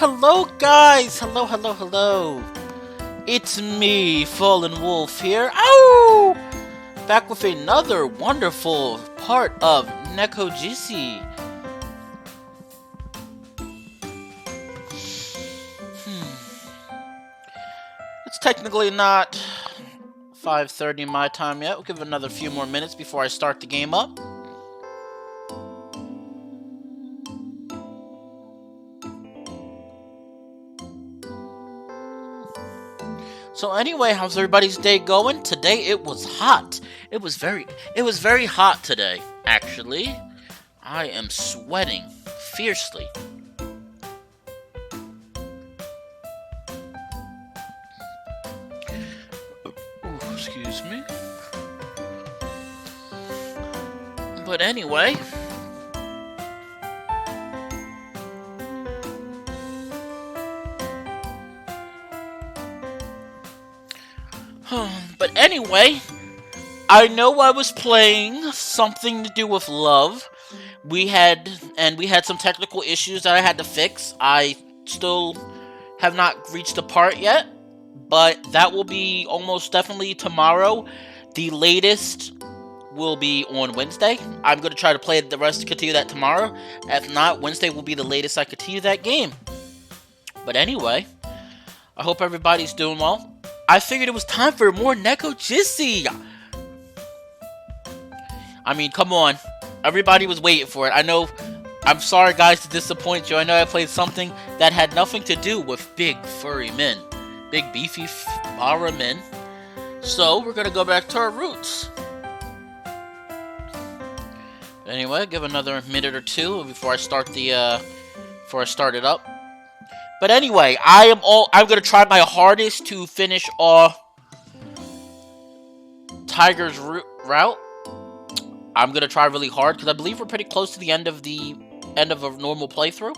hello guys! Hello. It's me, Fallen Wolf here. Ow! Back with another wonderful part of Nekojishi. It's technically not 5:30 my time yet. We'll give it another few more minutes before I start the game up. So anyway, how's everybody's day going? Today it was hot. It was very hot today, actually. I am sweating fiercely. Ooh, excuse me. But anyway, I know I was playing something to do with love. We had some technical issues that I had to fix. I still have not reached the part yet, but that will be almost definitely tomorrow. The latest will be on Wednesday. I'm going to try to play the rest to continue that tomorrow. If not, Wednesday will be the latest I continue that game. But anyway, I hope everybody's doing well. I figured it was time for more Nekojishi. I mean, come on. Everybody was waiting for it. I know. I'm sorry, guys, to disappoint you. I know I played something that had nothing to do with big, furry men. Big, beefy, bara men. So, we're going to go back to our roots. Anyway, give another minute or two before I start it up. But anyway, I'm gonna try my hardest to finish off Tiger's route. I'm gonna try really hard because I believe we're pretty close to the end of a normal playthrough.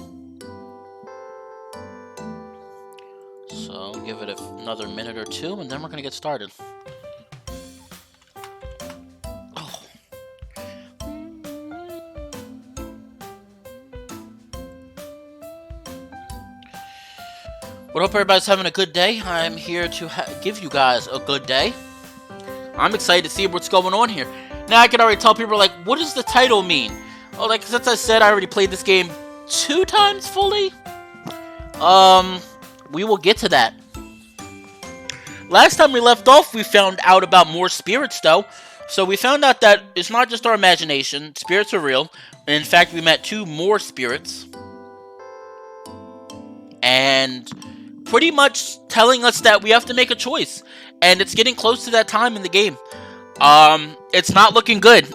So give it another minute or two, and then we're gonna get started. Well, I hope everybody's having a good day. I'm here to give you guys a good day. I'm excited to see what's going on here. Now, I can already tell people, like, what does the title mean? Oh, like, since I said I already played this game 2 times fully. We will get to that. Last time we left off, we found out about more spirits, though. So we found out that it's not just our imagination. Spirits are real. And in fact, we met 2 more spirits. And pretty much telling us that we have to make a choice. And it's getting close to that time in the game. It's not looking good.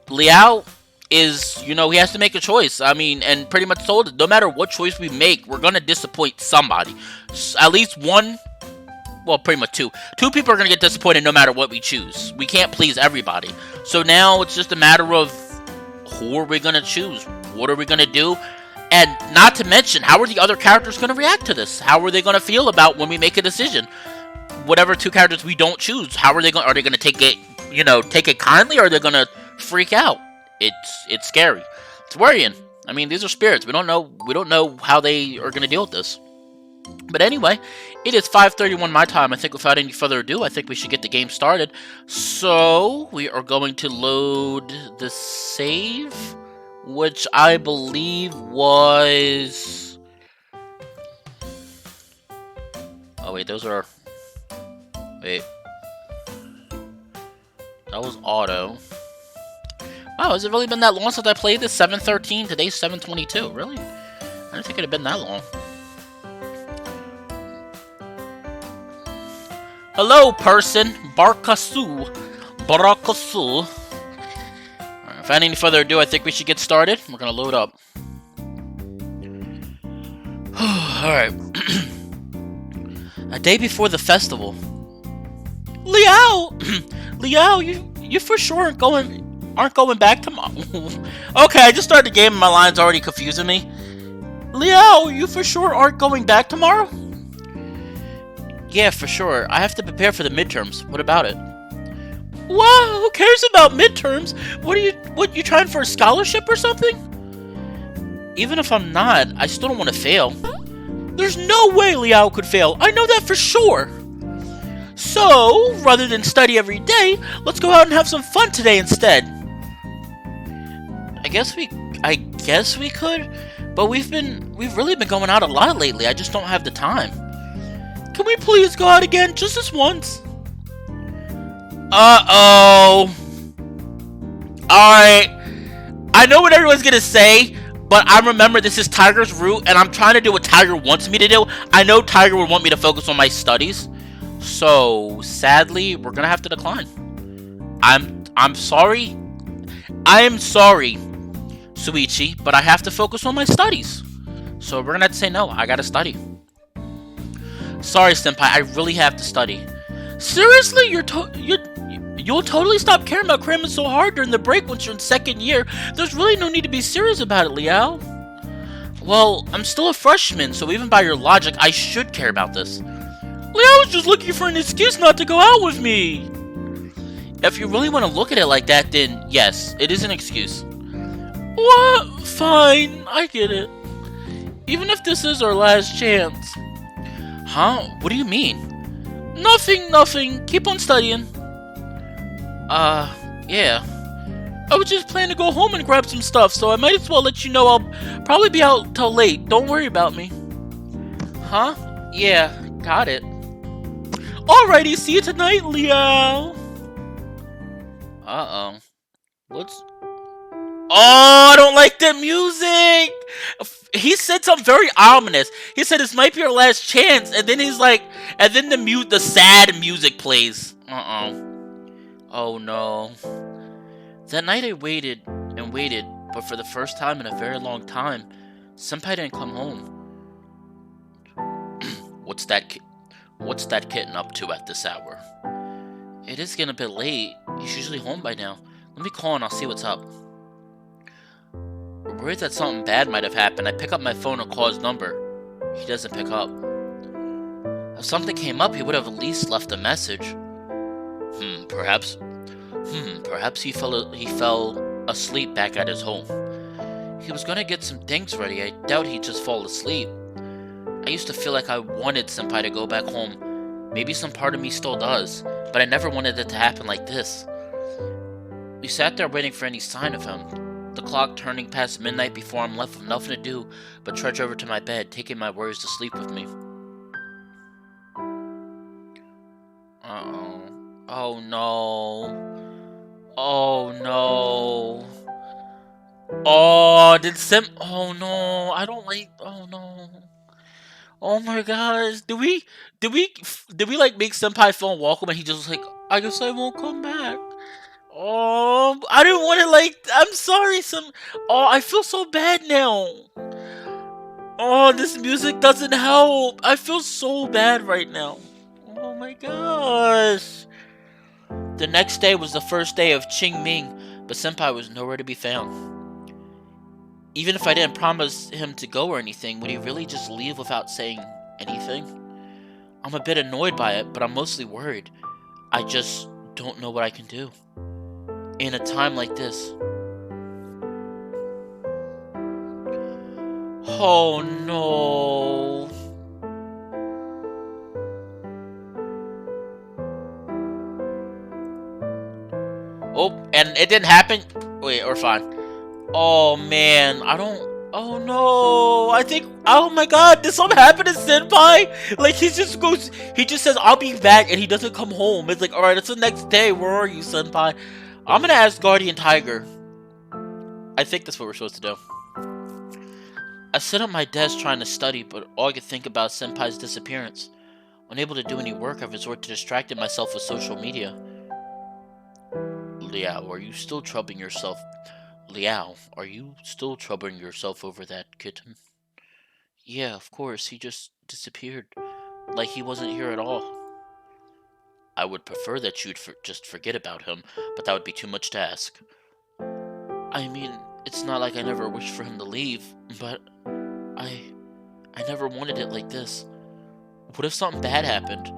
Liao is, he has to make a choice. I mean, and pretty much told it, no matter what choice we make, we're going to disappoint somebody. At least one, well, pretty much 2. 2 people are going to get disappointed no matter what we choose. We can't please everybody. So now it's just a matter of who are we going to choose? What are we going to do? And not to mention, how are the other characters going to react to this? How are they going to feel about when we make a decision? Whatever 2 characters we don't choose, how are they going? Are they going to take it kindly, or are they going to freak out? It's scary. It's worrying. I mean, these are spirits. We don't know how they are going to deal with this. But anyway, it is 5:31 my time. I think without any further ado, I think we should get the game started. So we are going to load the save, which I believe was... Oh, wait, those are... Wait. That was auto. Wow, has it really been that long since I played this? 7:13, today's 7:22. Really? I didn't think it had been that long. Hello, person. Barkasu. Barakasu. Without any further ado, I think we should get started. We're gonna load up. Alright. A day before the festival. Liao! Liao, you for sure aren't going back tomorrow. Okay, I just started the game and my line's already confusing me. Liao, you for sure aren't going back tomorrow? Yeah, for sure. I have to prepare for the midterms. What about it? Wow, who cares about midterms? What, you trying for a scholarship or something? Even if I'm not, I still don't want to fail. There's no way Liao could fail. I know that for sure. So, rather than study every day, let's go out and have some fun today instead. I guess we could, but we've really been going out a lot lately. I just don't have the time. Can we please go out again just this once? Uh-oh. Alright. I know what everyone's gonna say, but I remember this is Tiger's route, and I'm trying to do what Tiger wants me to do. I know Tiger would want me to focus on my studies. So, sadly, we're gonna have to decline. I'm sorry. I am sorry, Suichi, but I have to focus on my studies. So we're gonna have to say no. I gotta study. Sorry, Senpai. I really have to study. Seriously, you'll totally stop caring about cramming so hard during the break once you're in second year. There's really no need to be serious about it, Liao. Well, I'm still a freshman, so even by your logic, I should care about this. Liao was just looking for an excuse not to go out with me. If you really want to look at it like that, then yes, it is an excuse. What? Fine, I get it. Even if this is our last chance. Huh? What do you mean? Nothing. Keep on studying. Yeah. I was just planning to go home and grab some stuff, so I might as well let you know I'll probably be out till late. Don't worry about me. Huh? Yeah, got it. Alrighty, see you tonight, Liao. Uh-oh. What's... Oh, I don't like the music! He said something very ominous. He said this might be our last chance, and then he's like... And then the sad music plays. Uh-oh. Oh, no. That night I waited and waited, but for the first time in a very long time, Senpai didn't come home. What's that kitten up to at this hour? It is getting a bit late. He's usually home by now. Let me call and I'll see what's up. Worried that something bad might have happened, I pick up my phone and call his number. He doesn't pick up. If something came up, he would have at least left a message. Perhaps he fell asleep back at his home. He was gonna get some things ready. I doubt he'd just fall asleep. I used to feel like I wanted Senpai to go back home. Maybe some part of me still does, but I never wanted it to happen like this. We sat there waiting for any sign of him. The clock turning past midnight before I'm left with nothing to do but trudge over to my bed, taking my worries to sleep with me. Uh-oh. Oh no. Oh no. Oh, oh no. I don't like... Oh no. Oh my gosh. Did we like make Senpai feel welcome and he just was like, I guess I won't come back. Oh, I didn't want to like... I'm sorry, Oh, I feel so bad now. Oh, this music doesn't help. I feel so bad right now. Oh my gosh. The next day was the first day of Qingming, but Senpai was nowhere to be found. Even if I didn't promise him to go or anything, would he really just leave without saying anything? I'm a bit annoyed by it, but I'm mostly worried. I just don't know what I can do. In a time like this. Oh no. Oh, and it didn't happen? Wait, we're fine. Oh man, oh no, I think, oh my god, did something happen to Senpai? Like, he just says, I'll be back, and he doesn't come home. It's like, alright, it's the next day, where are you, Senpai? I'm gonna ask Guardian Tiger. I think that's what we're supposed to do. I sit at my desk trying to study, but all I could think about is Senpai's disappearance. Unable to do any work, I resort to distracting myself with social media. Liao, are you still troubling yourself? Liao, are you still troubling yourself over that kitten? Yeah, of course, he just disappeared. Like he wasn't here at all. I would prefer that you'd just forget about him, but that would be too much to ask. I mean, it's not like I never wished for him to leave, but I never wanted it like this. What if something bad happened?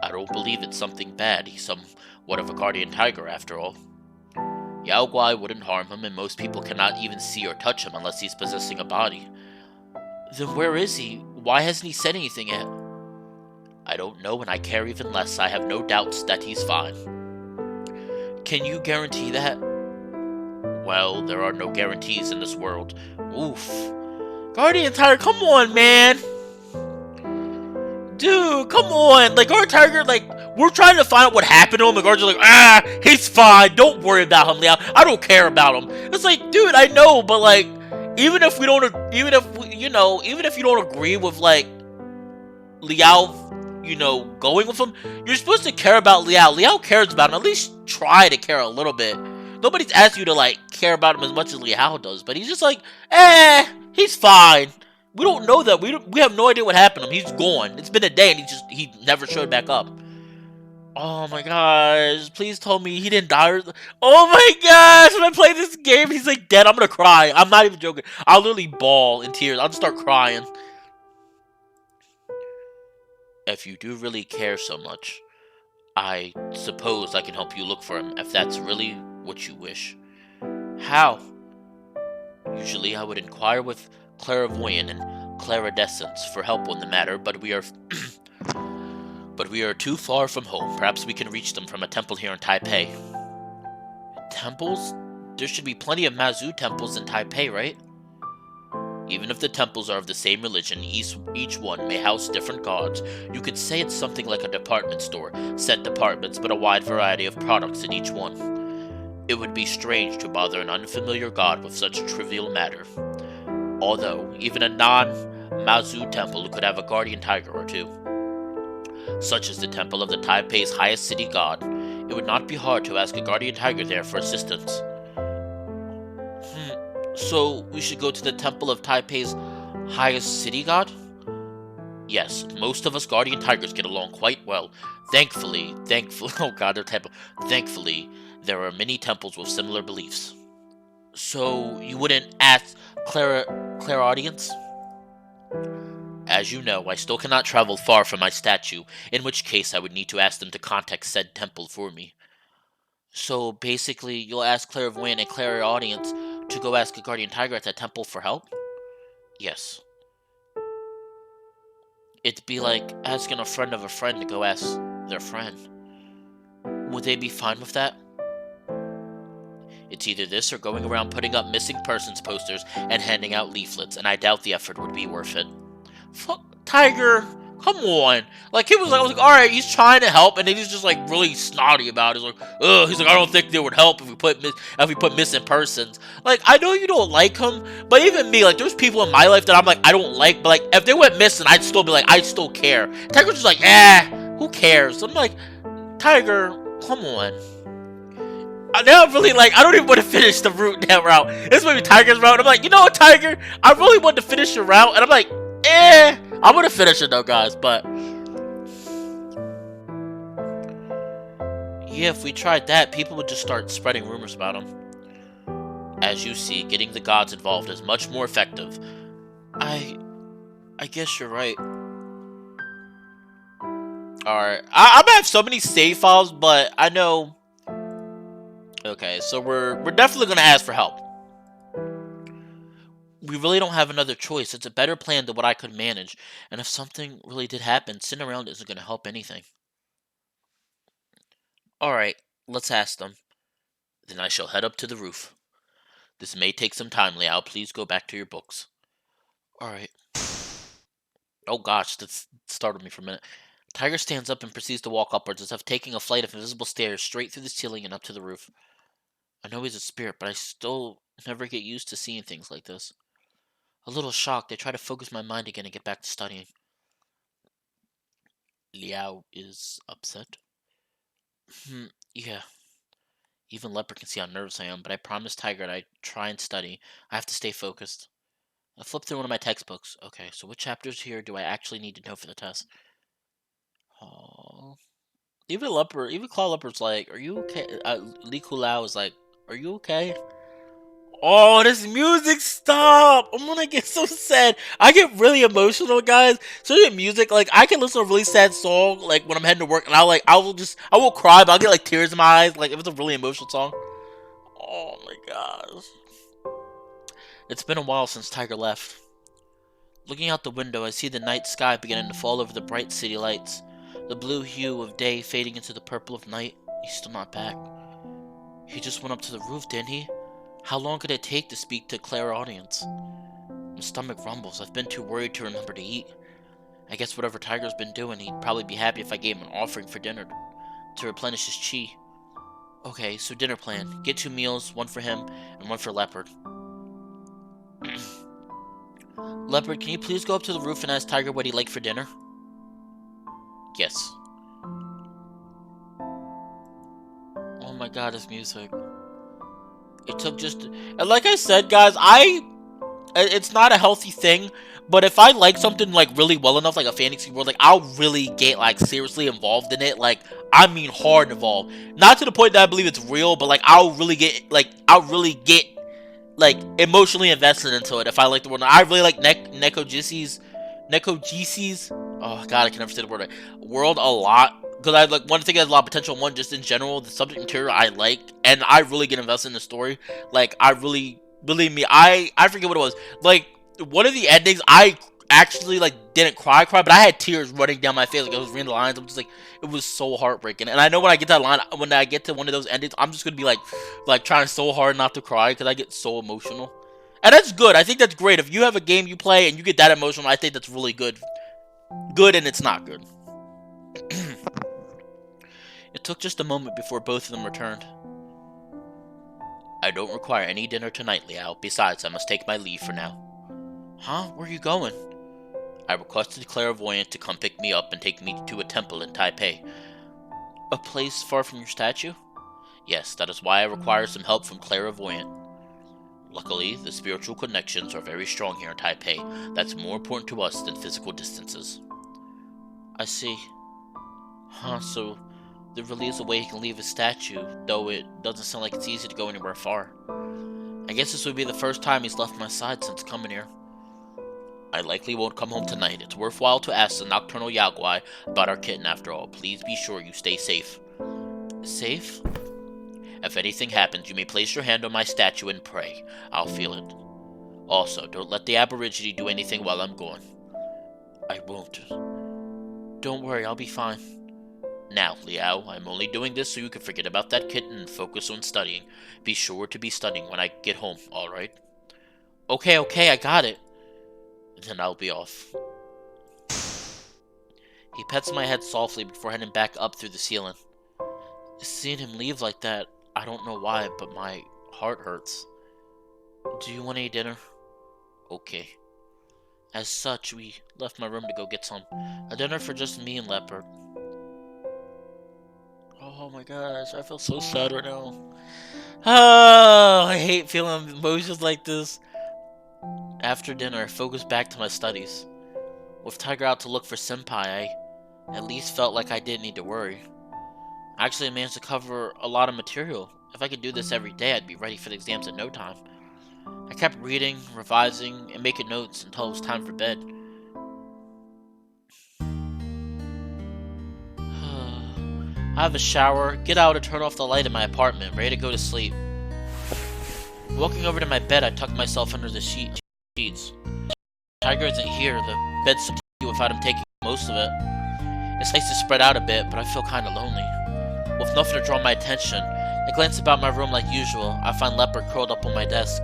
I don't believe it's something bad. He's somewhat of a guardian tiger, after all. Yao Guai wouldn't harm him, and most people cannot even see or touch him unless he's possessing a body. Then where is he? Why hasn't he said anything yet? I don't know, and I care even less. I have no doubts that he's fine. Can you guarantee that? Well, there are no guarantees in this world. Oof. Guardian Tiger, come on, man! Dude, come on! Like, Guardian Tiger, like, we're trying to find out what happened to him, and Guardian's like, he's fine, don't worry about him, Liao. I don't care about him. It's like, dude, I know, but like, even if you don't agree with, like, Liao, going with him, you're supposed to care about Liao. Liao cares about him. At least try to care a little bit. Nobody's asked you to, like, care about him as much as Liao does, but he's just like, he's fine. We don't know that. We have no idea what happened to him. He's gone. It's been a day, and he never showed back up. Oh my gosh, please tell me he didn't die. Oh my gosh, when I play this game, he's like dead. I'm gonna cry. I'm not even joking. I'll literally bawl in tears. I'll just start crying. If you do really care so much, I suppose I can help you look for him, if that's really what you wish. How? Usually I would inquire with clairvoyant and clairedescence for help on the matter, but we are but we are too far from home. Perhaps we can reach them from a temple here in Taipei. Temples? There should be plenty of Mazu temples in Taipei, right? Even if the temples are of the same religion, each one may house different gods. You could say it's something like a department store, set departments, but a wide variety of products in each one. It would be strange to bother an unfamiliar god with such a trivial matter. Although, even a non-Mazu temple could have a guardian tiger or two. Such as the temple of the Taipei's highest city god, it would not be hard to ask a guardian tiger there for assistance. So, we should go to the temple of Taipei's highest city god? Yes, most of us guardian tigers get along quite well. Thankfully, oh god, their temple. Thankfully, there are many temples with similar beliefs. So, you wouldn't ask clairaudience? As you know, I still cannot travel far from my statue, in which case I would need to ask them to contact said temple for me. So basically, you'll ask clairvoyant and clairaudience to go ask a guardian tiger at that temple for help? Yes. It'd be like asking a friend of a friend to go ask their friend. Would they be fine with that? It's either this or going around putting up missing persons posters and handing out leaflets, and I doubt the effort would be worth it. Fuck, Tiger, come on. Like, I was like, alright, he's trying to help, and then he's just, like, really snotty about it. He's like, he's like, I don't think they would help if we put missing persons. Like, I know you don't like him, but even me, like, there's people in my life that I'm like, I don't like, but, like, if they went missing, I'd still be like, I still care. Tiger's just like, who cares? I'm like, Tiger, come on. Now I'm really like, I don't even want to finish the route that route. This might be Tiger's route. I'm like, you know what, Tiger? I really want to finish your route, and I'm like, I'm gonna finish it though, guys, but yeah, if we tried that, people would just start spreading rumors about him. As you see, getting the gods involved is much more effective. I guess you're right. Alright, I'm gonna have so many save files, but I know. Okay, so we're definitely gonna ask for help. We really don't have another choice. It's a better plan than what I could manage. And if something really did happen, sitting around isn't going to help anything. Alright, let's ask them. Then I shall head up to the roof. This may take some time, Liao. Please go back to your books. Alright. Oh gosh, that startled me for a minute. Tiger stands up and proceeds to walk upwards as if taking a flight of invisible stairs straight through the ceiling and up to the roof. I know he's a spirit, but I still never get used to seeing things like this. A little shocked, I try to focus my mind again and get back to studying. Liao is upset? Yeah. Even Leopard can see how nervous I am, but I promised Tiger that I'd try and study. I have to stay focused. I flipped through one of my textbooks. Okay, so what chapters here do I actually need to know for the test? Oh. Even Claw Leopard's like, are you okay? Li Kulao is like, are you okay? Oh, this music, stop! I'm gonna get so sad. I get really emotional, guys. So the music, like, I can listen to a really sad song, like, when I'm heading to work, and I will cry, but I'll get, like, tears in my eyes, like, if it's a really emotional song. Oh my gosh. It's been a while since Tiger left. Looking out the window, I see the night sky beginning to fall over the bright city lights. The blue hue of day fading into the purple of night. He's still not back. He just went up to the roof, didn't he? How long could it take to speak to a clear audience? My stomach rumbles. I've been too worried to remember to eat. I guess whatever Tiger's been doing, he'd probably be happy if I gave him an offering for dinner to replenish his chi. Okay, so dinner plan. Get 2 meals, one for him and one for Leopard. Leopard, can you please go up to the roof and ask Tiger what he'd like for dinner? Yes. Oh my god, this music. It took just... And like I said, guys, it's not a healthy thing, but if I like something, like, really well enough, like a fantasy world, like, I'll really get, like, seriously involved in it. Like, I mean hard involved. Not to the point that I believe it's real, but, like, I'll really get, like, emotionally invested into it if I like the world. I really like Nekojishi's, oh god, I can never say the word, world a lot. Because I like one thing that has a lot of potential, one just in general, the subject material I like, and I really get invested in the story. Like, I really, believe me, I forget what it was. Like, one of the endings, I actually, like, didn't cry, but I had tears running down my face. Like, I was reading the lines, I'm just like, it was so heartbreaking. And I know when I get to that line, when I get to one of those endings, I'm just gonna be like trying so hard not to cry, because I get so emotional. And that's good, I think that's great. If you have a game you play and you get that emotional, I think that's really good. Good, and it's not good. It took just a moment before both of them returned. I don't require any dinner tonight, Liao. Besides, I must take my leave for now. Huh? Where are you going? I requested the clairvoyant to come pick me up and take me to a temple in Taipei. A place far from your statue? Yes, that is why I require some help from clairvoyant. Luckily, the spiritual connections are very strong here in Taipei. That's more important to us than physical distances. I see. Huh, so there really is a way he can leave his statue, though it doesn't sound like it's easy to go anywhere far. I guess this would be the first time he's left my side since coming here. I likely won't come home tonight. It's worthwhile to ask the nocturnal Yaguai about our kitten after all. Please be sure you stay safe. Safe? If anything happens, you may place your hand on my statue and pray. I'll feel it. Also, don't let the aborigine do anything while I'm gone. I won't. Don't worry, I'll be fine. Now, Liao, I'm only doing this so you can forget about that kitten and focus on studying. Be sure to be studying when I get home, alright? Okay, I got it. Then I'll be off. He pets my head softly before heading back up through the ceiling. Seeing him leave like that, I don't know why, but my heart hurts. Do you want any dinner? Okay. As such, we left my room to go get some. A dinner for just me and Leopard. Oh my gosh, I feel so sad right now. Oh, I hate feeling emotions like this. After dinner, I focused back to my studies. With Tiger out to look for Senpai, I at least felt like I didn't need to worry. Actually, I managed to cover a lot of material. If I could do this every day, I'd be ready for the exams in no time. I kept reading, revising, and making notes until it was time for bed. I have a shower, get out and turn off the light in my apartment, ready to go to sleep. Walking over to my bed, I tuck myself under the sheets. Tiger isn't here, the bed's so empty without him taking most of it. It's nice to spread out a bit, but I feel kinda lonely. With nothing to draw my attention, I glance about my room like usual. I find Leopard curled up on my desk.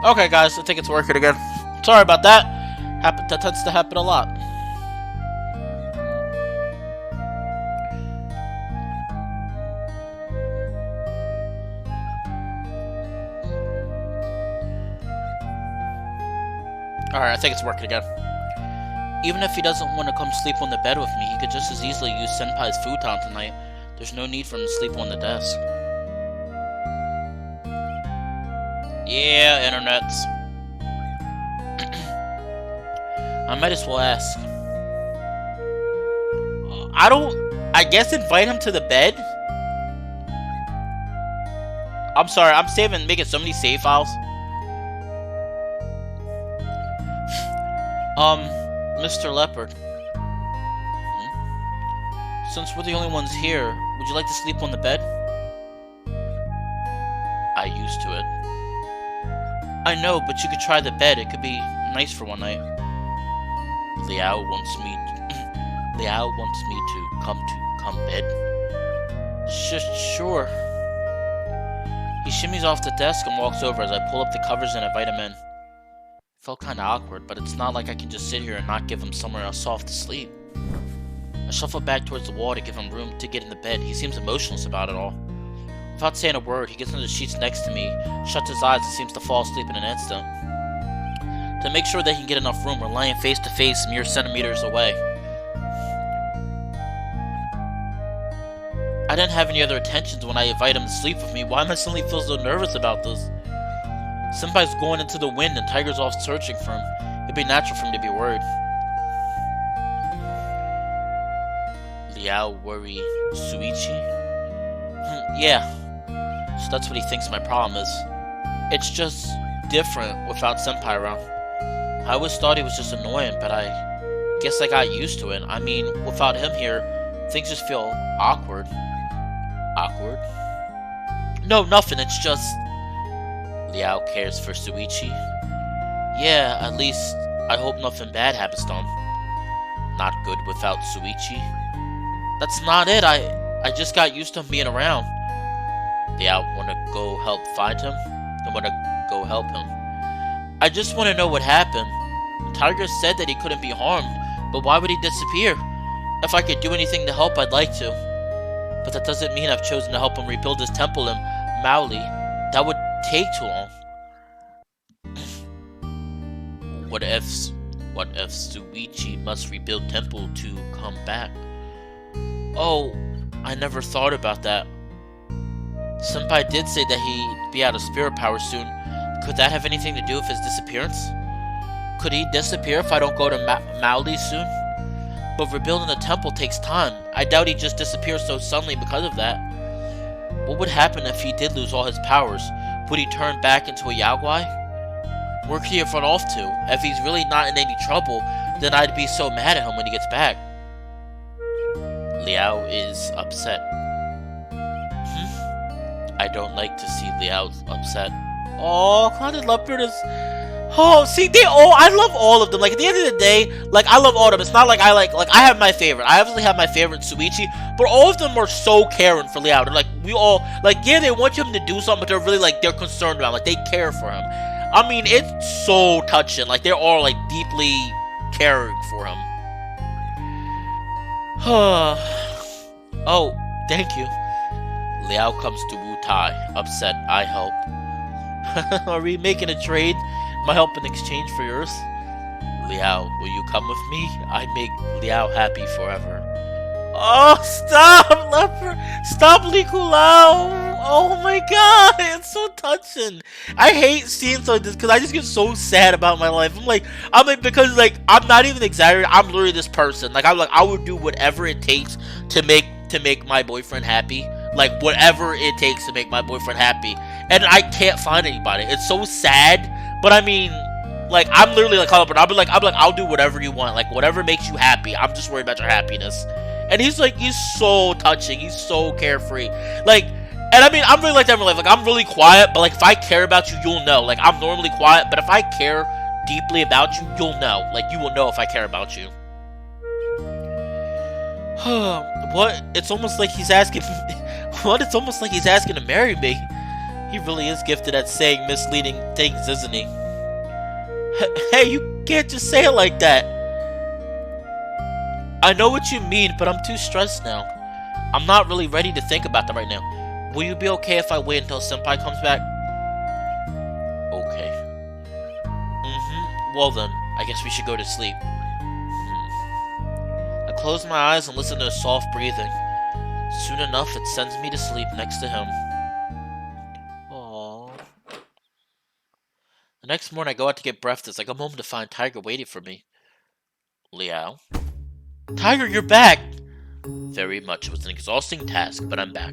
Okay guys, I think it's working again. Sorry about that. That tends to happen a lot. Alright, I think it's working again. Even if he doesn't want to come sleep on the bed with me, he could just as easily use Senpai's futon tonight. There's no need for him to sleep on the desk. Yeah, internets. I might as well ask. I guess invite him to the bed? I'm sorry, I'm making so many save files. Mr. Leopard. Since we're the only ones here, would you like to sleep on the bed? I used to it. I know, but you could try the bed. It could be nice for one night. Liao wants me to come bed. Sure. He shimmies off the desk and walks over as I pull up the covers and invite him in. Felt kinda awkward, but it's not like I can just sit here and not give him somewhere else soft to sleep. I shuffle back towards the wall to give him room to get in the bed. He seems emotionless about it all. Without saying a word, he gets into the sheets next to me, shuts his eyes, and seems to fall asleep in an instant. To make sure that he can get enough room, we're lying face to face, mere centimeters away. I didn't have any other intentions when I invite him to sleep with me. Why am I suddenly feel so nervous about this? Senpai's going into the wind and Tiger's off searching for him. It'd be natural for him to be worried. Liao worry Suichi? Yeah. So that's what he thinks my problem is. It's just different without Senpai around. I always thought he was just annoying, but I guess I got used to it. I mean, without him here, things just feel awkward. Awkward? No, nothing, it's just... Liao cares for Suichi. Yeah, at least I hope nothing bad happens to him. Not good without Suichi. That's not it, I just got used to him being around. Liao wanna go help find him? I wanna go help him. I just wanna know what happened. Tiger said that he couldn't be harmed, but why would he disappear? If I could do anything to help, I'd like to. But that doesn't mean I've chosen to help him rebuild his temple in Maoli. That would take too long. What if Suichi must rebuild temple to come back? Oh, I never thought about that. Senpai did say that he'd be out of spirit power soon. Could that have anything to do with his disappearance? Could he disappear if I don't go to Maoli soon? But rebuilding the temple takes time. I doubt he'd just disappear so suddenly because of that. What would happen if he did lose all his powers? Would he turn back into a Yaogwai? Where could he have run off to? If he's really not in any trouble, then I'd be so mad at him when he gets back. Liao is upset. I don't like to see Liao upset. Oh, Clouded Leopard is... Oh, see, I love all of them. Like, at the end of the day, like, I love all of them. It's not like I I have my favorite. I obviously have my favorite, Suichi, but all of them are so caring for Liao. They're like, we all, like, yeah, they want him to do something, but they're really, like, they're concerned about him. Like, they care for him. I mean, it's so touching. Like, they're all, like, deeply caring for him. Oh, thank you. Liao comes to Wu Tai, upset. I help. Are we making a trade? My help in exchange for yours? Liao, will you come with me? I make Liao happy forever. Oh, stop, Leopard! Stop, Likulao! Oh my god, it's so touching. I hate scenes like this because I just get so sad about my life. I'm like, because like I'm not even exaggerating. I'm literally this person. Like I would do whatever it takes to make my boyfriend happy. Like whatever it takes to make my boyfriend happy, and I can't find anybody. It's so sad. But I mean, like, I'm literally like, I'll be like, I'll do whatever you want. Like, whatever makes you happy. I'm just worried about your happiness. And he's so touching. He's so carefree. Like, and I mean, I'm really like that in real life. Like, I'm really quiet, but like, if I care about you, you'll know. Like, I'm normally quiet, but if I care deeply about you, you'll know. Like, you will know if I care about you. What? It's almost like he's asking... What? It's almost like he's asking to marry me. He really is gifted at saying misleading things, isn't he? Hey, you can't just say it like that. I know what you mean, but I'm too stressed now. I'm not really ready to think about that right now. Will you be okay if I wait until Senpai comes back? Okay. Well then, I guess we should go to sleep. I close my eyes and listen to his soft breathing. Soon enough, it sends me to sleep next to him. The next morning, I go out to get breakfast. I come home to find Tiger waiting for me. Liao? Tiger, you're back! Very much. It was an exhausting task, but I'm back.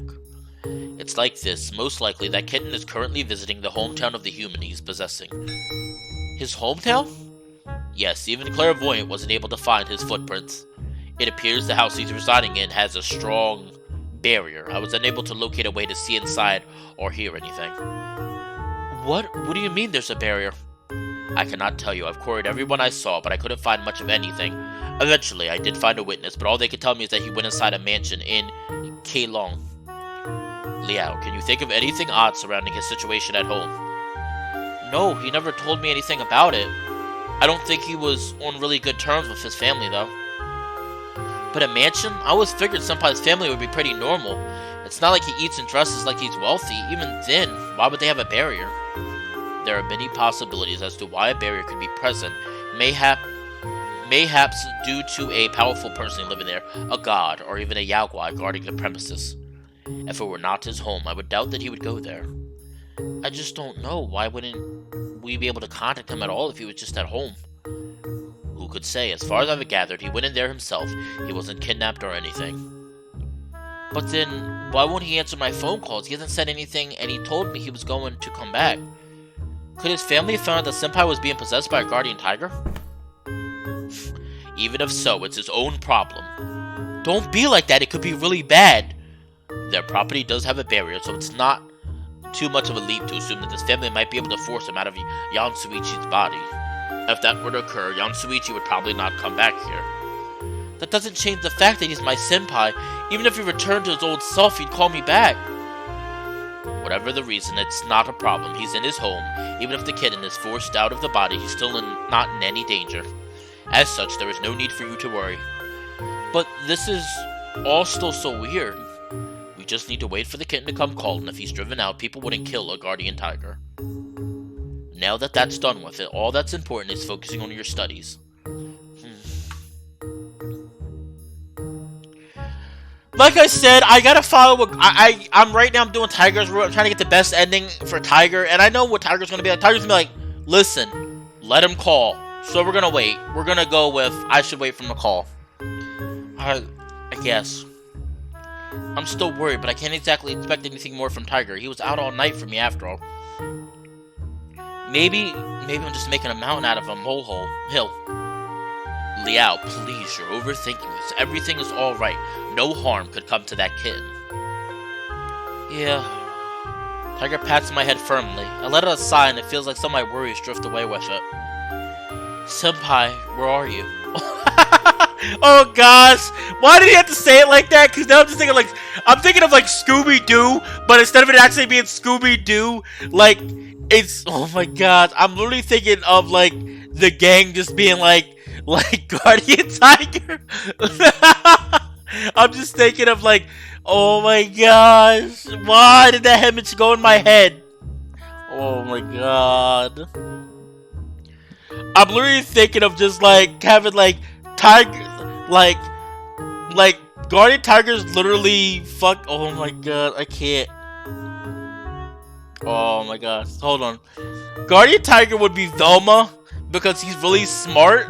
It's like this. Most likely, that kitten is currently visiting the hometown of the human he's possessing. His hometown? Yes, even Clairvoyant wasn't able to find his footprints. It appears the house he's residing in has a strong barrier. I was unable to locate a way to see inside or hear anything. What? What do you mean there's a barrier? I cannot tell you. I've queried everyone I saw, but I couldn't find much of anything. Eventually, I did find a witness, but all they could tell me is that he went inside a mansion in Keelong. Liao, can you think of anything odd surrounding his situation at home? No, he never told me anything about it. I don't think he was on really good terms with his family, though. But a mansion? I always figured Senpai's family would be pretty normal. It's not like he eats and dresses like he's wealthy. Even then, why would they have a barrier? There are many possibilities as to why a barrier could be present. Mayhaps due to a powerful person living there, a god, or even a yaguai guarding the premises. If it were not his home, I would doubt that he would go there. I just don't know. Why wouldn't we be able to contact him at all if he was just at home? Who could say? As far as I've gathered, he went in there himself. He wasn't kidnapped or anything. But then, why won't he answer my phone calls? He hasn't said anything, and he told me he was going to come back. Could his family have found out that Senpai was being possessed by a guardian tiger? Even if so, it's his own problem. Don't be like that, it could be really bad. Their property does have a barrier, so it's not too much of a leap to assume that this family might be able to force him out of Yansuichi's body. If that were to occur, Yansuichi would probably not come back here. That doesn't change the fact that he's my senpai. Even if he returned to his old self, he'd call me back. Whatever the reason, it's not a problem. He's in his home. Even if the kitten is forced out of the body, he's still not in any danger. As such, there is no need for you to worry. But this is all still so weird. We just need to wait for the kitten to come called, and if he's driven out, people wouldn't kill a guardian tiger. Now that that's done with it, all that's important is focusing on your studies. Like I said, I gotta follow. I'm right now. I'm doing Tiger's route. I'm trying to get the best ending for Tiger, and I know what Tiger's gonna be like. Tiger's gonna be like, "Listen, let him call." So we're gonna wait. We're gonna go with I should wait for him to call. I guess. I'm still worried, but I can't exactly expect anything more from Tiger. He was out all night for me after all. Maybe I'm just making a mountain out of a hill. Liao, please, you're overthinking this. Everything is alright. No harm could come to that kitten. Yeah. Tiger pats my head firmly. I let out a sigh and it feels like some of my worries drift away with it. Senpai, where are you? Oh gosh! Why did he have to say it like that? Because now I'm thinking of like Scooby-Doo, but instead of it actually being Scooby-Doo, like, it's, oh my god, I'm literally thinking of like the gang just being like Guardian Tiger. I'm just thinking of like, oh my gosh, why did that image go in my head? Oh my god. I'm literally thinking of just like having like Tiger, like Guardian Tiger's literally fuck. Oh my god, I can't. Oh my god, hold on. Guardian Tiger would be Velma because he's really smart.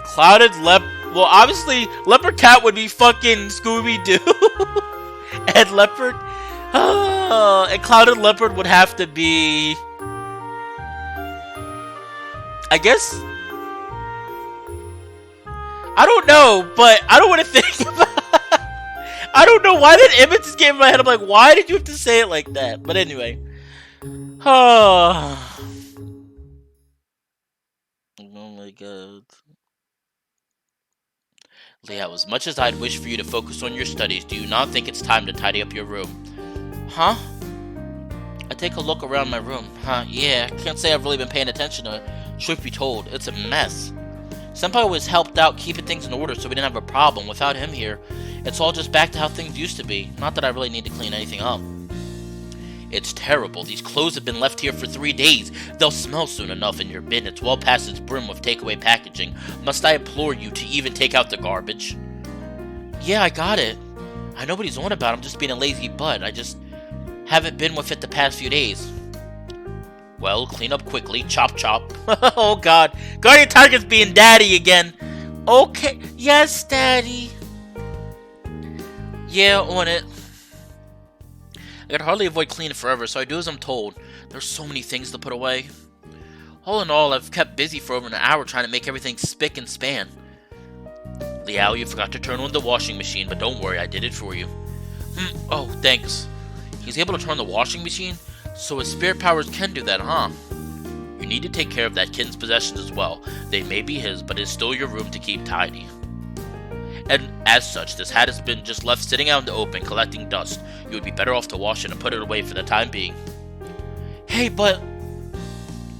Clouded well, obviously Leopard Cat would be fucking Scooby-Doo. And Leopard, and Clouded Leopard would have to be, I guess, I don't know, but I don't want to think about I don't know why that image just came in my head. I'm like, why did you have to say it like that? But anyway. Oh my god. Liao, as much as I'd wish for you to focus on your studies, do you not think it's time to tidy up your room? Huh? I take a look around my room. Huh, yeah, can't say I've really been paying attention to it. Truth be told, it's a mess. Senpai always helped out keeping things in order so we didn't have a problem. Without him here, it's all just back to how things used to be. Not that I really need to clean anything up. It's terrible. These clothes have been left here for 3 days. They'll smell soon enough, and your bin, it's well past its brim with takeaway packaging. Must I implore you to even take out the garbage? Yeah, I got it. I know what he's on about. I'm just being a lazy butt. I just haven't been with it the past few days. Well, clean up quickly. Chop chop. Oh god. Guardian Tiger's being daddy again. Okay. Yes, daddy. Yeah, on it. I could hardly avoid cleaning forever, so I do as I'm told. There's so many things to put away. All in all, I've kept busy for over an hour trying to make everything spick and span. Liao, you forgot to turn on the washing machine, but don't worry, I did it for you. Oh, thanks. He's able to turn the washing machine, so his spirit powers can do that, huh? You need to take care of that kitten's possessions as well. They may be his, but it's still your room to keep tidy. And as such, this hat has been just left sitting out in the open, collecting dust. You would be better off to wash it and put it away for the time being. Hey, but...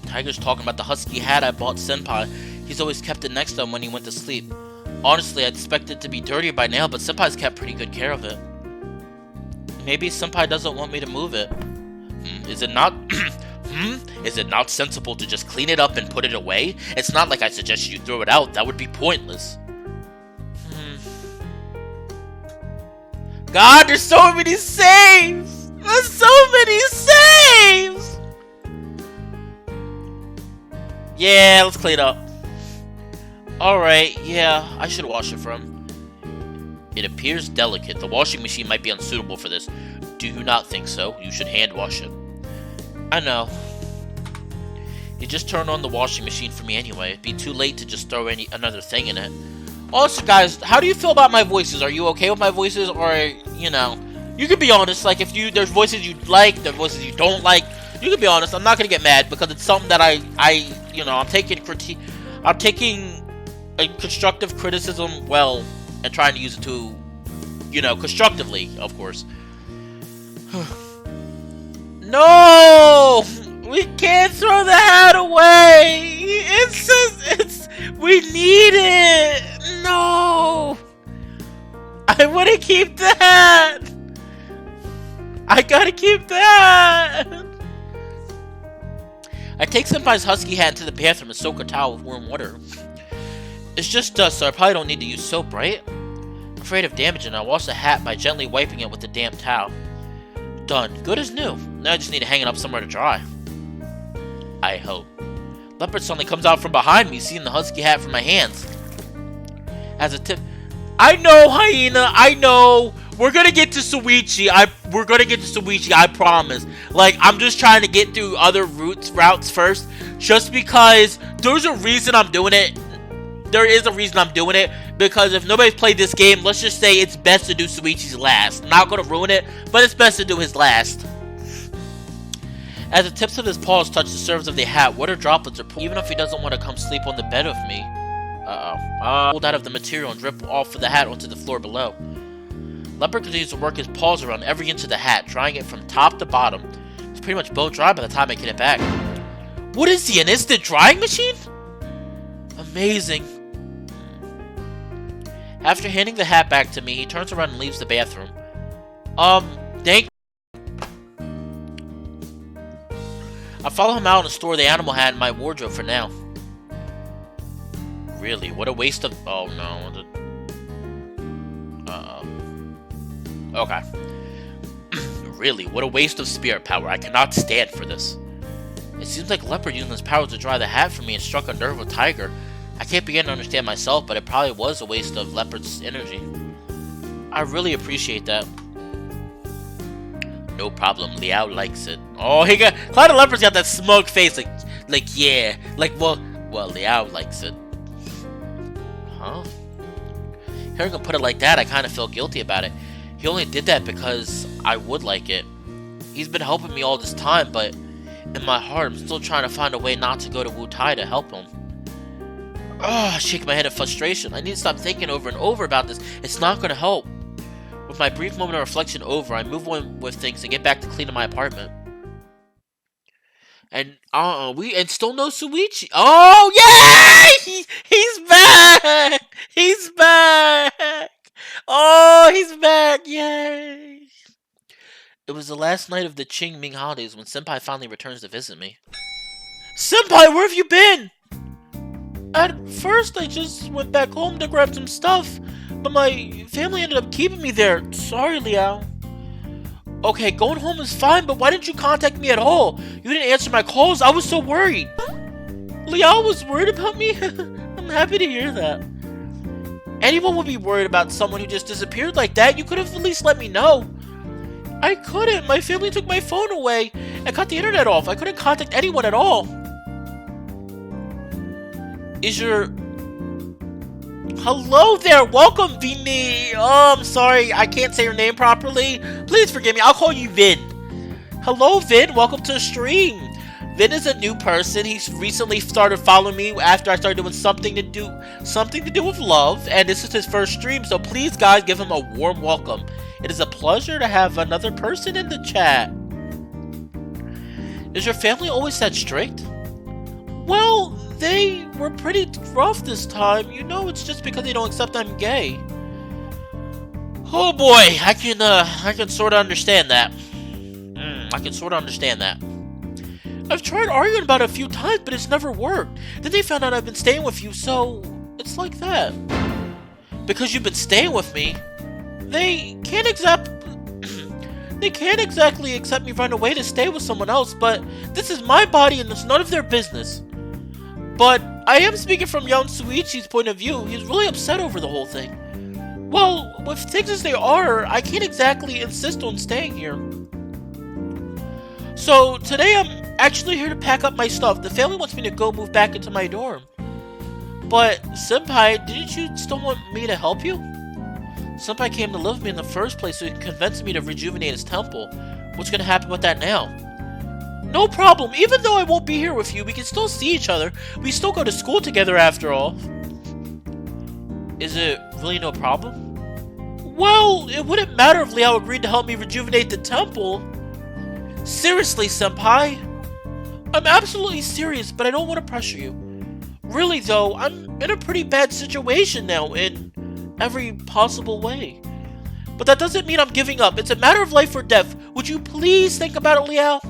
Tiger's talking about the husky hat I bought Senpai. He's always kept it next to him when he went to sleep. Honestly, I'd expect it to be dirtier by now, but Senpai's kept pretty good care of it. Maybe Senpai doesn't want me to move it. Is it not... Is it not sensible to just clean it up and put it away? It's not like I suggested you throw it out. That would be pointless. God, there's so many saves! There's so many saves! Yeah, let's clean up. Alright, yeah, I should wash it for him. It appears delicate. The washing machine might be unsuitable for this. Do you not think so? You should hand wash it. I know. You just turned on the washing machine for me anyway. It'd be too late to just throw another thing in it. Also, guys, how do you feel about my voices? Are you okay with my voices, or, you know, you can be honest. Like, if there's voices you like, there's voices you don't like, you can be honest. I'm not gonna get mad because it's something that I'm taking a constructive criticism well and trying to use it to, constructively, of course. No! We can't throw the hat away! We need it! No! I want to keep the hat! I gotta keep the hat! I take Senpai's husky hat into the bathroom and soak a towel with warm water. It's just dust, so I probably don't need to use soap, right? I'm afraid of damaging it. I'll wash the hat by gently wiping it with a damp towel. Done. Good as new. Now I just need to hang it up somewhere to dry. I hope. Leopard suddenly comes out from behind me, seeing the husky hat from my hands. As a tip... I know, Hyena! I know! We're gonna get to Suichi. I promise. Like, I'm just trying to get through other routes first. Just because there's a reason I'm doing it. There is a reason I'm doing it. Because if nobody's played this game, let's just say it's best to do Suichi's last. I'm not gonna ruin it, but it's best to do his last. As the tips of his paws touch the surface of the hat, water droplets are pouring. Even if he doesn't want to come sleep on the bed with me. Pulled out of the material and drip off of the hat onto the floor below. Leopard continues to work his paws around every inch of the hat, drying it from top to bottom. It's pretty much bone dry by the time I get it back. What is he, an instant drying machine? Amazing. After handing the hat back to me, he turns around and leaves the bathroom. Thank you. I follow him out and store the animal hat in my wardrobe for now. Really, what a waste of... Oh, no. Okay. Really, what a waste of spirit power. I cannot stand for this. It seems like Leopard using his powers to dry the hat for me and struck a nerve with Tiger. I can't begin to understand myself, but it probably was a waste of Leopard's energy. I really appreciate that. No problem, Liao likes it. Oh, Cloud Leopard's got that smug face, like yeah, well, Liao likes it. Huh? Hearing him put it like that, I kind of feel guilty about it. He only did that because I would like it. He's been helping me all this time, but in my heart, I'm still trying to find a way not to go to Wutai to help him. I shake my head in frustration. I need to stop thinking over and over about this. It's not going to help. With my brief moment of reflection over, I move on with things and get back to cleaning my apartment. And still no Suichi. Oh yay! He's back! He's back! Oh, he's back! Yay! It was the last night of the Qingming holidays when Senpai finally returns to visit me. Senpai, where have you been? At first, I just went back home to grab some stuff, but my family ended up keeping me there. Sorry, Liao. Okay, going home is fine, but why didn't you contact me at all? You didn't answer my calls. I was so worried. Liao was worried about me? I'm happy to hear that. Anyone would be worried about someone who just disappeared like that. You could have at least let me know. I couldn't. My family took my phone away and cut the internet off. I couldn't contact anyone at all. Is your... Hello there, welcome Vini. Oh, I'm sorry, I can't say your name properly. Please forgive me, I'll call you Vin. Hello Vin, welcome to the stream. Vin is a new person. He's recently started following me after I started doing something to do with love, and this is his first stream, so please guys give him a warm welcome. It is a pleasure to have another person in the chat. Is your family always that strict? Well, they were pretty rough this time. You know, it's just because they don't accept I'm gay. Oh boy, I can sort of understand that. I can sort of understand that. I've tried arguing about it a few times, but it's never worked. Then they found out I've been staying with you, so it's like that. Because you've been staying with me, they can't exactly accept me right away to stay with someone else, but this is my body and it's none of their business. But I am speaking from young Suichi's point of view. He's really upset over the whole thing. Well, with things as they are, I can't exactly insist on staying here. So today I'm actually here to pack up my stuff. The family wants me to go move back into my dorm. But Senpai, didn't you still want me to help you? Senpai came to live with me in the first place, so he convinced me to rejuvenate his temple. What's gonna happen with that now? No problem. Even though I won't be here with you, we can still see each other. We still go to school together after all. Is it really no problem? Well, it wouldn't matter if Liao agreed to help me rejuvenate the temple. Seriously, Senpai? I'm absolutely serious, but I don't want to pressure you. Really though, I'm in a pretty bad situation now in every possible way. But that doesn't mean I'm giving up. It's a matter of life or death. Would you please think about it, Liao?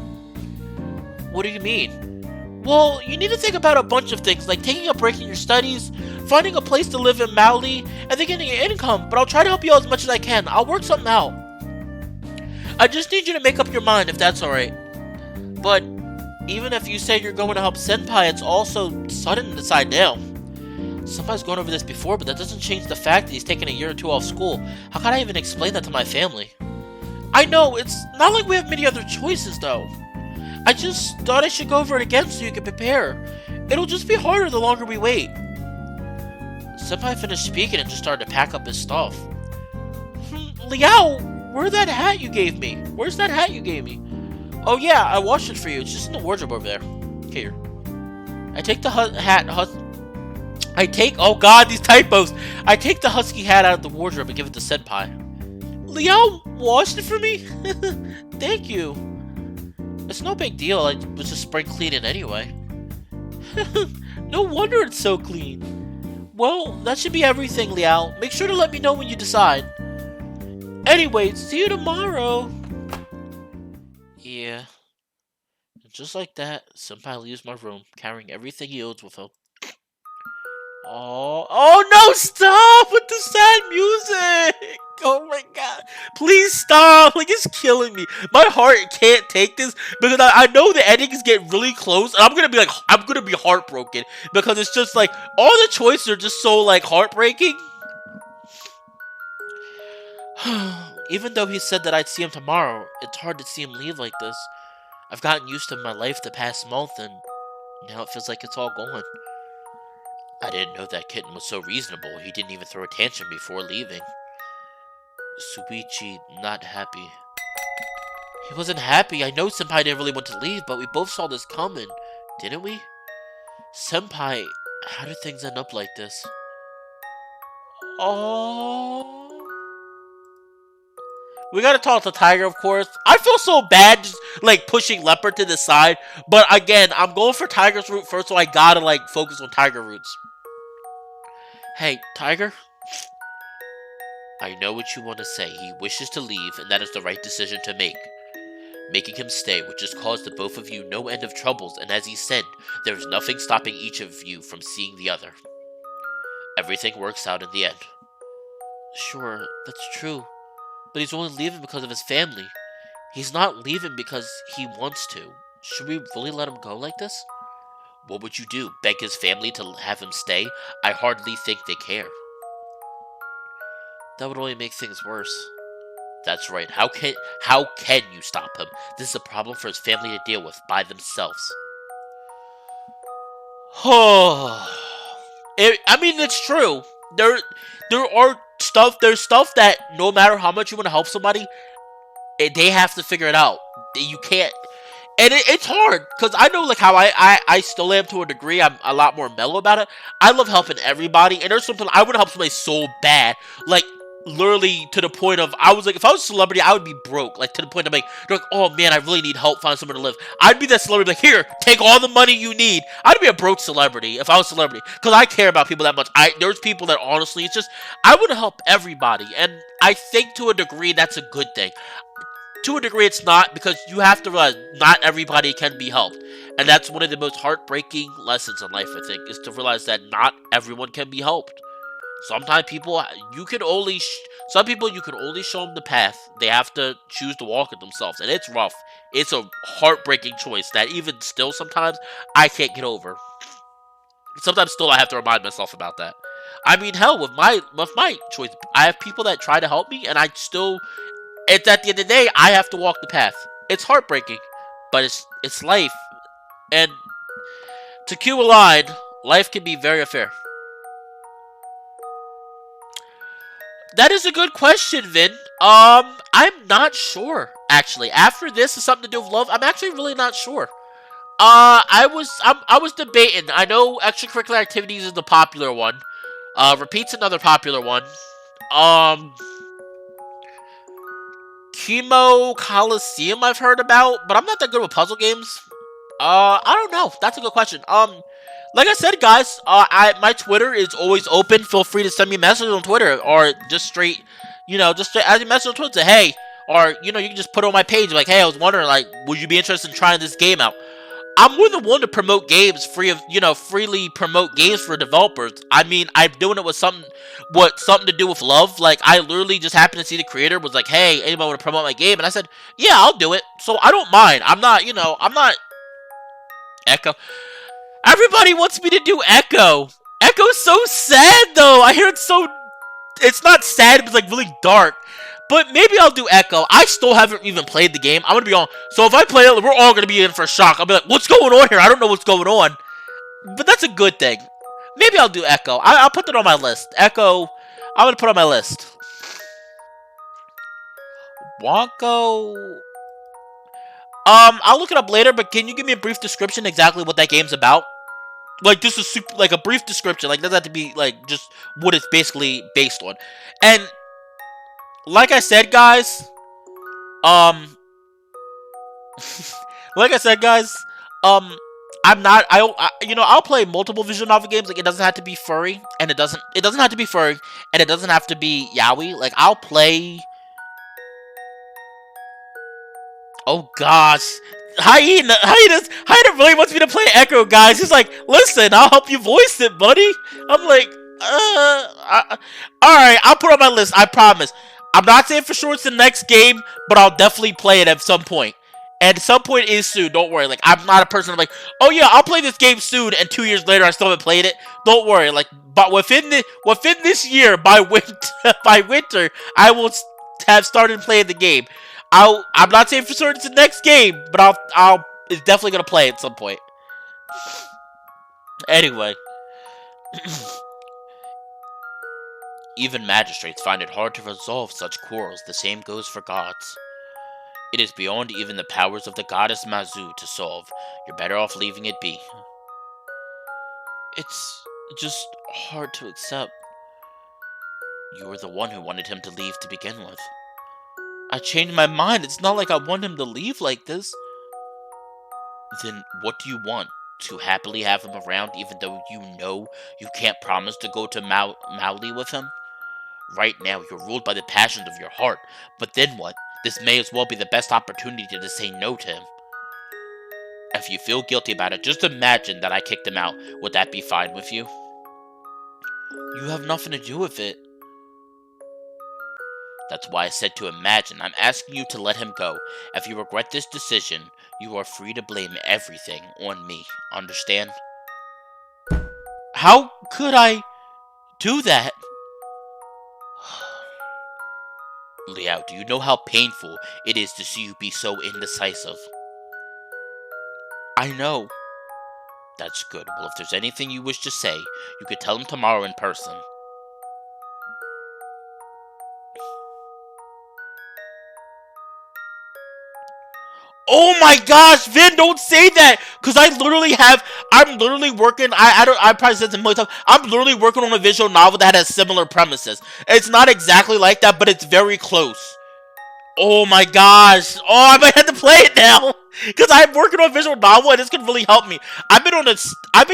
What do you mean? Well, you need to think about a bunch of things, like taking a break in your studies, finding a place to live in Maui, and then getting an income. But I'll try to help you out as much as I can. I'll work something out. I just need you to make up your mind if that's alright. But even if you say you're going to help Senpai, it's also sudden to decide now. Senpai's gone over this before, but that doesn't change the fact that he's taken a year or two off school. How can I even explain that to my family? I know, it's not like we have many other choices though. I just thought I should go over it again so you can prepare. It'll just be harder the longer we wait. Senpai finished speaking and just started to pack up his stuff. Liao, where's that hat you gave me? Where's that hat you gave me? Oh yeah, I washed it for you. It's just in the wardrobe over there. Here. I take the oh god, these typos! I take the husky hat out of the wardrobe and give it to Senpai. Liao washed it for me? Thank you. It's no big deal, I was just spring cleaning anyway. No wonder it's so clean. Well, that should be everything, Liao. Make sure to let me know when you decide. Anyway, see you tomorrow. Yeah. And just like that, Senpai leaves my room, carrying everything he owns with him. Oh no, stop with the sad music! Oh my god. Please stop, like it's killing me. My heart can't take this because I know the endings get really close and I'm gonna be heartbroken because it's just like, all the choices are just so like heartbreaking. Even though he said that I'd see him tomorrow, it's hard to see him leave like this. I've gotten used to my life the past month and now it feels like it's all gone. I didn't know that kitten was so reasonable. He didn't even throw a tantrum before leaving. Suichi, not happy. He wasn't happy. I know Senpai didn't really want to leave, but we both saw this coming, didn't we? Senpai, how did things end up like this? Oh. We gotta talk to Tiger, of course. I feel so bad just, like, pushing Leopard to the side. But, again, I'm going for Tiger's route first, so I gotta, like, focus on Tiger routes. Hey, Tiger? I know what you want to say. He wishes to leave, and that is the right decision to make. Making him stay would just cause the both of you no end of troubles, and as he said, there is nothing stopping each of you from seeing the other. Everything works out in the end. Sure, that's true. But he's only leaving because of his family. He's not leaving because he wants to. Should we really let him go like this? What would you do? Beg his family to have him stay? I hardly think they care. That would only make things worse. That's right. How can you stop him? This is a problem for his family to deal with by themselves. Oh. I mean, it's true. There, there's stuff that no matter how much you want to help somebody, they have to figure it out. You can't, and it's hard because I know like how I still am to a degree. I'm a lot more mellow about it. I love helping everybody, and there's something I would help somebody so bad, like literally to the point of I was like, if I was a celebrity, I would be broke, like to the point of like, they're like, oh man, I really need help finding somewhere to live. I'd be that celebrity, like here, take all the money you need. I'd be a broke celebrity if I was a celebrity because I care about people that much. There's people that honestly, it's just I want to help everybody, and I think to a degree that's a good thing. To a degree, it's not because you have to realize not everybody can be helped, and that's one of the most heartbreaking lessons in life. I think is to realize that not everyone can be helped. Sometimes people you can only some people you can only show them the path. They have to choose to walk it themselves, and it's rough. It's a heartbreaking choice that even still sometimes I can't get over. Sometimes still I have to remind myself about that. I mean, hell, with my choice, I have people that try to help me, and I still it's at the end of the day, I have to walk the path. It's heartbreaking, but it's life. And to cue a line, life can be very unfair. That is a good question, Vin. I'm not sure actually. After this is something to do with love. I'm actually really not sure. I was debating. I know extracurricular activities is the popular one. Repeats another popular one. Um, Chemo Coliseum I've heard about, but I'm not that good with puzzle games. I don't know. That's a good question. Like I said, guys, my Twitter is always open. Feel free to send me a message on Twitter, or just straight, just straight as a message on Twitter. Say, hey, or you can just put it on my page like, hey, I was wondering, like, would you be interested in trying this game out? I'm more than willing to promote games freely promote games for developers. I mean, I'm doing it with something to do with love. Like, I literally just happened to see the creator was like, hey, anybody want to promote my game? And I said, yeah, I'll do it. So I don't mind. I'm not Echo. Everybody wants me to do Echo. Echo's so sad, though. I hear it's so... It's not sad, it's, like, really dark. But maybe I'll do Echo. I still haven't even played the game. I'm gonna be on... So if I play it, we're all gonna be in for a shock. I'll be like, what's going on here? I don't know what's going on. But that's a good thing. Maybe I'll do Echo. I'll put that on my list. Echo... I'm gonna put on my list. Wonko... I'll look it up later, but can you give me a brief description exactly what that game's about? Like, just like a brief description. Like, it doesn't have to be, like, just what it's basically based on. And, like I said, guys, um, like I said, guys, I'm not, I'll play multiple visual novel games. Like, it doesn't have to be furry, and it doesn't have to be furry, and it doesn't have to be yaoi. Like, I'll play... Oh gosh, Hyena really wants me to play Echo, guys. He's like, listen, I'll help you voice it, buddy. I'm like, alright, I'll put it on my list, I promise. I'm not saying for sure it's the next game, but I'll definitely play it at some point. And some point is soon, don't worry. Like, I'm not a person like, oh yeah, I'll play this game soon, and 2 years later I still haven't played it. Don't worry, like, but within this year, by winter, I will have started playing the game. I'm not saying for certain it's the next game, but I'll it's definitely gonna play at some point. Anyway, even magistrates find it hard to resolve such quarrels. The same goes for gods. It is beyond even the powers of the goddess Mazu to solve. You're better off leaving it be. It's just hard to accept. You were the one who wanted him to leave to begin with. I changed my mind. It's not like I want him to leave like this. Then what do you want? To happily have him around even though you know you can't promise to go to Mauli with him? Right now, you're ruled by the passions of your heart. But then what? This may as well be the best opportunity to say no to him. If you feel guilty about it, just imagine that I kicked him out. Would that be fine with you? You have nothing to do with it. That's why I said to imagine. I'm asking you to let him go. If you regret this decision, you are free to blame everything on me. Understand? How could I do that? Liao, do you know how painful it is to see you be so indecisive? I know. That's good. Well, if there's anything you wish to say, you could tell him tomorrow in person. Oh my gosh, Vin, don't say that! Cause I'm literally working, I probably said this a million times, I'm literally working on a visual novel that has similar premises. It's not exactly like that, but it's very close. Oh my gosh. Oh, I might have to play it now. Because I'm working on a visual novel and this could really help me. I've been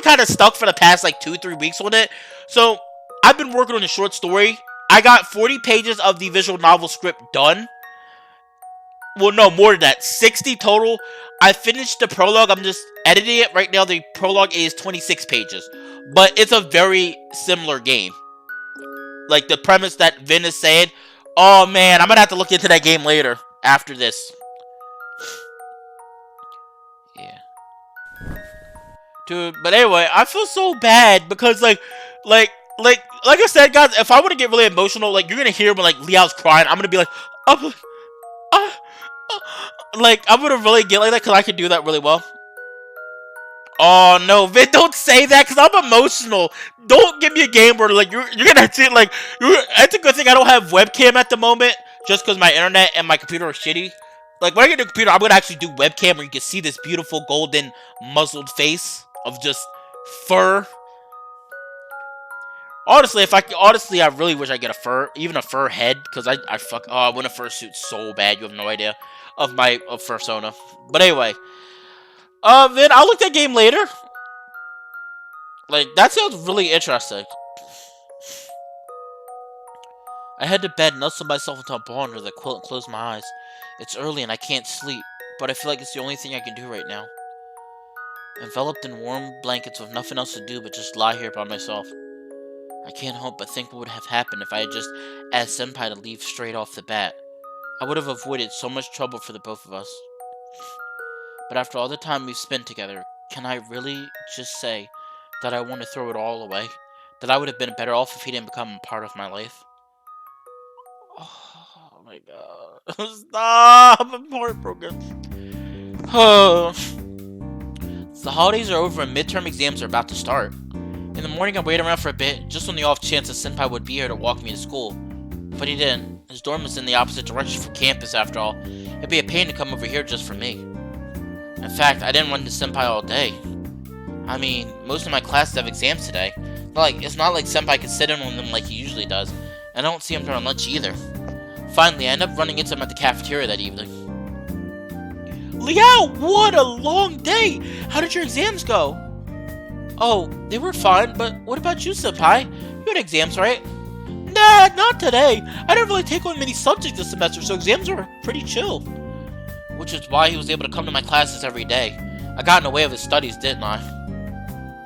kind of stuck for the past like 2-3 weeks on it. So I've been working on a short story. I got 40 pages of the visual novel script done. Well, no, more than that. 60 total. I finished the prologue. I'm just editing it right now. The prologue is 26 pages. But it's a very similar game. Like the premise that Vin is saying. Oh man, I'm gonna have to look into that game later. After this. Yeah. Dude, but anyway, I feel so bad because like I said, guys, if I want to get really emotional, like you're gonna hear when like Liao's crying, I'm gonna be like, uh, uh, like I'm gonna really get like that because I can do that really well. Oh no, Vin, don't say that because I'm emotional. Don't give me a game where like you're gonna see like it's a good thing I don't have webcam at the moment just because my internet and my computer are shitty. Like when I get a computer, I'm gonna actually do webcam where you can see this beautiful golden muzzled face of just fur. Honestly, I really wish I get a fur, even a fur head, because I want a fursuit so bad. You have no idea of fursona. But anyway. Then I'll look at that game later. Like, that sounds really interesting. I head to bed, nestled myself into a ball under the quilt and closed my eyes. It's early and I can't sleep, but I feel like it's the only thing I can do right now. Enveloped in warm blankets with nothing else to do but just lie here by myself. I can't help but think what would have happened if I had just asked Senpai to leave straight off the bat. I would have avoided so much trouble for the both of us. But after all the time we've spent together, can I really just say that I want to throw it all away? That I would have been better off if he didn't become a part of my life? Oh my god. Stop! I'm heartbroken. Oh. The holidays are over and midterm exams are about to start. In the morning I waited around for a bit, just on the off chance that Senpai would be here to walk me to school. But he didn't. His dorm was in the opposite direction from campus after all. It'd be a pain to come over here just for me. In fact, I didn't run to Senpai all day. I mean, most of my classes have exams today. But it's not like Senpai can sit in on them like he usually does. And I don't see him during lunch either. Finally, I ended up running into him at the cafeteria that evening. Liao, what a long day! How did your exams go? Oh, they were fine, but what about you, Senpai? You had exams, right? Nah, not today. I didn't really take on many subjects this semester, so exams were pretty chill. Which is why he was able to come to my classes every day. I got in the way of his studies, didn't I?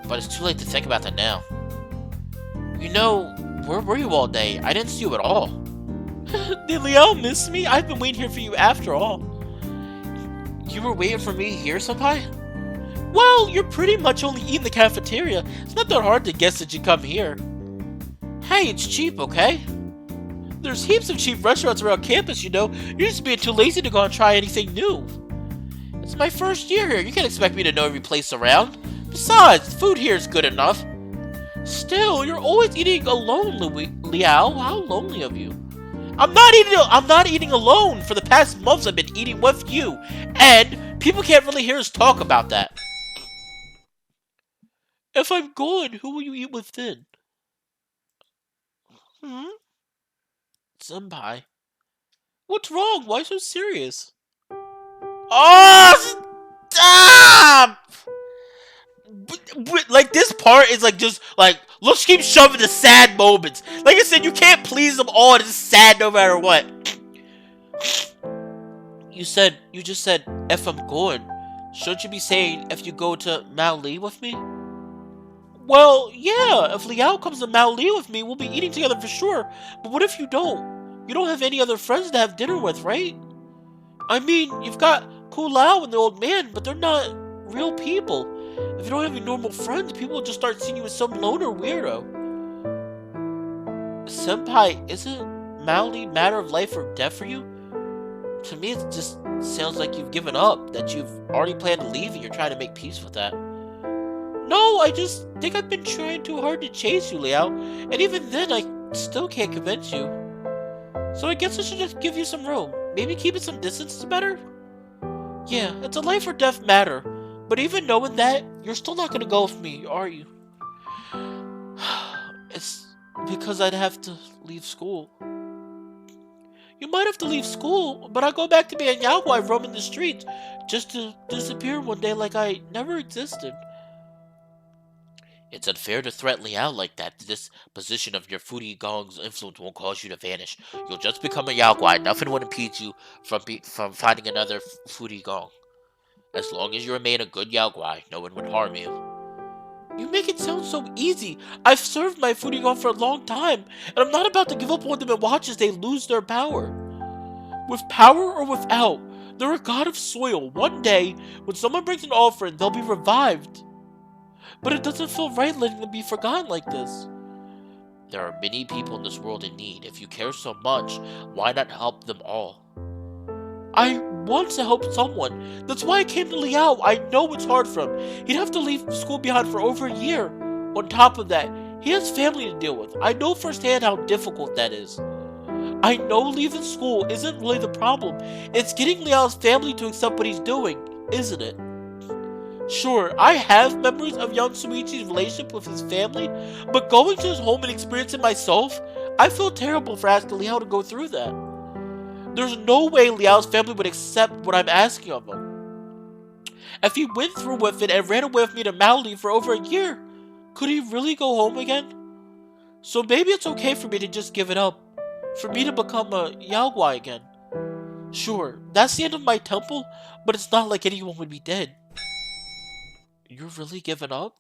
But it's too late to think about that now. You know, where were you all day? I didn't see you at all. Did Liao miss me? I've been waiting here for you after all. You were waiting for me here, Senpai? Well, you're pretty much only eating the cafeteria. It's not that hard to guess that you come here. Hey, it's cheap, okay? There's heaps of cheap restaurants around campus, you know. You're just being too lazy to go and try anything new. It's my first year here. You can't expect me to know every place around. Besides, food here is good enough. Still, you're always eating alone, Liao. How lonely of you. I'm not eating alone. For the past months, I've been eating with you. And people can't really hear us talk about that. If I'm gone, who will you eat with then? Senpai. What's wrong? Why so serious? Oh, stop! Like, this part is like just like, let's keep shoving the sad moments. Like I said, you can't please them all. It's sad no matter what. You just said, if I'm going. Shouldn't you be saying, if you go to Mao Li with me? Well, yeah, if Liao comes to Mao Li with me, we'll be eating together for sure. But what if you don't? You don't have any other friends to have dinner with, right? I mean, you've got Ku Lao and the old man, but they're not real people. If you don't have any normal friends, people will just start seeing you as some loner weirdo. Senpai, isn't Mao Li matter of life or death for you? To me, it just sounds like you've given up, that you've already planned to leave and you're trying to make peace with that. No, I just think I've been trying too hard to chase you, Liao, and even then I still can't convince you. So I guess I should just give you some room. Maybe keeping some distance is better? Yeah, it's a life or death matter. But even knowing that, you're still not gonna go with me, are you? It's because I'd have to leave school. You might have to leave school, but I'll go back to being Yaoi roaming the streets, just to disappear one day like I never existed. It's unfair to threaten Liao like that. This position of your Foodie Gong's influence won't cause you to vanish. You'll just become a Yaoi. Nothing would impede you from finding another Foodie Gong. As long as you remain a good Yaoi, no one would harm you. You make it sound so easy. I've served my Foodie Gong for a long time, and I'm not about to give up on them and watch as they lose their power. With power or without, they're a god of soil. One day, when someone brings an offering, they'll be revived. But it doesn't feel right letting them be forgotten like this. There are many people in this world in need. If you care so much, why not help them all? I want to help someone. That's why I came to Liao. I know it's hard for him. He'd have to leave school behind for over a year. On top of that, he has family to deal with. I know firsthand how difficult that is. I know leaving school isn't really the problem. It's getting Liao's family to accept what he's doing, isn't it? Sure, I have memories of young Suichi's relationship with his family, but going to his home and experiencing myself, I feel terrible for asking Liao to go through that. There's no way Liao's family would accept what I'm asking of him. If he went through with it and ran away with me to Maoli for over a year, could he really go home again? So maybe it's okay for me to just give it up, for me to become a Yaoi again. Sure, that's the end of my temple, but it's not like anyone would be dead. You're really giving up?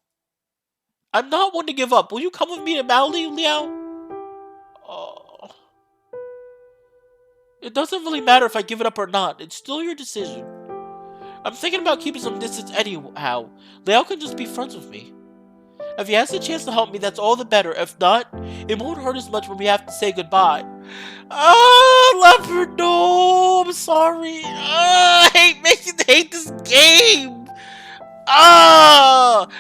I'm not one to give up. Will you come with me to Maoli, Liao? Oh. It doesn't really matter if I give it up or not. It's still your decision. I'm thinking about keeping some distance anyhow. Liao can just be friends with me. If he has the chance to help me, that's all the better. If not, it won't hurt as much when we have to say goodbye. Leopard, no! I'm sorry. I hate this game!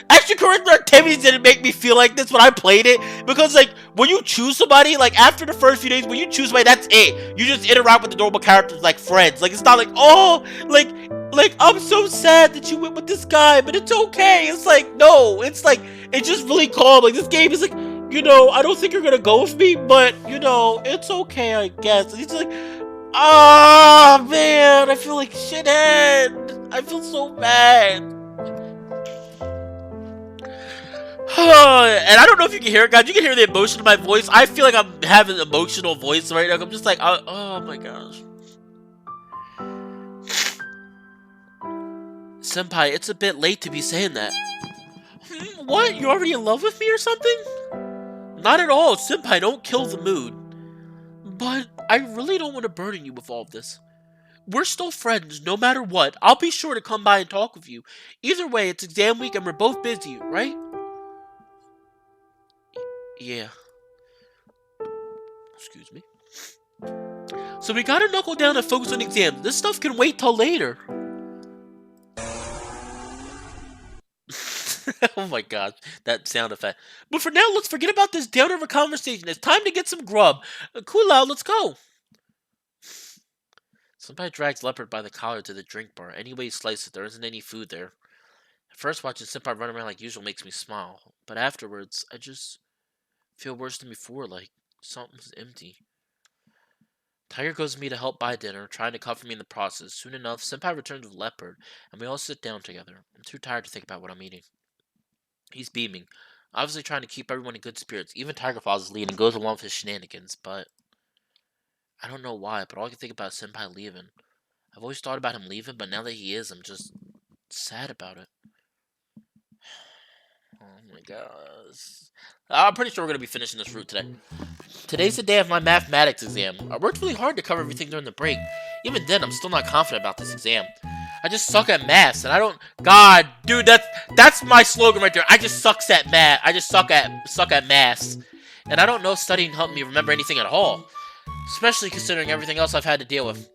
Extracurricular activities didn't make me feel like this when I played it. Because, like, when you choose somebody, like, after the first few days, when you choose somebody, that's it. You just interact with the normal characters like friends. Like, it's not like, oh, like, I'm so sad that you went with this guy, but it's okay. It's like, no, it's like, it's just really calm. Like, this game is like, you know, I don't think you're gonna go with me, but, you know, it's okay, I guess. And he's like, oh, man, I feel like shithead. I feel so bad. And I don't know if you can hear it, guys. You can hear the emotion in my voice. I feel like I'm having an emotional voice right now. I'm just like, oh my gosh. Senpai, it's a bit late to be saying that. What? You're already in love with me or something? Not at all. Senpai, don't kill the mood. But I really don't want to burden you with all of this. We're still friends, no matter what. I'll be sure to come by and talk with you. Either way, it's exam week and we're both busy, right? Yeah. Excuse me. So we gotta knuckle down and focus on exams. This stuff can wait till later. Oh my god, that sound effect. But for now, let's forget about this down-over conversation. It's time to get some grub. Cool out, let's go. Somebody drags Leopard by the collar to the drink bar. Any way you slice it, there isn't any food there. At first, watching Senpai run around like usual makes me smile. But afterwards, I just feel worse than before, like something's empty. Tiger goes with me to help buy dinner, trying to comfort me in the process. Soon enough, Senpai returns with Leopard, and we all sit down together. I'm too tired to think about what I'm eating. He's beaming, obviously trying to keep everyone in good spirits. Even Tiger follows his lead and goes along with his shenanigans, but I don't know why, but all I can think about is Senpai leaving. I've always thought about him leaving, but now that he is, I'm just sad about it. Oh my gosh. I'm pretty sure we're going to be finishing this route today. Today's the day of my mathematics exam. I worked really hard to cover everything during the break. Even then, I'm still not confident about this exam. I just suck at maths, and I don't... God, dude, that's my slogan right there. I just sucks at math. I just suck at maths. And I don't know if studying helped me remember anything at all. Especially considering everything else I've had to deal with.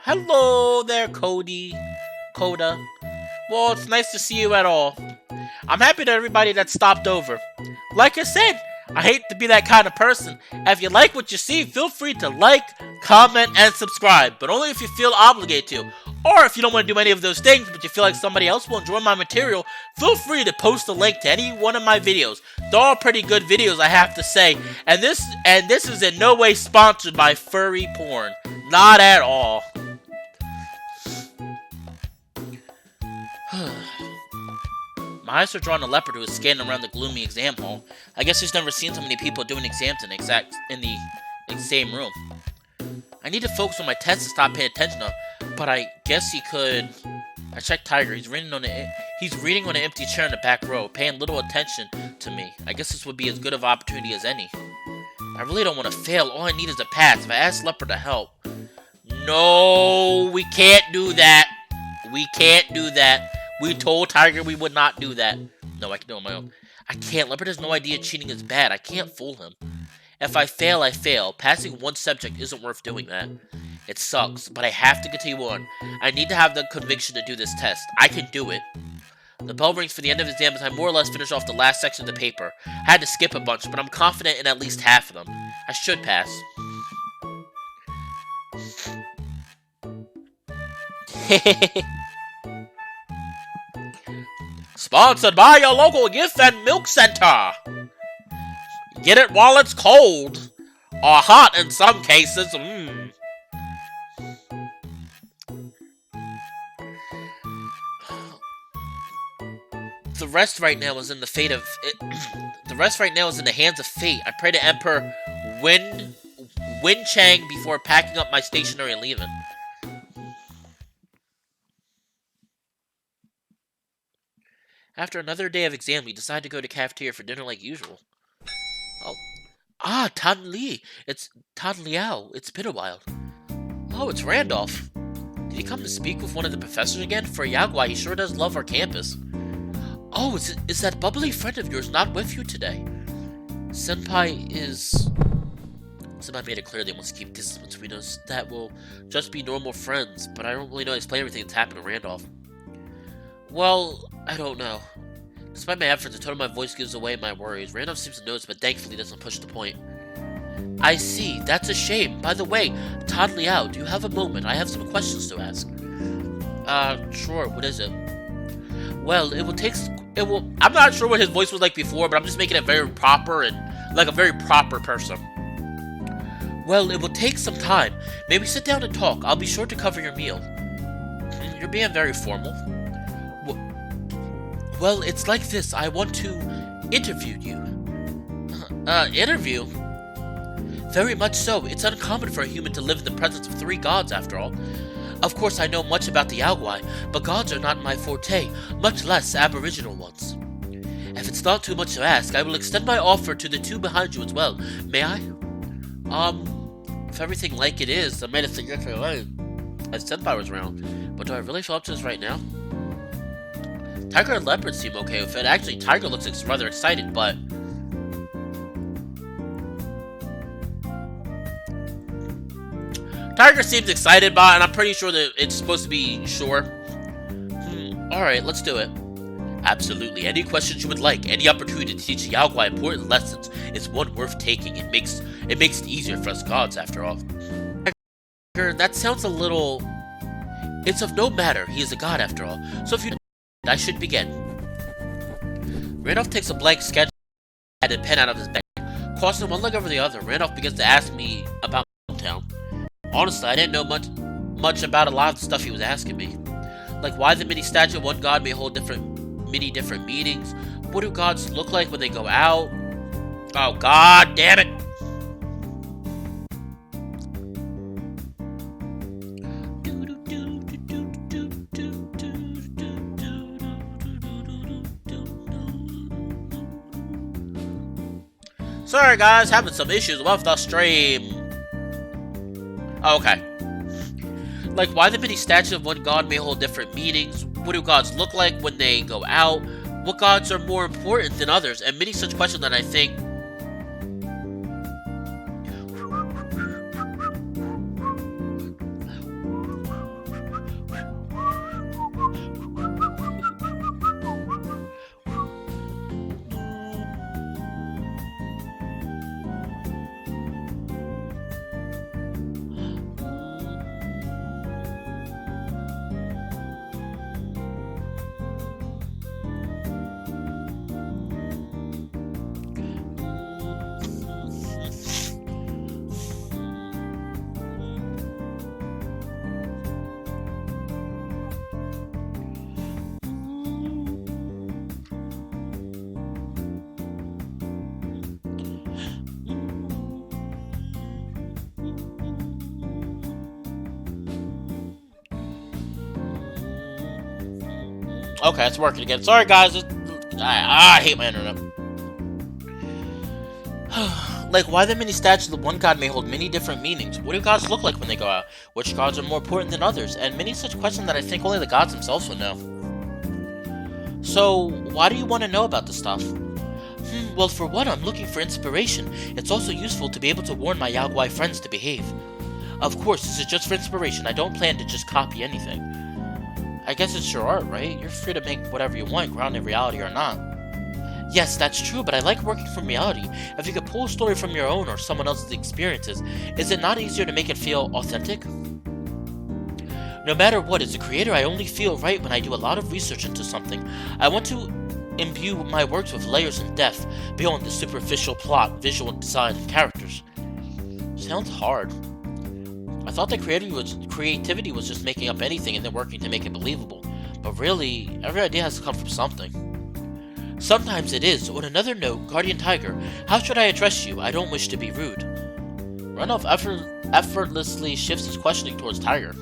Hello there, Coda. Well, it's nice to see you at all. I'm happy to everybody that stopped over. Like I said, I hate to be that kind of person. If you like what you see, feel free to like, comment, and subscribe, but only if you feel obligated to. Or if you don't want to do any of those things, but you feel like somebody else will enjoy my material, feel free to post a link to any one of my videos. They're all pretty good videos, I have to say. And this is in no way sponsored by furry porn. Not at all. My eyes are drawn to Leopard, who is scanning around the gloomy exam hall. I guess he's never seen so many people doing exams in the same room. I need to focus on my test to stop paying attention to him, but I guess he could. I checked Tiger. He's reading on an empty chair in the back row, paying little attention to me. I guess this would be as good of an opportunity as any. I really don't want to fail. All I need is a pass. If I ask Leopard to help. No, we can't do that. We can't do that. We told Tiger we would not do that. No, I can do it on my own. I can't. Leopard has no idea cheating is bad. I can't fool him. If I fail, I fail. Passing one subject isn't worth doing that. It sucks, but I have to continue on. I need to have the conviction to do this test. I can do it. The bell rings for the end of the exam as I more or less finish off the last section of the paper. I had to skip a bunch, but I'm confident in at least half of them. I should pass. Sponsored by your local gift and milk center. Get it while it's cold. Or hot in some cases. The rest right now is in the fate of the rest right now is in the hands of fate. I pray to Emperor Win Chang before packing up my stationery and leaving. After another day of exam, we decide to go to cafeteria for dinner like usual. Oh. Ah, Tan Li. It's Tan Liao. It's been a while. Oh, it's Randolph. Did he come to speak with one of the professors again? For a Yaguai, he sure does love our campus. Oh, is that bubbly friend of yours not with you today? Senpai made it clear they must keep distance between us. That will just be normal friends, but I don't really know how to explain everything that's happened to Randolph. Well, I don't know. Despite my efforts, the tone of my voice gives away my worries. Randolph seems to notice, but thankfully doesn't push the point. I see. That's a shame. By the way, Todd Liao, do you have a moment? I have some questions to ask. Sure. What is it? Well, I'm not sure what his voice was like before, but I'm just making it very proper and like a very proper person. Well, it will take some time. Maybe sit down and talk. I'll be sure to cover your meal. You're being very formal. Well, it's like this. I want to interview you. Interview? Very much so. It's uncommon for a human to live in the presence of 3 gods, after all. Of course, I know much about the Yaguai, but gods are not my forte, much less aboriginal ones. If it's not too much to ask, I will extend my offer to the 2 behind you as well. May I? If everything like it is, I might have suggested right as Senpai was around. But do I really feel up to this right now? Tiger and Leopard seem okay with it. Actually, Tiger looks rather excited, but... Tiger seems excited about it, and I'm pretty sure that it's supposed to be sure. Alright, let's do it. Absolutely. Any questions you would like, any opportunity to teach Yaguai important lessons is one worth taking. It makes it easier for us gods, after all. Tiger, that sounds a little... It's of no matter. He is a god, after all. So if you... I should begin. Randolph takes a blank sketch pad and pen out of his bag. Crossing one leg over the other, Randolph begins to ask me about my hometown. Honestly, I didn't know much about a lot of the stuff he was asking me. Like why the mini statue of one god may hold many different meanings. What do gods look like when they go out? Oh god damn it! Sorry guys, having some issues with the stream. Oh, okay. Like why the many statues of one god may hold different meanings, what do gods look like when they go out, what gods are more important than others, and many such questions that I think... Okay, it's working again. Sorry, guys. I hate my internet. Like, why the many statues of one god may hold many different meanings? What do gods look like when they go out? Which gods are more important than others? And many such questions that I think only the gods themselves would know. So, why do you want to know about this stuff? Well, for one, I'm looking for inspiration. It's also useful to be able to warn my Yaogwai friends to behave. Of course, this is just for inspiration. I don't plan to just copy anything. I guess it's your art, right? You're free to make whatever you want, grounded in reality or not. Yes, that's true, but I like working from reality. If you could pull a story from your own or someone else's experiences, is it not easier to make it feel authentic? No matter what, as a creator, I only feel right when I do a lot of research into something. I want to imbue my works with layers and depth, beyond the superficial plot, visual design, and characters. Sounds hard. I thought that creativity was just making up anything and then working to make it believable. But really, every idea has to come from something. Sometimes it is. On another note, Guardian Tiger, how should I address you? I don't wish to be rude. Runoff effortlessly shifts his questioning towards Tiger.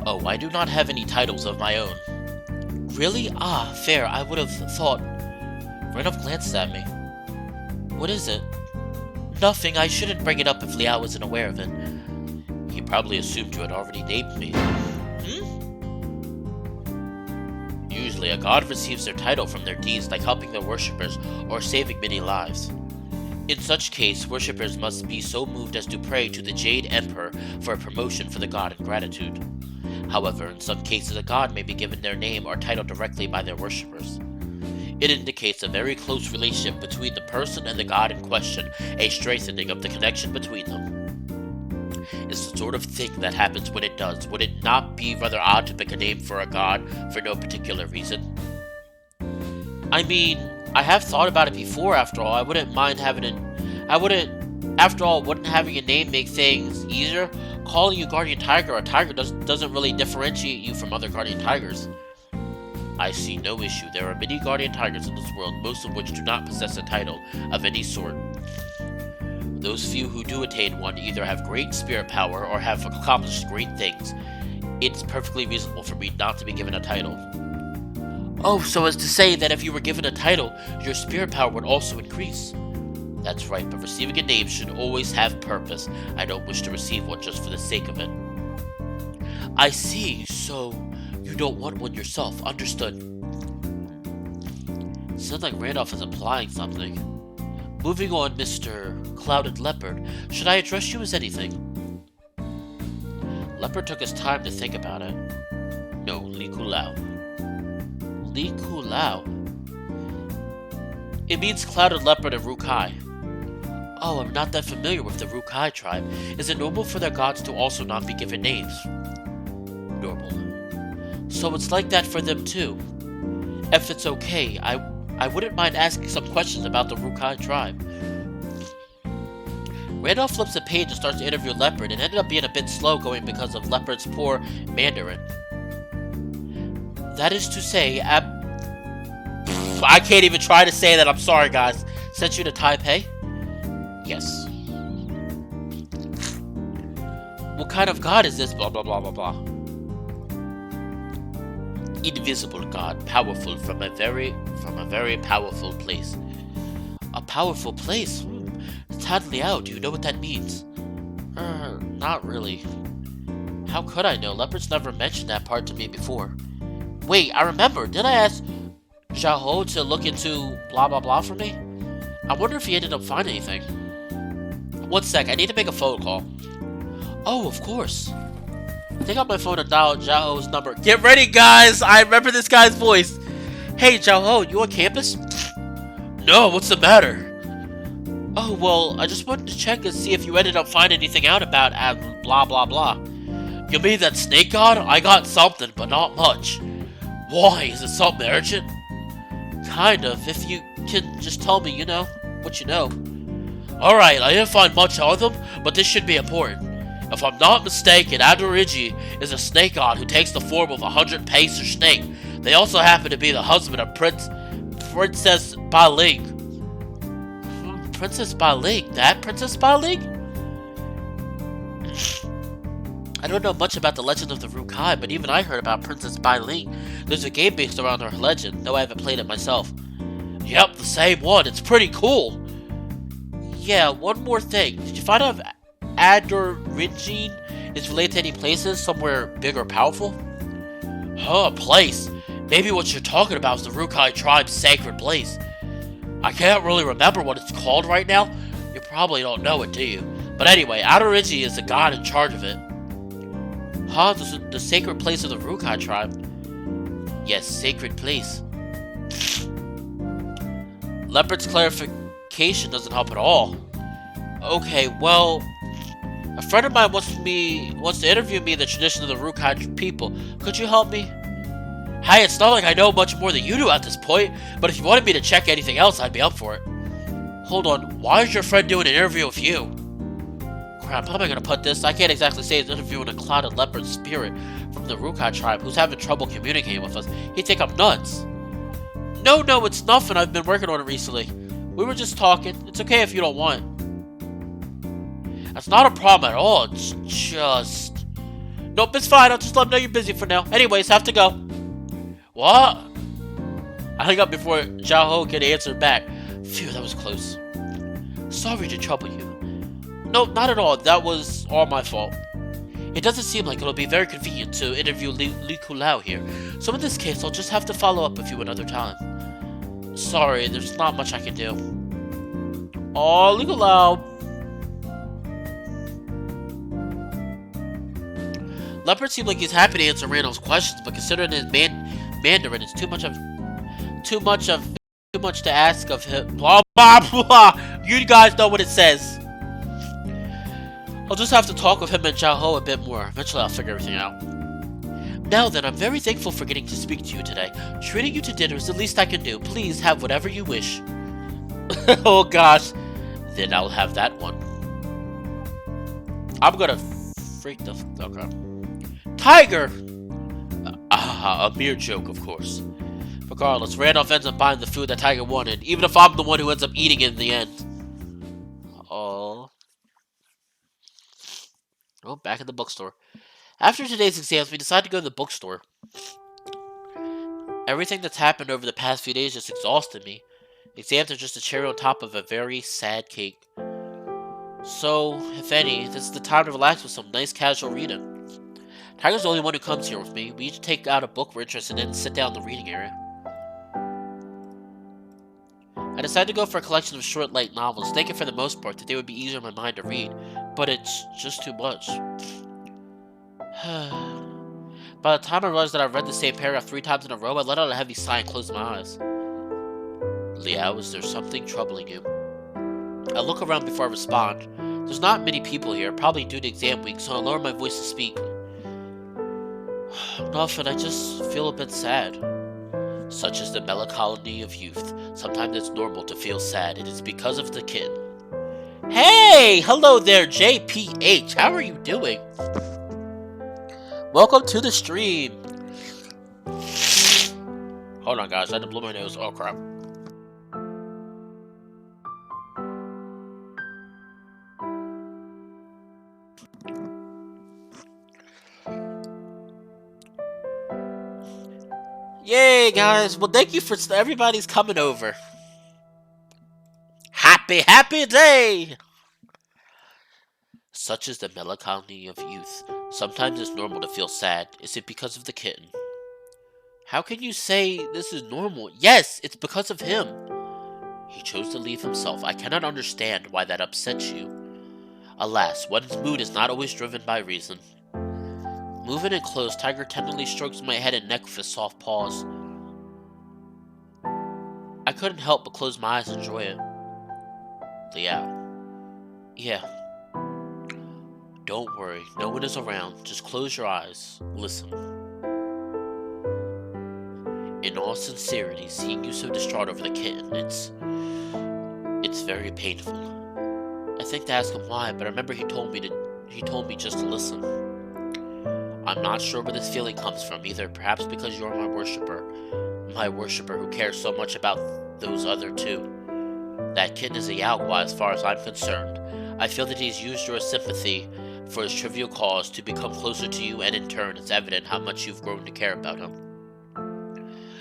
Oh, I do not have any titles of my own. Really? Ah, fair. I would have thought. Renov glanced at me. What is it? Nothing. I shouldn't bring it up if Liao isn't aware of it. He probably assumed you had already named me. Usually, a god receives their title from their deeds like helping their worshippers or saving many lives. In such case, worshippers must be so moved as to pray to the Jade Emperor for a promotion for the god in gratitude. However, in some cases a god may be given their name or title directly by their worshippers. It indicates a very close relationship between the person and the god in question, a strengthening of the connection between them. It's the sort of thing that happens when it does. Would it not be rather odd to pick a name for a god for no particular reason? I mean, I have thought about it before, after all. Wouldn't having a name make things easier? Calling you Guardian Tiger or Tiger doesn't really differentiate you from other Guardian Tigers. I see no issue. There are many Guardian Tigers in this world, most of which do not possess a title of any sort. Those few who do attain one either have great spirit power or have accomplished great things. It's perfectly reasonable for me not to be given a title. Oh, so as to say that if you were given a title, your spirit power would also increase. That's right, but receiving a name should always have purpose. I don't wish to receive one just for the sake of it. I see, so you don't want one yourself. Understood. Sounds like Randolph is implying something. Moving on, Mr. Clouded Leopard. Should I address you as anything? Leopard took his time to think about it. No, Li Kulao. Li Kulao? It means Clouded Leopard in Rukai. Oh, I'm not that familiar with the Rukai tribe. Is it normal for their gods to also not be given names? Normal. So it's like that for them too. If it's okay, I wouldn't mind asking some questions about the Rukai tribe. Randolph flips a page and starts to interview Leopard and ended up being a bit slow going because of Leopard's poor Mandarin. That is to say, I can't even try to say that, I'm sorry guys. Sent you to Taipei? Yes. What kind of god is this? Blah blah blah blah blah. Invisible god, powerful from a very powerful place. A powerful place? Tad Liao, do you know what that means? Not really. How could I know? Leopard's never mentioned that part to me before. Wait, I remember. Did I ask Zhao to look into blah blah blah for me? I wonder if he ended up finding anything. One sec, I need to make a phone call. Oh, of course. Take out my phone and dial Zhao's number. Get ready, guys! I remember this guy's voice. Hey, Zhao, you on campus? No, what's the matter? Oh, well, I just wanted to check and see if you ended up finding anything out about blah blah blah. You mean that snake god? I got something, but not much. Why? Is it something urgent? Kind of. If you can just tell me, what you know. Alright, I didn't find much on them, but this should be important. If I'm not mistaken, Adorigi is a snake god who takes the form of a 100-pacer snake. They also happen to be the husband of Princess Balig. Princess Balig? That Princess Balig? I don't know much about the legend of the Rukai, but even I heard about Princess Balig. There's a game based around her legend, though I haven't played it myself. Yep, the same one. It's pretty cool. Yeah, one more thing. Did you find out if Adorigi is related to any places somewhere big or powerful? Huh, place. Maybe what you're talking about is the Rukai tribe's sacred place. I can't really remember what it's called right now. You probably don't know it, do you? But anyway, Adorigi is the god in charge of it. Huh? The sacred place of the Rukai tribe? Yes, sacred place. Leopard's clarification doesn't help at all. Okay, well, a friend of mine wants to interview me in the tradition of the Rukai people. Could you help me? Hey, it's not like I know much more than you do at this point, but if you wanted me to check anything else, I'd be up for it. Hold on, why is your friend doing an interview with you? Crap, how am I gonna put this? I can't exactly say he's interviewing a clouded leopard spirit from the Rukai tribe who's having trouble communicating with us. He'd think I'm nuts. No, it's nothing. I've been working on it recently. We were just talking. It's okay if you don't want. That's not a problem at all. It's just... Nope, it's fine. I'll just let him know you're busy for now. Anyways, have to go. What? I hung up before Xiaoho could answer back. Phew, that was close. Sorry to trouble you. No, not at all. That was all my fault. It doesn't seem like it'll be very convenient to interview Li Kulao here, so in this case, I'll just have to follow up with you another time. Sorry, there's not much I can do. Oh, Li Kulao. Leopard seemed like he's happy to answer Randall's questions, but considering his Mandarin, it's too much to ask of him. Blah blah blah. You guys know what it says. I'll just have to talk with him and Xiaoho a bit more. Eventually I'll figure everything out. Now then, I'm very thankful for getting to speak to you today. Treating you to dinner is the least I can do. Please have whatever you wish. Oh gosh. Then I'll have that one. I'm gonna freak the... Okay. Tiger! A mere joke, of course. Regardless, Randolph ends up buying the food that Tiger wanted, even if I'm the one who ends up eating it in the end. Oh. Oh, back at the bookstore. After today's exams, we decided to go to the bookstore. Everything that's happened over the past few days just exhausted me. Exams are just a cherry on top of a very sad cake. So, if any, this is the time to relax with some nice casual reading. Tiger's the only one who comes here with me. We each take out a book we're interested in and sit down in the reading area. I decided to go for a collection of short, light novels, thinking for the most part that they would be easier in my mind to read, but it's just too much. By the time I realized that I've read the same paragraph 3 times in a row, I let out a heavy sigh and closed my eyes. Liao, is there something troubling you? I look around before I respond. There's not many people here, probably due to exam week, so I lower my voice to speak. Nothing, I just feel a bit sad. Such is the melancholy of youth. Sometimes it's normal to feel sad. It is because of the kitten. Hey! Hello there, JPH. How are you doing? Welcome to the stream. Hold on, guys. I had to blow my nose. Oh, crap. Yay, guys. Well, thank you for everybody's coming over. Happy day! Such is the melancholy of youth. Sometimes it's normal to feel sad. Is it because of the kitten? How can you say this is normal? Yes, it's because of him. He chose to leave himself. I cannot understand why that upsets you. Alas, one's mood is not always driven by reason. Moving in close, Tiger tenderly strokes my head and neck with his soft paws. I couldn't help but close my eyes and enjoy it. Liao. Yeah. Don't worry, no one is around. Just close your eyes. Listen. In all sincerity, seeing you so distraught over the kitten, it's very painful. I think to ask him why, but I remember he told me just to listen. I'm not sure where this feeling comes from either, perhaps because you're my worshiper who cares so much about those other two. That kitten is a Yaogua as far as I'm concerned. I feel that he's used your sympathy for his trivial cause to become closer to you, and in turn it's evident how much you've grown to care about him.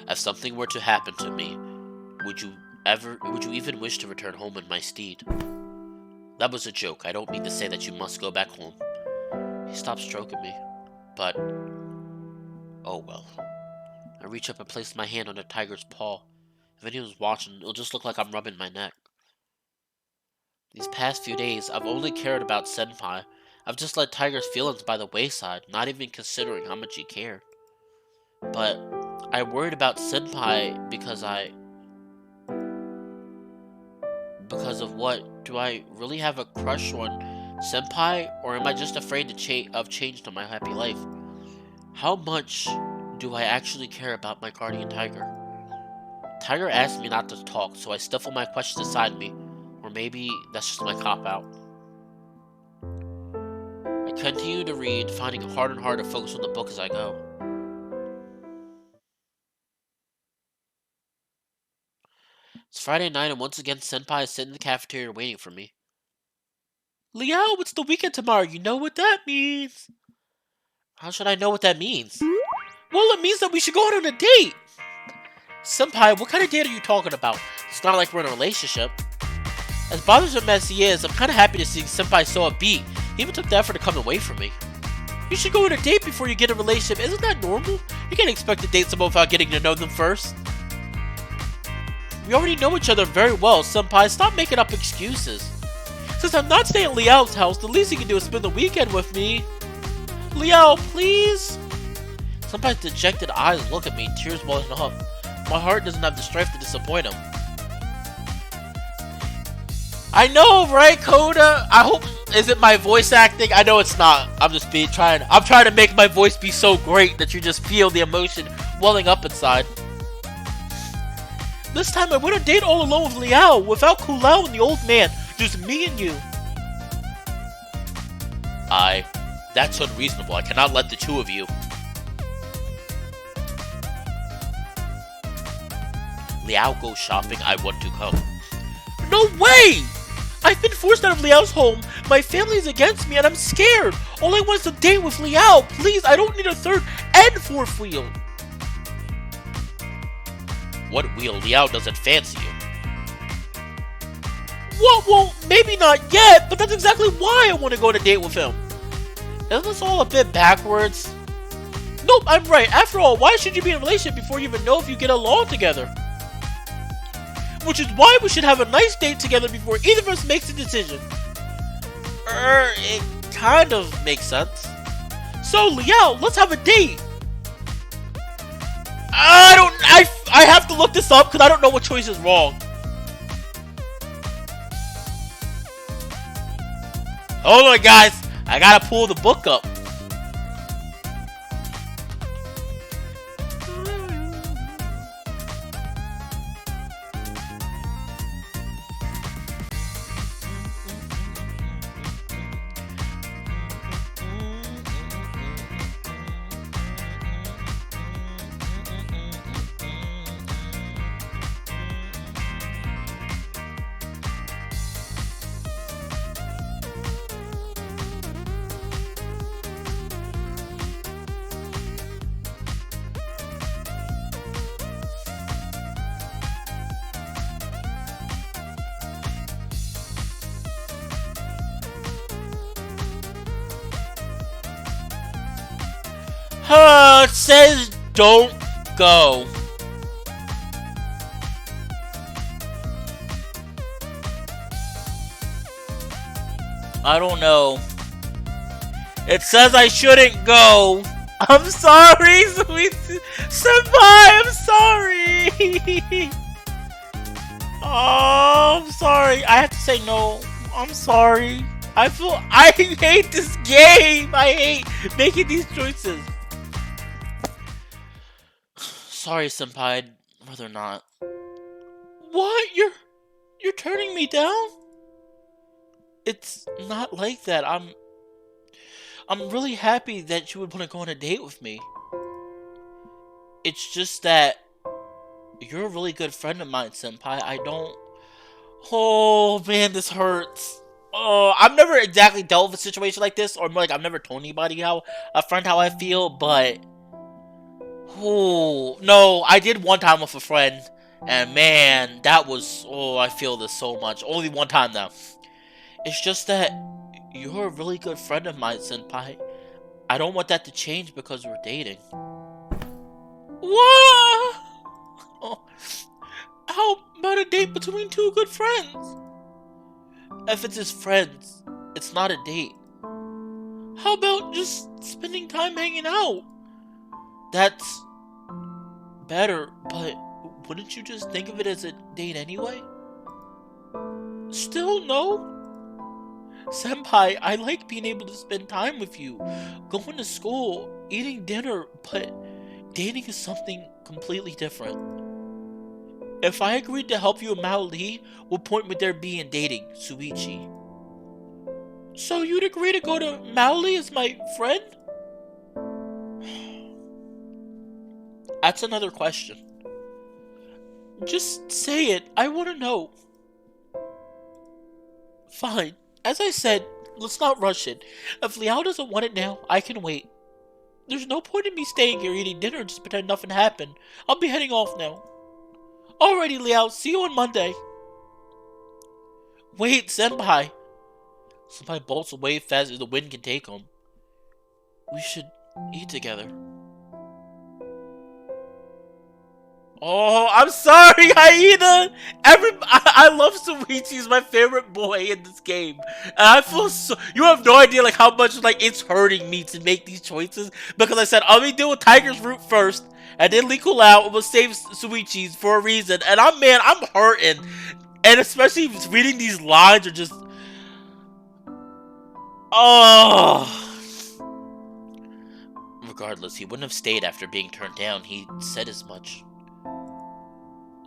If something were to happen to me, would you even wish to return home in my steed? That was a joke. I don't mean to say that you must go back home. He stopped stroking me, but oh well. I reach up and place my hand on the tiger's paw. If anyone's watching, it'll just look like I'm rubbing my neck. These past few days, I've only cared about Senpai. I've just let Tiger's feelings by the wayside, not even considering how much he cared. But I worried about Senpai because of what? Do I really have a crush on Senpai, or am I just afraid of change to my happy life? How much do I actually care about my guardian tiger? Tiger asked me not to talk, so I stifle my questions inside me, or maybe that's just my cop-out. I continue to read, finding it harder and harder to focus on the book as I go. It's Friday night, and once again Senpai is sitting in the cafeteria waiting for me. Liao, it's the weekend tomorrow, you know what that means? How should I know what that means? Well, it means that we should go out on a date! Senpai, what kind of date are you talking about? It's not like we're in a relationship. As bothersome as he is, I'm kinda happy to see Senpai so upbeat. He even took the effort to come away from me. You should go on a date before you get in a relationship, isn't that normal? You can't expect to date someone without getting to know them first. We already know each other very well, Senpai, stop making up excuses. Since I'm not staying at Liao's house, the least he can do is spend the weekend with me. Liao, please? Senpai's dejected eyes look at me, tears welling up. My heart doesn't have the strength to disappoint him. I know, right, Coda? I hope... Is it my voice acting? I know it's not. I'm trying to make my voice be so great that you just feel the emotion welling up inside. This time I went on a date all alone with Liao, without Kulao and the old man. Just me and you. That's unreasonable. I cannot let the two of you. Liao goes shopping, I want to go. No way! I've been forced out of Liao's home, my family is against me, and I'm scared! All I want is a date with Liao! Please, I don't need a third and fourth wheel! What wheel? Liao doesn't fancy you. Well, maybe not yet, but that's exactly why I want to go on a date with him. Isn't this all a bit backwards? Nope, I'm right. After all, why should you be in a relationship before you even know if you get along together? Which is why we should have a nice date together before either of us makes a decision. It kind of makes sense. So, Liao, let's have a date. I have to look this up because I don't know what choice is wrong. Hold on, guys. I gotta pull the book up. It says don't go. I don't know. It says I shouldn't go. I'm sorry, sweet Senpai, I'm sorry. Oh, I'm sorry. I have to say no. I'm sorry. I hate this game. I hate making these choices. Sorry, Senpai, I'd rather not. What? You're turning me down? It's not like that. I'm really happy that you would want to go on a date with me. It's just that you're a really good friend of mine, Senpai. I don't. Oh man, this hurts. Oh, I've never exactly dealt with a situation like this, or more like I've never told anybody how I feel, but oh no, I did one time with a friend, and man, that was I feel this so much. Only one time though. It's just that you're a really good friend of mine, Senpai. I don't want that to change because we're dating. What? Oh, how about a date between two good friends? If it's just friends, it's not a date. How about just spending time hanging out? That's better, but wouldn't you just think of it as a date anyway? Still no? Senpai, I like being able to spend time with you, going to school, eating dinner, but dating is something completely different. If I agreed to help you in Mao Li, what point would there be in dating Suichi? So you'd agree to go to Mao Li as my friend? That's another question. Just say it, I want to know. Fine. As I said, let's not rush it. If Liao doesn't want it now, I can wait. There's no point in me staying here eating dinner and just pretend nothing happened. I'll be heading off now. Alrighty, Liao, see you on Monday. Wait, Senpai. Senpai bolts away fast as the wind can take him. We should eat together. Oh, I'm sorry, Hyena! I love Suichi, he's my favorite boy in this game. And I feel so... You have no idea, like, how much, like, it's hurting me to make these choices. Because I said, I'll be deal with Tiger's Root first. And then Lee Kulao will save Suichi's for a reason. And I'm hurting. And especially reading these lines are just... Oh... Regardless, he wouldn't have stayed after being turned down. He said as much.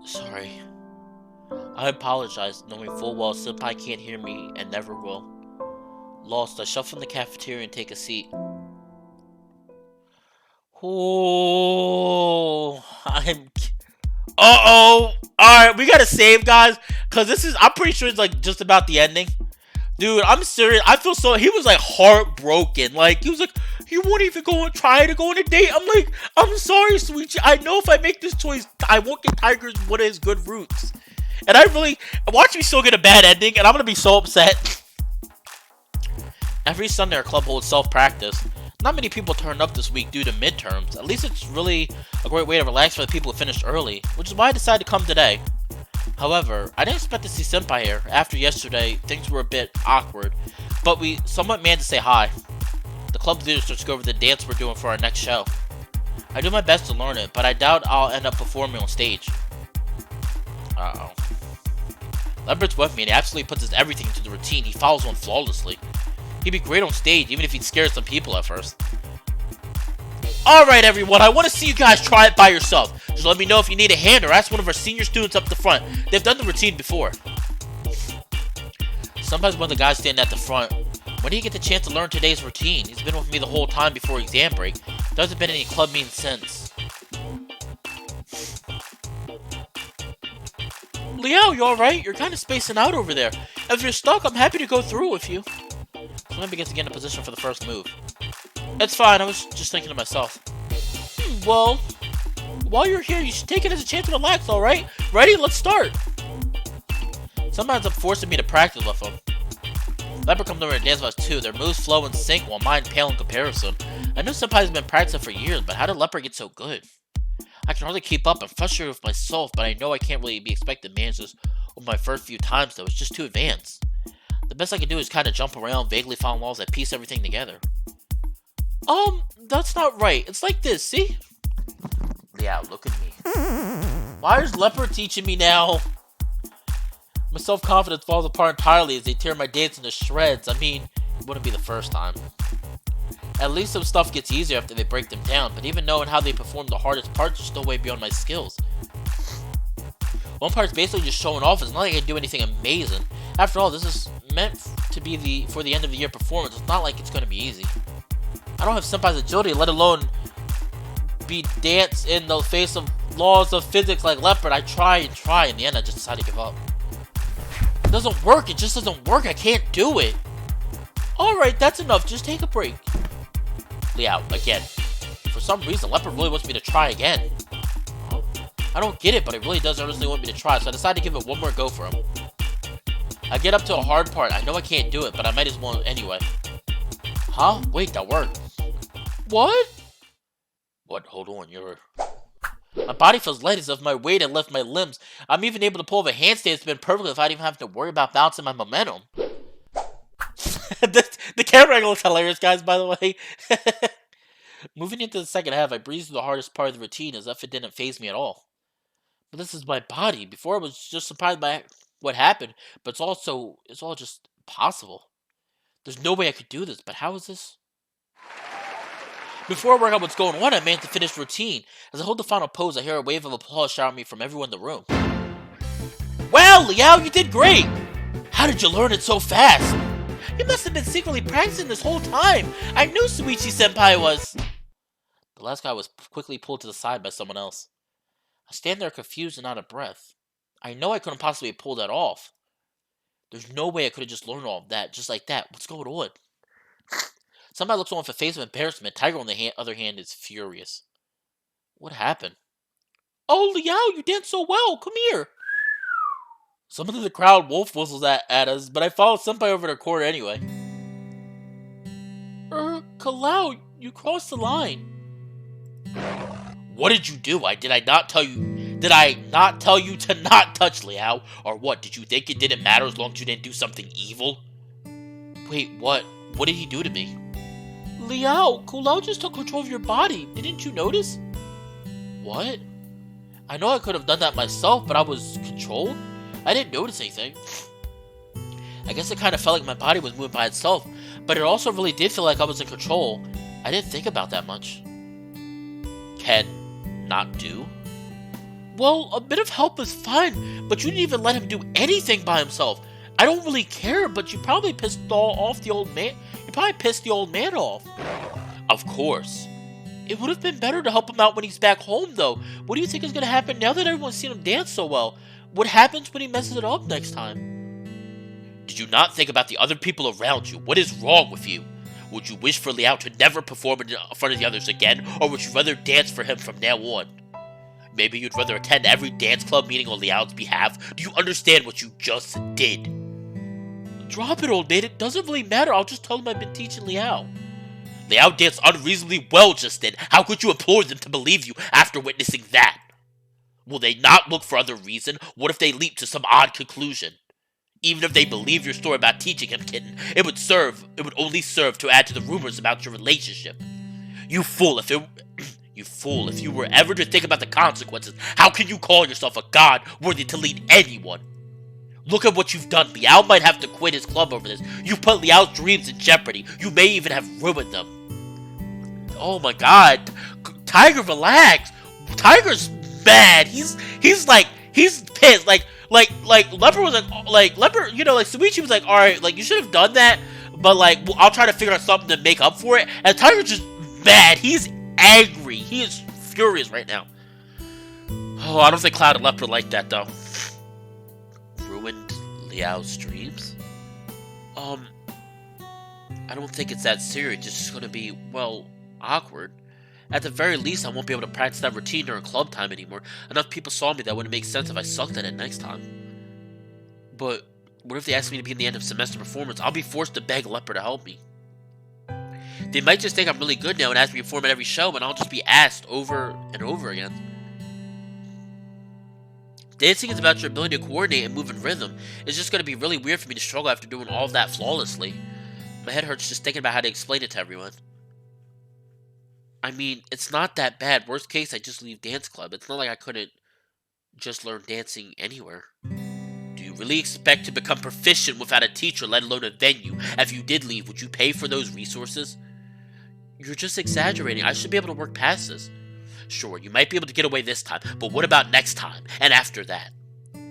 Sorry. I apologize, knowing full well Senpai can't hear me and never will. Lost, I shuffle in the cafeteria and take a seat. Oh, Uh-oh! Alright, we gotta save, guys, because I'm pretty sure it's, like, just about the ending. Dude, I'm serious. I feel so... He was, like, heartbroken. Like, he was like, you won't even try to go on a date. I'm like, I'm sorry, Suichi. I know if I make this choice, I won't get Tiger's one of his good roots. And watch me still get a bad ending, and I'm gonna be so upset. Every Sunday, our club holds self-practice. Not many people turned up this week due to midterms. At least it's really a great way to relax for the people who finished early, which is why I decided to come today. However, I didn't expect to see Senpai here. After yesterday, things were a bit awkward, but we somewhat managed to say hi. The club leader starts to go over the dance we're doing for our next show. I do my best to learn it, but I doubt I'll end up performing on stage. Uh-oh. Leopard's with me and he absolutely puts everything into the routine. He follows on flawlessly. He'd be great on stage, even if he'd scare some people at first. Alright everyone, I want to see you guys try it by yourself. Just let me know if you need a hand or ask one of our senior students up the front. They've done the routine before. Sometimes one of the guys standing at the front. When do you get the chance to learn today's routine? He's been with me the whole time before exam break. There hasn't been any club meetings since. Liao, you alright? You're kind of spacing out over there. If you're stuck, I'm happy to go through with you. Senpai begins to get in a position for the first move. It's fine, I was just thinking to myself. Well, while you're here, you should take it as a chance to relax, alright? Ready? Let's start! Senpai ends up forcing me to practice with him. Leopard comes over and dances with us too. Their moves flow in sync while mine pale in comparison. I know Senpai's been practicing for years, but how did Leopard get so good? I can hardly keep up. I'm frustrated with myself, but I know I can't really be expected to manage this with my first few times though. It's just too advanced. The best I can do is kind of jump around, vaguely follow walls that piece everything together. That's not right. It's like this, see? Yeah, look at me. Why is Leopard teaching me now? My self-confidence falls apart entirely as they tear my dance into shreds. I mean, it wouldn't be the first time. At least some stuff gets easier after they break them down, but even knowing how they perform the hardest parts is still way beyond my skills. One part's basically just showing off. It's not like I can do anything amazing. After all, this is meant to be for the end of the year performance. It's not like it's gonna be easy. I don't have Senpai's agility, let alone be dance in the face of laws of physics like Leopard. I try and try. In the end, I just decided to give up. It doesn't work. It just doesn't work. I can't do it. Alright, that's enough. Just take a break. Liao, again. For some reason, Leopard really wants me to try again. I don't get it, but it really does earnestly want me to try, so I decided to give it one more go for him. I get up to a hard part. I know I can't do it, but I might as well anyway. Huh? Wait, that worked. What? What? Hold on, My body feels light as if my weight had left my limbs. I'm even able to pull off a handstand spin perfectly without even having to worry about balancing my momentum. The camera angle is hilarious, guys, by the way. Moving into the second half, I breezed through the hardest part of the routine as if it didn't faze me at all. But this is my body. Before I was just surprised by what happened, but it's all just possible. There's no way I could do this, but how is this? Before I work out what's going on, I managed to finish the routine. As I hold the final pose, I hear a wave of applause shower me from everyone in the room. Wow, Liao, you did great! How did you learn it so fast? You must have been secretly practicing this whole time. I knew Suichi Senpai was... The last guy was quickly pulled to the side by someone else. I stand there confused and out of breath. I know I couldn't possibly have pulled that off. There's no way I could have just learned all of that, just like that. What's going on? Somebody looks on with a face of embarrassment. Tiger, on the other hand, is furious. What happened? Oh, Liao, you danced so well. Come here. Someone in the crowd wolf whistles at us, but I followed Senpai over the corner anyway. Kalau, you crossed the line. What did you do? Did I not tell you to not touch Liao? Or what? Did you think it didn't matter as long as you didn't do something evil? Wait, what? What did he do to me? Liao, Kalau just took control of your body. Didn't you notice? What? I know I could have done that myself, but I was controlled? I didn't notice anything. I guess it kind of felt like my body was moving by itself, but it also really did feel like I was in control. I didn't think about that much. Can not do? Well, a bit of help is fine, but you didn't even let him do anything by himself. I don't really care, but you probably pissed off the old man. You probably pissed the old man off. Of course. It would have been better to help him out when he's back home, though. What do you think is going to happen now that everyone's seen him dance so well? What happens when he messes it up next time? Did you not think about the other people around you? What is wrong with you? Would you wish for Liao to never perform in front of the others again, or would you rather dance for him from now on? Maybe you'd rather attend every dance club meeting on Liao's behalf. Do you understand what you just did? Drop it, old man. It doesn't really matter. I'll just tell him I've been teaching Liao. Liao danced unreasonably well just then. How could you implore them to believe you after witnessing that? Will they not look for other reason? What if they leap to some odd conclusion? Even if they believe your story about teaching him, kitten, it would only serve to add to the rumors about your relationship. You fool, if you were ever to think about the consequences, how can you call yourself a god worthy to lead anyone? Look at what you've done. Liao might have to quit his club over this. You put Liao's dreams in jeopardy. You may even have ruined them. Oh my god. Tiger, relax. Tiger's mad. He's pissed. Like Leopard was like Leopard, Suichi was like, alright, like you should have done that, but like I'll try to figure out something to make up for it. And Tiger's just mad. He's angry. He is furious right now. Oh, I don't think Cloud and Leopard like that though. Ruined Liao's dreams? I don't think it's that serious. It's just gonna be, well, awkward. At the very least, I won't be able to practice that routine during club time anymore. Enough people saw me that wouldn't make sense if I sucked at it next time. But what if they ask me to be in the end of semester performance? I'll be forced to beg Leopard to help me. They might just think I'm really good now and ask me to perform at every show, and I'll just be asked over and over again. Dancing is about your ability to coordinate and move in rhythm. It's just going to be really weird for me to struggle after doing all of that flawlessly. My head hurts just thinking about how to explain it to everyone. I mean, it's not that bad. Worst case, I just leave dance club. It's not like I couldn't just learn dancing anywhere. Do you really expect to become proficient without a teacher, let alone a venue? If you did leave, would you pay for those resources? You're just exaggerating. I should be able to work past this. Sure, you might be able to get away this time, but what about next time, and after that?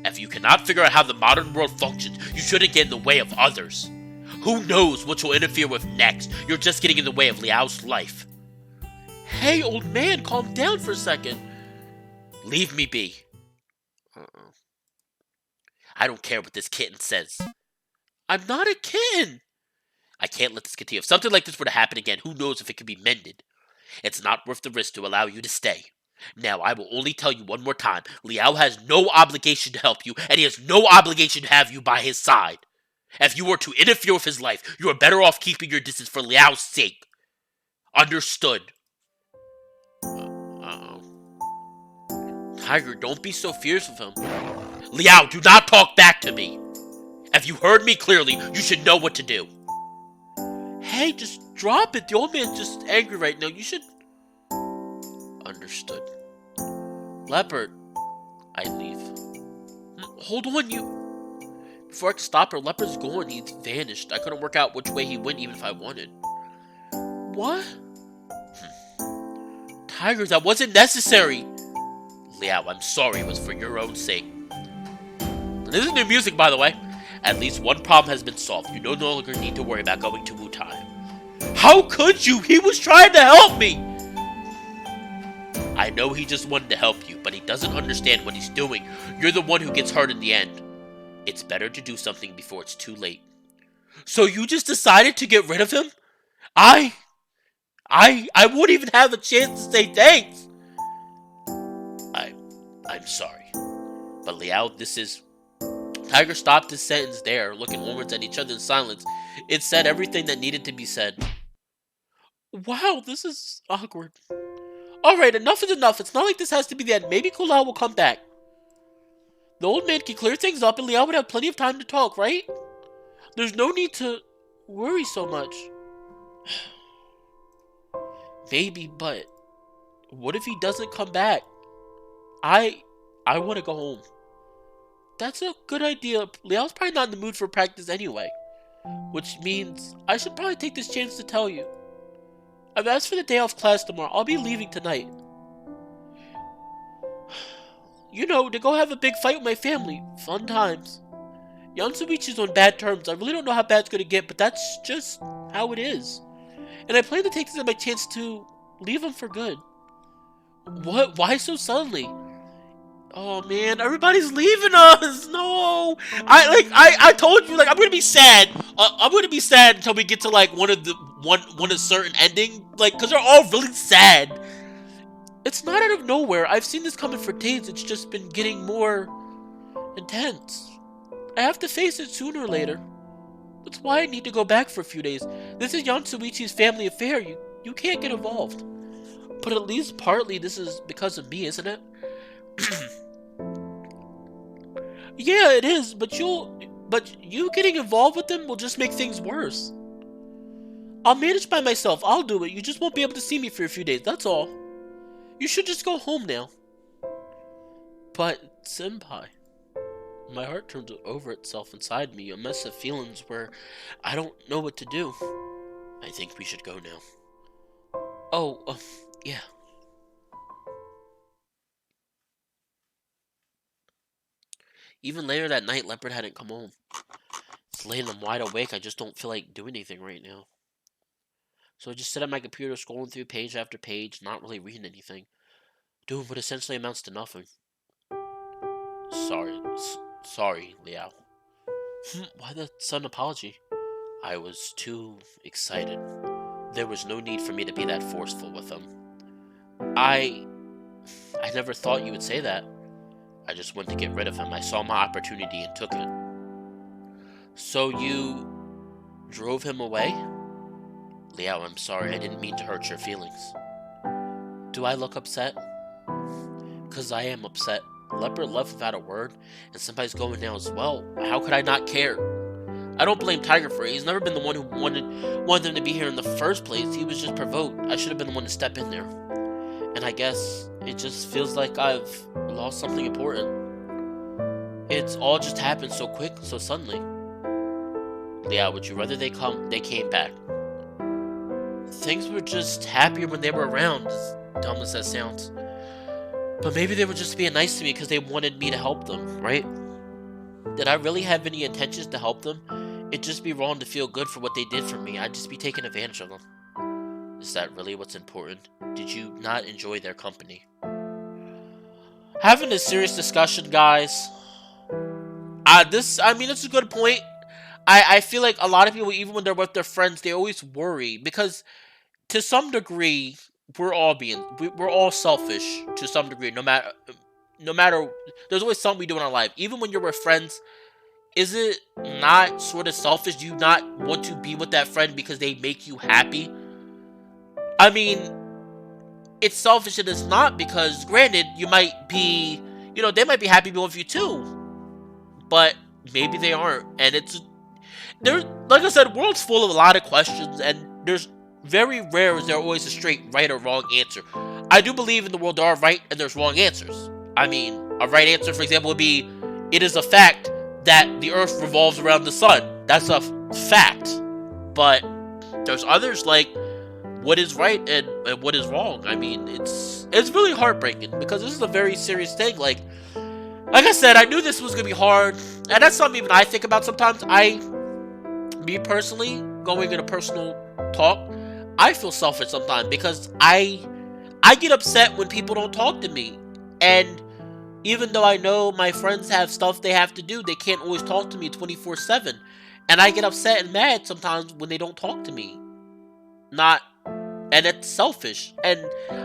If you cannot figure out how the modern world functions, you shouldn't get in the way of others. Who knows what you'll interfere with next? You're just getting in the way of Liao's life. Hey, old man, calm down for a second. Leave me be. Uh-oh. I don't care what this kitten says. I'm not a kitten. I can't let this continue. If something like this were to happen again, who knows if it can be mended? It's not worth the risk to allow you to stay. Now, I will only tell you one more time. Liao has no obligation to help you, and he has no obligation to have you by his side. If you were to interfere with his life, you are better off keeping your distance for Liao's sake. Understood? Uh-oh. Tiger, don't be so fierce with him. Liao, do not talk back to me. If you heard me clearly, you should know what to do. Hey, just drop it. The old man's just angry right now. You should... Understood. Leopard. I leave. Hold on, you... Before I could stop her, Leopard's gone. He's vanished. I couldn't work out which way he went even if I wanted. What? Tiger, that wasn't necessary. Liao, I'm sorry. It was for your own sake. This is new music, by the way. At least one problem has been solved. You no longer need to worry about going to Wutai. How could you? He was trying to help me. I know he just wanted to help you, but he doesn't understand what he's doing. You're the one who gets hurt in the end. It's better to do something before it's too late. So you just decided to get rid of him? I wouldn't even have a chance to say thanks. I'm sorry. But Liao, this is... Tiger stopped his sentence there, looking onwards at each other in silence. It said everything that needed to be said. Wow, this is awkward. Alright, enough is enough. It's not like this has to be the end. Maybe Kulao will come back. The old man can clear things up and Liao would have plenty of time to talk, right? There's no need to worry so much. Maybe, but what if he doesn't come back? I want to go home. That's a good idea. Liao's probably not in the mood for practice anyway. Which means I should probably take this chance to tell you. I've asked for the day off class tomorrow. I'll be leaving tonight. You know, to go have a big fight with my family. Fun times. Yansuichi's on bad terms. I really don't know how bad it's going to get, but that's just how it is. And I plan to take this as my chance to leave him for good. What? Why so suddenly? Oh man, everybody's leaving us. No, I told you, like, I'm gonna be sad. I'm gonna be sad until we get to like one a certain ending, like, cause they're all really sad. It's not out of nowhere. I've seen this coming for days. It's just been getting more intense. I have to face it sooner or later. That's why I need to go back for a few days. This is Yansuichi's family affair. You can't get involved. But at least partly this is because of me, isn't it? Yeah, it is, but you getting involved with them will just make things worse. I'll manage by myself. I'll do it. You just won't be able to see me for a few days. That's all. You should just go home now. But, Senpai, my heart turns over itself inside me, a mess of feelings where I don't know what to do. I think we should go now. Oh, yeah. Even later that night, Leopard hadn't come home. It's late and I'm wide awake. I just don't feel like doing anything right now. So I just sit at my computer scrolling through page after page, not really reading anything. Doing what essentially amounts to nothing. Sorry, Liao. Why the sudden apology? I was too excited. There was no need for me to be that forceful with him. I never thought you would say that. I just wanted to get rid of him. I saw my opportunity and took it. So you drove him away? Liao, I'm sorry. I didn't mean to hurt your feelings. Do I look upset? Because I am upset. Leopard left without a word, and Senpai's going now as well. How could I not care? I don't blame Tiger for it. He's never been the one who wanted them to be here in the first place. He was just provoked. I should have been the one to step in there. And I guess it just feels like I've lost something important. It's all just happened so quick, so suddenly. Liao, would you rather they came back? Things were just happier when they were around, as dumb as that sounds. But maybe they were just being nice to me because they wanted me to help them, right? Did I really have any intentions to help them? it'd just be wrong to feel good for what they did for me. I'd just be taking advantage of them. Is that really what's important? Did you not enjoy their company? Having a serious discussion, guys. This is a good point. I feel like a lot of people, even when they're with their friends, they always worry because to some degree, we're all selfish to some degree. No matter, there's always something we do in our life. Even when you're with friends, is it not sort of selfish? Do you not want to be with that friend because they make you happy? I mean, it's selfish and it's not because, granted, they might be happy being with you too, but maybe they aren't. And like I said, world's full of a lot of questions, and there's very rare is there always a straight right or wrong answer. I do believe in the world there are right and there's wrong answers. I mean, a right answer, for example, would be, it is a fact that the Earth revolves around the sun. That's a fact. But there's others like what is right and what is wrong. I mean, it's really heartbreaking because this is a very serious thing. Like I said, I knew this was gonna be hard, and that's something even I think about sometimes. Me personally, going in a personal talk, I feel selfish sometimes because I get upset when people don't talk to me. And even though I know my friends have stuff they have to do, they can't always talk to me 24/7. And I get upset and mad sometimes when they don't talk to me. And it's selfish. And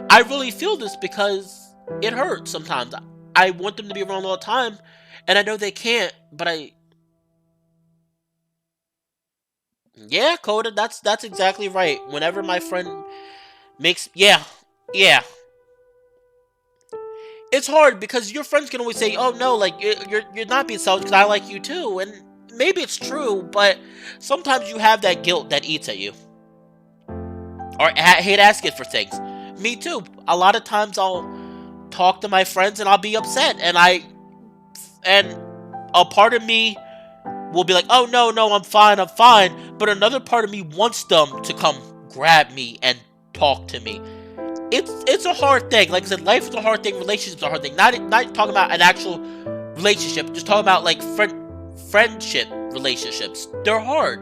I really feel this because it hurts sometimes. I want them to be around all the time, and I know they can't, but yeah, Coda, that's exactly right. Whenever my friend yeah, it's hard because your friends can always say, "Oh no, like you're not being selfish because I like you too," and maybe it's true, but sometimes you have that guilt that eats at you, or hate asking for things. Me too. A lot of times I'll talk to my friends and I'll be upset, and a part of me will be like, "Oh no, I'm fine," but another part of me wants them to come grab me and talk to me. It's a hard thing. Like I said, life is a hard thing. Relationships are a hard thing. Not talking about an actual relationship. Just talking about like friendship relationships. They're hard.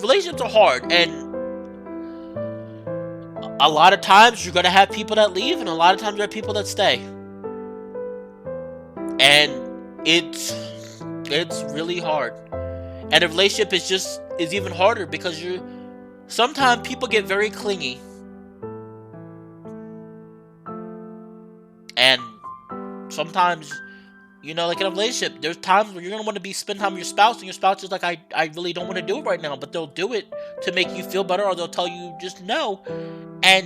Relationships are hard, and a lot of times you're gonna have people that leave, and a lot of times you have people that stay. And it's really hard. And a relationship is even harder because sometimes people get very clingy. And sometimes, like in a relationship, there's times where you're going to want to spend time with your spouse, and your spouse is like, I really don't want to do it right now, but they'll do it to make you feel better, or they'll tell you just no. And,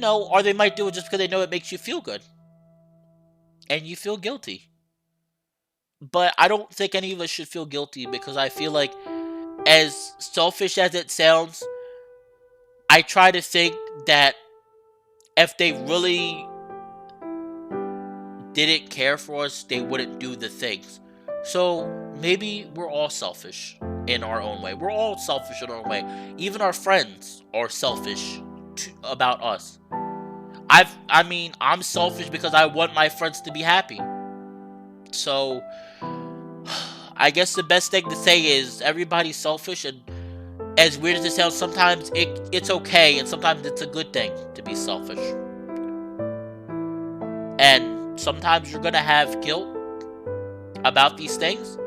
or they might do it just because they know it makes you feel good. And you feel guilty. But I don't think any of us should feel guilty, because I feel like, as selfish as it sounds, I try to think that if they really didn't care for us, they wouldn't do the things. So maybe we're all selfish in our own way. We're all selfish in our own way. Even our friends are selfish about us. I'm selfish because I want my friends to be happy. So I guess the best thing to say is everybody's selfish, and as weird as it sounds, sometimes it's okay, and sometimes it's a good thing to be selfish. And sometimes you're gonna have guilt about these things,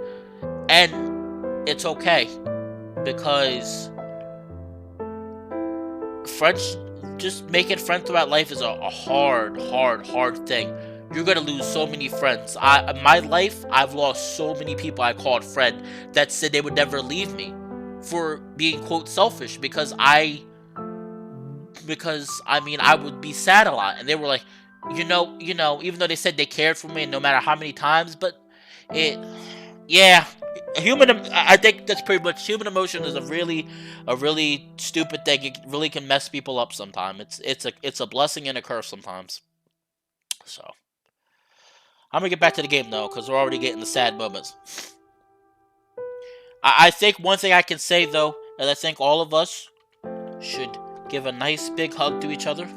and it's okay, because just making friends throughout life is a hard thing. You're gonna lose so many friends. My life, I've lost so many people I called friend that said they would never leave me for being, quote, selfish, because I would be sad a lot, and they were like, even though they said they cared for me no matter how many times, but I think that's pretty much, human emotion is a really stupid thing. It really can mess people up sometimes. It's a blessing and a curse sometimes. So I'm gonna get back to the game though, because we're already getting the sad moments. I think one thing I can say though is I think all of us should give a nice big hug to each other,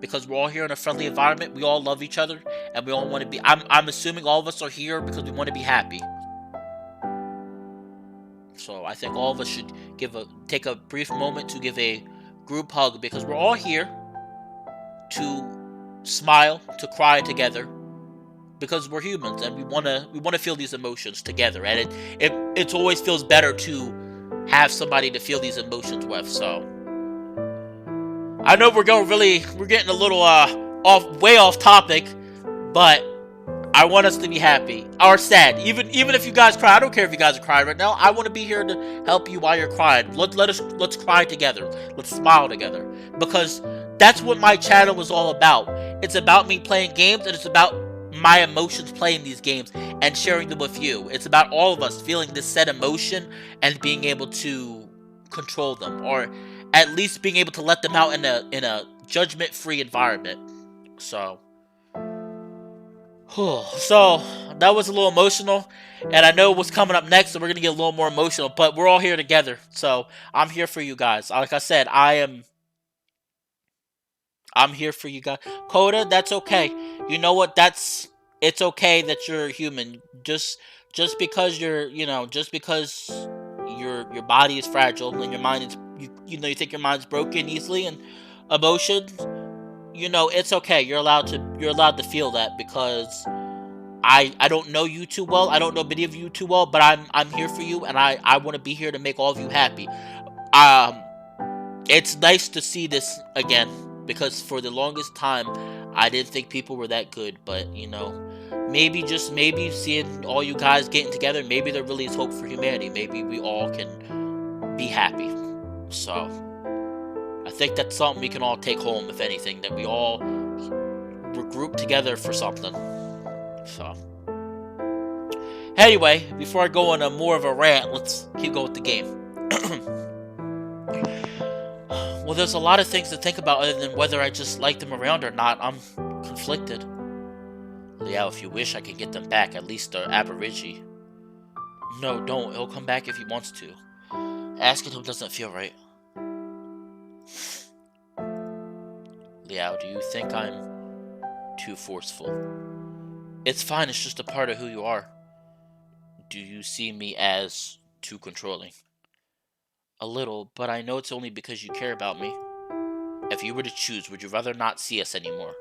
because we're all here in a friendly environment. We all love each other, and we all want to be. I'm assuming all of us are here because we want to be happy. So I think all of us should take a brief moment to give a group hug because we're all here to smile, to cry together because we're humans and we wanna feel these emotions together, and it always feels better to have somebody to feel these emotions with. So I know we're getting a little way off topic, but I want us to be happy or sad. Even if you guys cry, I don't care if you guys are crying right now. I want to be here to help you while you're crying. Let's cry together. Let's smile together because that's what my channel is all about. It's about me playing games and it's about my emotions playing these games and sharing them with you. It's about all of us feeling this said emotion and being able to control them or at least being able to let them out in a judgment-free environment. So so that was a little emotional, and I know what's coming up next, so we're gonna get a little more emotional. But we're all here together, so I'm here for you guys. Like I said, I'm here for you guys. Coda, that's okay. You know what? It's okay that you're human. Just because just because your body is fragile and your mind is you think your mind's broken easily and emotions. It's okay. You're allowed to feel that because I don't know you too well. I don't know many of you too well, but I'm here for you, and I want to be here to make all of you happy. Um, it's nice to see this again because for the longest time I didn't think people were that good, but maybe just maybe seeing all you guys getting together, maybe there really is hope for humanity. Maybe we all can be happy. So I think that's something we can all take home, if anything, that we all were grouped together for something. So, anyway, before I go on a more of a rant, let's keep going with the game. Well, there's a lot of things to think about other than whether I just like them around or not. I'm conflicted. Yeah, if you wish, I can get them back, at least the Aborigine. No, don't. He'll come back if he wants to. Asking him doesn't feel right. Liao, do you think I'm too forceful? It's fine, it's just a part of who you are. Do you see me as too controlling? A little, but I know it's only because you care about me. If you were to choose, would you rather not see us anymore?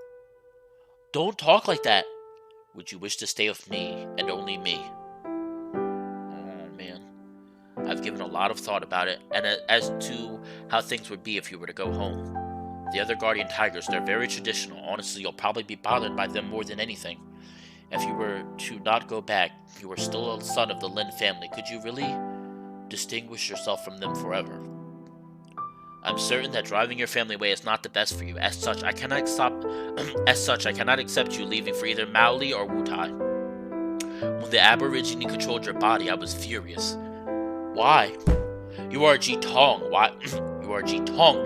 Don't talk like that! Would you wish to stay with me, and only me? Oh, man. I've given a lot of thought about it, and as to how things would be if you were to go home. The other guardian tigers, they're very traditional. Honestly, you'll probably be bothered by them more than anything. If you were to not go back, you were still a son of the Lin family. Could you really distinguish yourself from them forever? I'm certain that driving your family away is not the best for you. As such, I cannot accept you leaving for either Maoli or Wutai. When the Aborigine controlled your body, I was furious. Why? You are Jitong. Why? You are Jitong.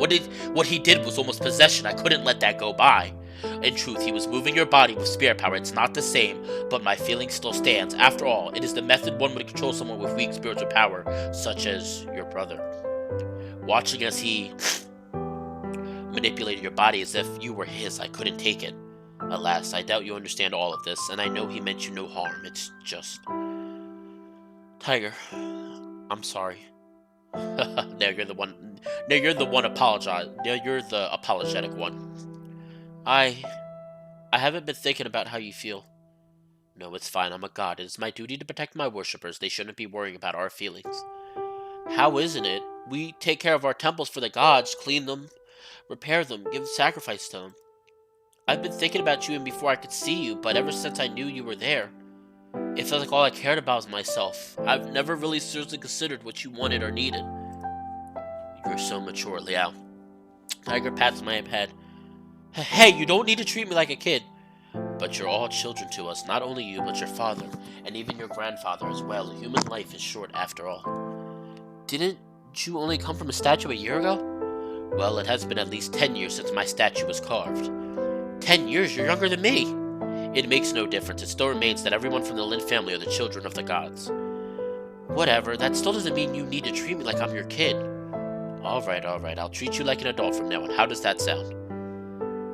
What he did was almost possession. I couldn't let that go by. In truth, he was moving your body with spirit power. It's not the same, but my feeling still stands. After all, it is the method one would control someone with weak spiritual power, such as your brother. Watching as he manipulated your body as if you were his, I couldn't take it. Alas, I doubt you understand all of this, and I know he meant you no harm. It's just... Tiger, I'm sorry. Now you're the one. Now you're the one apologize. Now you're the apologetic one. I haven't been thinking about how you feel. No, it's fine. I'm a god. It is my duty to protect my worshippers. They shouldn't be worrying about our feelings. How isn't it? We take care of our temples for the gods, clean them, repair them, give sacrifice to them. I've been thinking about you even before I could see you, but ever since I knew you were there, it felt like all I cared about was myself. I've never really seriously considered what you wanted or needed. You're so mature, Liao. Tiger pats my head. Hey, you don't need to treat me like a kid. But you're all children to us, not only you, but your father, and even your grandfather as well. Human life is short after all. Didn't you only come from a statue a year ago? Well, it has been at least 10 years since my statue was carved. 10 years? You're younger than me! It makes no difference. It still remains that everyone from the Lin family are the children of the gods. Whatever, that still doesn't mean you need to treat me like I'm your kid. Alright, I'll treat you like an adult from now on. How does that sound?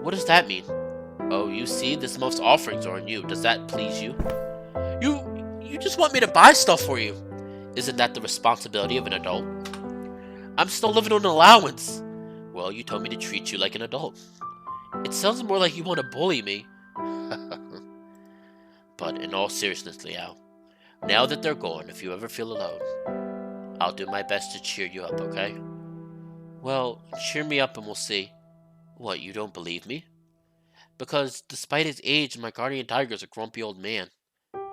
What does that mean? Oh, you see, this month's offerings are on you. Does that please you? You just want me to buy stuff for you. Isn't that the responsibility of an adult? I'm still living on an allowance. Well, you told me to treat you like an adult. It sounds more like you want to bully me. But in all seriousness, Liao, now that they're gone, if you ever feel alone, I'll do my best to cheer you up, okay? Well, cheer me up and we'll see. What, you don't believe me? Because despite his age, my guardian tiger is a grumpy old man.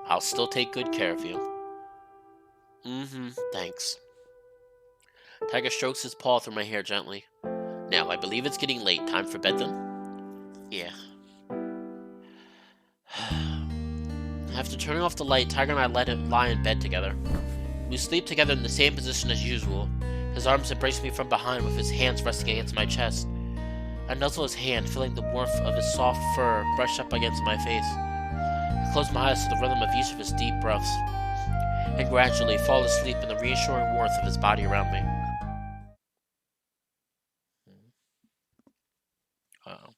I'll still take good care of you. Thanks. Tiger strokes his paw through my hair gently. Now, I believe it's getting late. Time for bed then? Yeah. After turning off the light, Tiger and I let him lie in bed together. We sleep together in the same position as usual. His arms embrace me from behind with his hands resting against my chest. I nuzzle his hand, feeling the warmth of his soft fur brush up against my face. I close my eyes to the rhythm of each of his deep breaths, and gradually fall asleep in the reassuring warmth of his body around me. Uh-oh.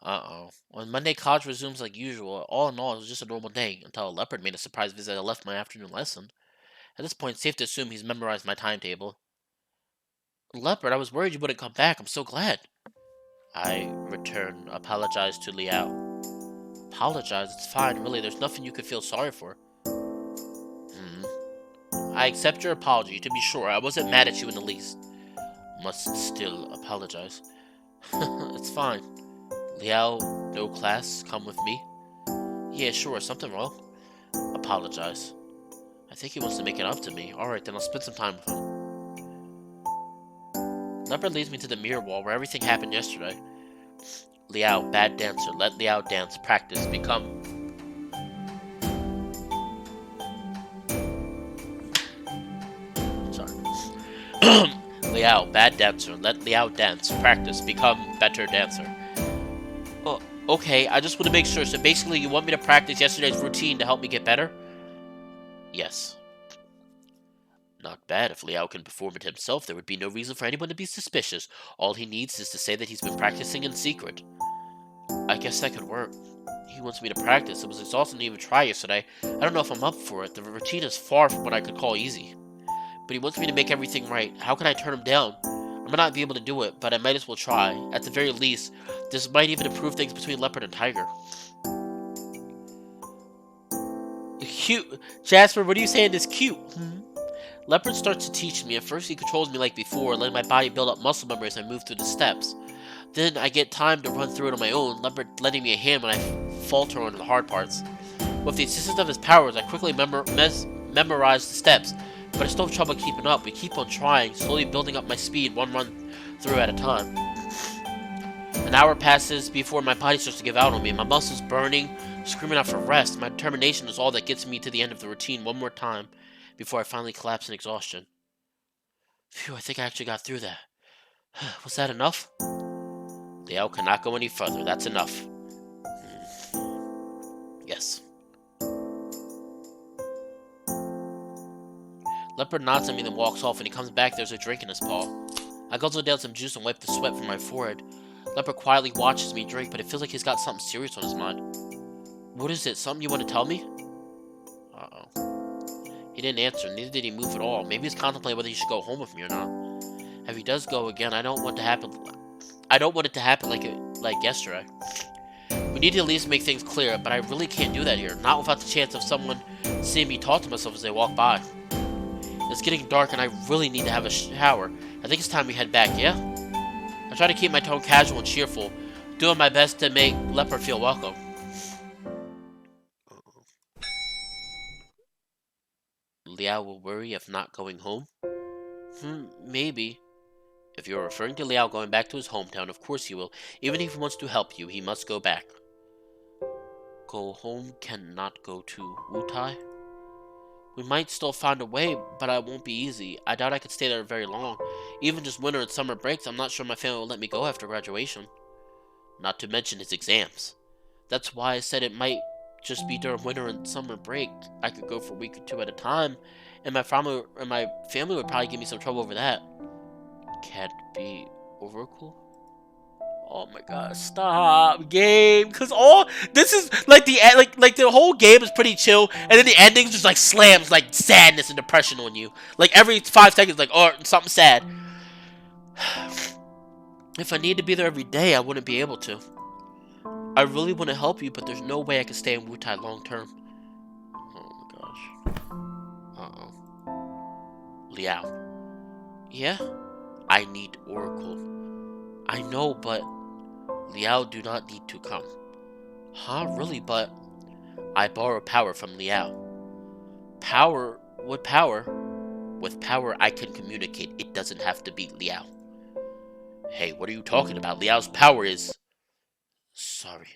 Uh-oh. On Monday, college resumes like usual. All in all, it was just a normal day, until Leopard made a surprise visit I left my afternoon lesson. At this point, it's safe to assume he's memorized my timetable. Leopard, I was worried you wouldn't come back. I'm so glad. I apologize to Liao. Apologize? It's fine, really. There's nothing you could feel sorry for. I accept your apology. To be sure, I wasn't mad at you in the least. Must still apologize. It's fine. Liao, no class, come with me? Yeah, sure, something wrong? Apologize. I think he wants to make it up to me. Alright, then I'll spend some time with him. Leopard leads me to the mirror wall where everything happened yesterday. Liao, bad dancer. Let Liao dance. Practice. Become. Sorry. Liao, bad dancer. Let Liao dance. Practice. Become better dancer. Oh, okay, I just want to make sure. So basically, you want me to practice yesterday's routine to help me get better? Yes. Not bad. If Liao can perform it himself, there would be no reason for anyone to be suspicious. All he needs is to say that he's been practicing in secret. I guess that could work. He wants me to practice. It was exhausting to even try yesterday. I don't know if I'm up for it. The routine is far from what I could call easy. But he wants me to make everything right. How can I turn him down? I might not be able to do it, but I might as well try. At the very least, this might even improve things between Leopard and Tiger. Cute. Jasper, what are you saying is cute? Leopard starts to teach me. At first he controls me like before, letting my body build up muscle memory as I move through the steps. Then I get time to run through it on my own, Leopard lending me a hand when I falter on the hard parts. With the assistance of his powers, I quickly memorize the steps, but I still have trouble keeping up. We keep on trying, slowly building up my speed one run through at a time. An hour passes before my body starts to give out on me. My muscles burning, screaming out for rest. My determination is all that gets me to the end of the routine one more time before I finally collapse in exhaustion. Phew, I think I actually got through that. Was that enough? Liao cannot go any further. That's enough. Yes. Leopard nods at me then walks off. When he comes back, there's a drink in his paw. I guzzle down some juice and wipe the sweat from my forehead. Leopard quietly watches me drink, but it feels like he's got something serious on his mind. What is it? Something you want to tell me? Uh-oh. He didn't answer, neither did he move at all. Maybe he's contemplating whether he should go home with me or not. If he does go again, I don't want it to happen like yesterday. We need to at least make things clear, but I really can't do that here. Not without the chance of someone seeing me talk to myself as they walk by. It's getting dark and I really need to have a shower. I think it's time we head back, yeah? I try to keep my tone casual and cheerful, doing my best to make Leopard feel welcome. Liao will worry if not going home? Maybe. If you're referring to Liao going back to his hometown, of course he will. Even if he wants to help you, he must go back. Go home cannot go to Wutai? We might still find a way, but it won't be easy. I doubt I could stay there very long. Even just winter and summer breaks, I'm not sure my family will let me go after graduation. Not to mention his exams. That's why I said it might just be during winter and summer break. I could go for a week or two at a time, and my family would probably give me some trouble over that. Can't be overcool? Oh my god, stop, game. Because all this is like the whole game is pretty chill, and then the ending's just like slams like sadness and depression on you. Like every 5 seconds, like, oh, something sad. If I need to be there every day, I wouldn't be able to. I really want to help you, but there's no way I can stay in Wutai long term. Oh my gosh. Uh-oh. Liao. Yeah? I need Oracle. I know, but Liao do not need to come. Huh? Really? But I borrow power from Liao. Power? What power? With power I can communicate. It doesn't have to be Liao. Hey, what are you talking about? Liao's power is... Sorry.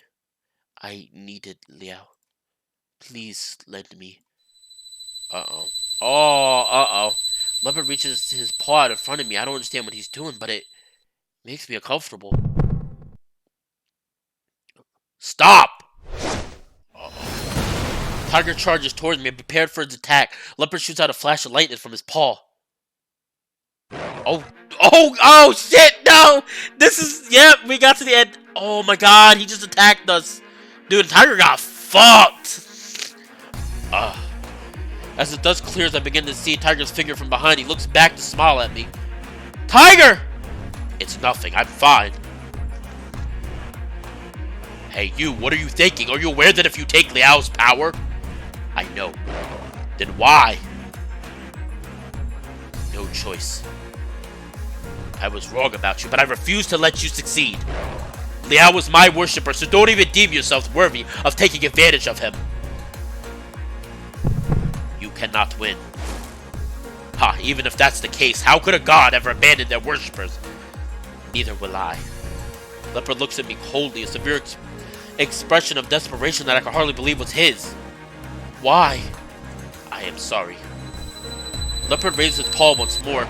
I needed Liao. Please lend me. Uh-oh. Oh, uh-oh. Leopard reaches his paw out in front of me. I don't understand what he's doing, but it makes me uncomfortable. Stop! Uh-oh. Tiger charges towards me, prepared for its attack. Leopard shoots out a flash of lightning from his paw. Oh, shit, no! This is, yep, we got to the end. Oh my god, he just attacked us. Dude, Tiger got fucked. As the dust clears, I begin to see Tiger's figure from behind. He looks back to smile at me. Tiger! It's nothing, I'm fine. Hey, you, what are you thinking? Are you aware that if you take Liao's power? I know. Then why? No choice. I was wrong about you, but I refuse to let you succeed. Liao was my worshipper, so don't even deem yourself worthy of taking advantage of him. You cannot win. Ha, even if that's the case, how could a god ever abandon their worshippers? Neither will I. Leopard looks at me coldly, a severe expression of desperation that I could hardly believe was his. Why? I am sorry. Leopard raises his paw once more.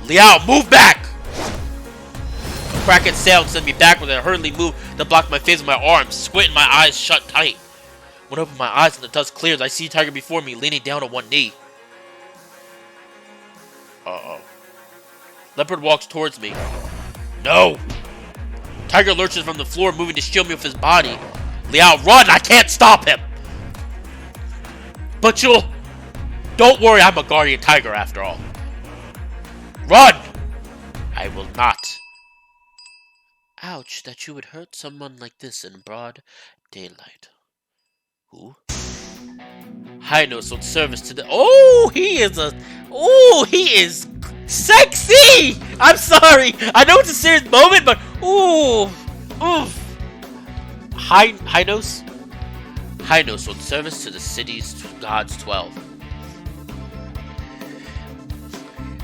Liao, move back! A cracked sound sent me backward and I hurriedly moved to block my face with my arms, squinting my eyes shut tight. When I open my eyes and the dust clears, I see Tiger before me, leaning down on one knee. Uh-oh. Leopard walks towards me. No! Tiger lurches from the floor, moving to shield me with his body. Liao, run! I can't stop him! But you'll... Don't worry, I'm a guardian tiger after all. Run! I will not. Ouch, that you would hurt someone like this in broad daylight. Who? Hynos on service to the... Oh, he is a... Oh, he is sexy! I'm sorry. I know it's a serious moment, but... Ooh. Oof. Hynos? Hynos on service to the city's gods 12.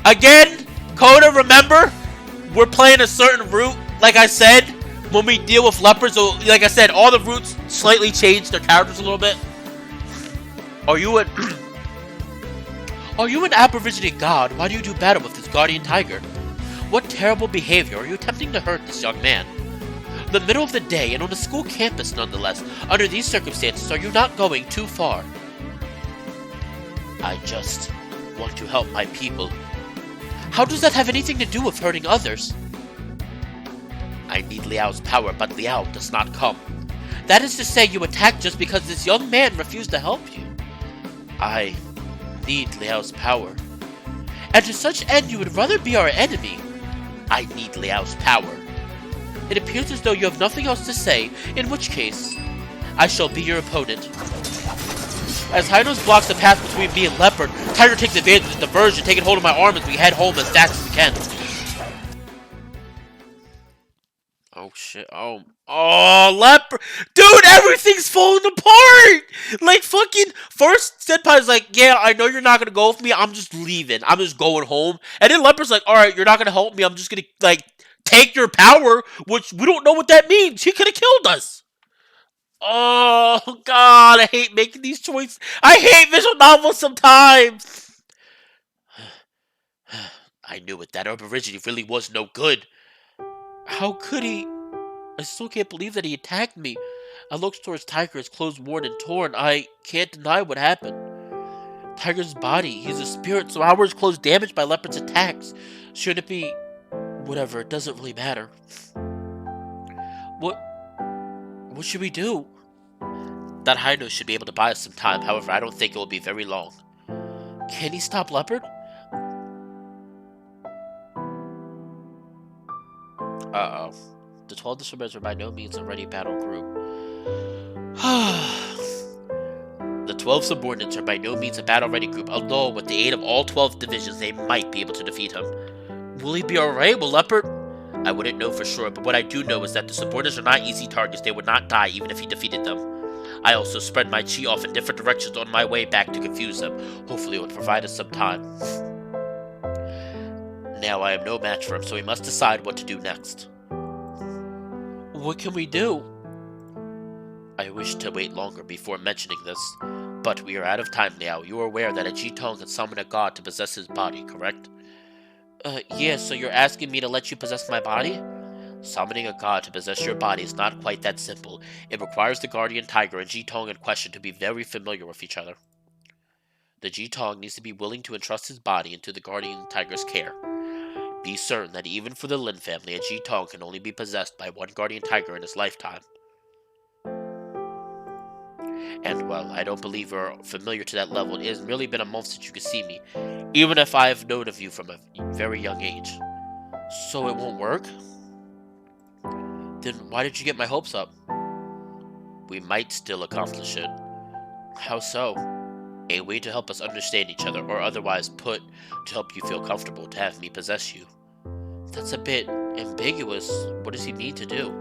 Again, Coda, remember? We're playing a certain route, like I said, when we deal with leopards. So, like I said, all the routes slightly change their characters a little bit. Are you an Aborigine god? Why do you do battle with this guardian tiger? What terrible behavior are you attempting to hurt this young man? The middle of the day and on a school campus nonetheless. Under these circumstances, are you not going too far? I just want to help my people. How does that have anything to do with hurting others? I need Liao's power, but Liao does not come. That is to say, you attacked just because this young man refused to help you. I need Liao's power. And to such end, you would rather be our enemy. I need Liao's power. It appears as though you have nothing else to say, in which case, I shall be your opponent. As Hynos blocks the path between me and Leopard, Tiger takes advantage of the diversion, taking hold of my arm as we head home as fast as we can. Oh shit, oh, Leopard! Dude, everything's falling apart! Like, fucking, first, Senpai's like, yeah, I know you're not gonna go with me, I'm just leaving, I'm just going home. And then Leopard's like, alright, you're not gonna help me, I'm just gonna, like, take your power, which we don't know what that means. He could've killed us. Oh, God, I hate making these choices. I hate visual novels sometimes. I knew it. That Aborigine really was no good. How could he? I still can't believe that he attacked me. I looked towards Tiger, his clothes worn and torn. I can't deny what happened. Tiger's body, he's a spirit, so how were his clothes damaged by Leopard's attacks? Should it be... Whatever, it doesn't really matter. What? What should we do? That high note should be able to buy us some time, however, I don't think it will be very long. Can he stop Leopard? Uh-oh. The 12 disappearance are by no means a ready battle group. The 12 subordinates are by no means a battle-ready group, although with the aid of all 12 divisions, they might be able to defeat him. Will he be alright? Will Leopard? I wouldn't know for sure, but what I do know is that the subordinates are not easy targets. They would not die even if he defeated them. I also spread my chi off in different directions on my way back to confuse them. Hopefully it would provide us some time. Now I am no match for him, so we must decide what to do next. What can we do? I wish to wait longer before mentioning this, but we are out of time now. You are aware that a Jitong can summon a god to possess his body, correct? Yeah, so you're asking me to let you possess my body? Summoning a god to possess your body is not quite that simple. It requires the guardian tiger and Jitong in question to be very familiar with each other. The Jitong needs to be willing to entrust his body into the guardian tiger's care. Be certain that even for the Lin family, a Jitong can only be possessed by one guardian tiger in his lifetime. And, well, I don't believe you're familiar to that level. It has merely been a month since you could see me, even if I have known of you from a very young age. So it won't work? Then why did you get my hopes up? We might still accomplish it. How so? A way to help us understand each other, or otherwise put, to help you feel comfortable to have me possess you. That's a bit ambiguous. What does he mean to do?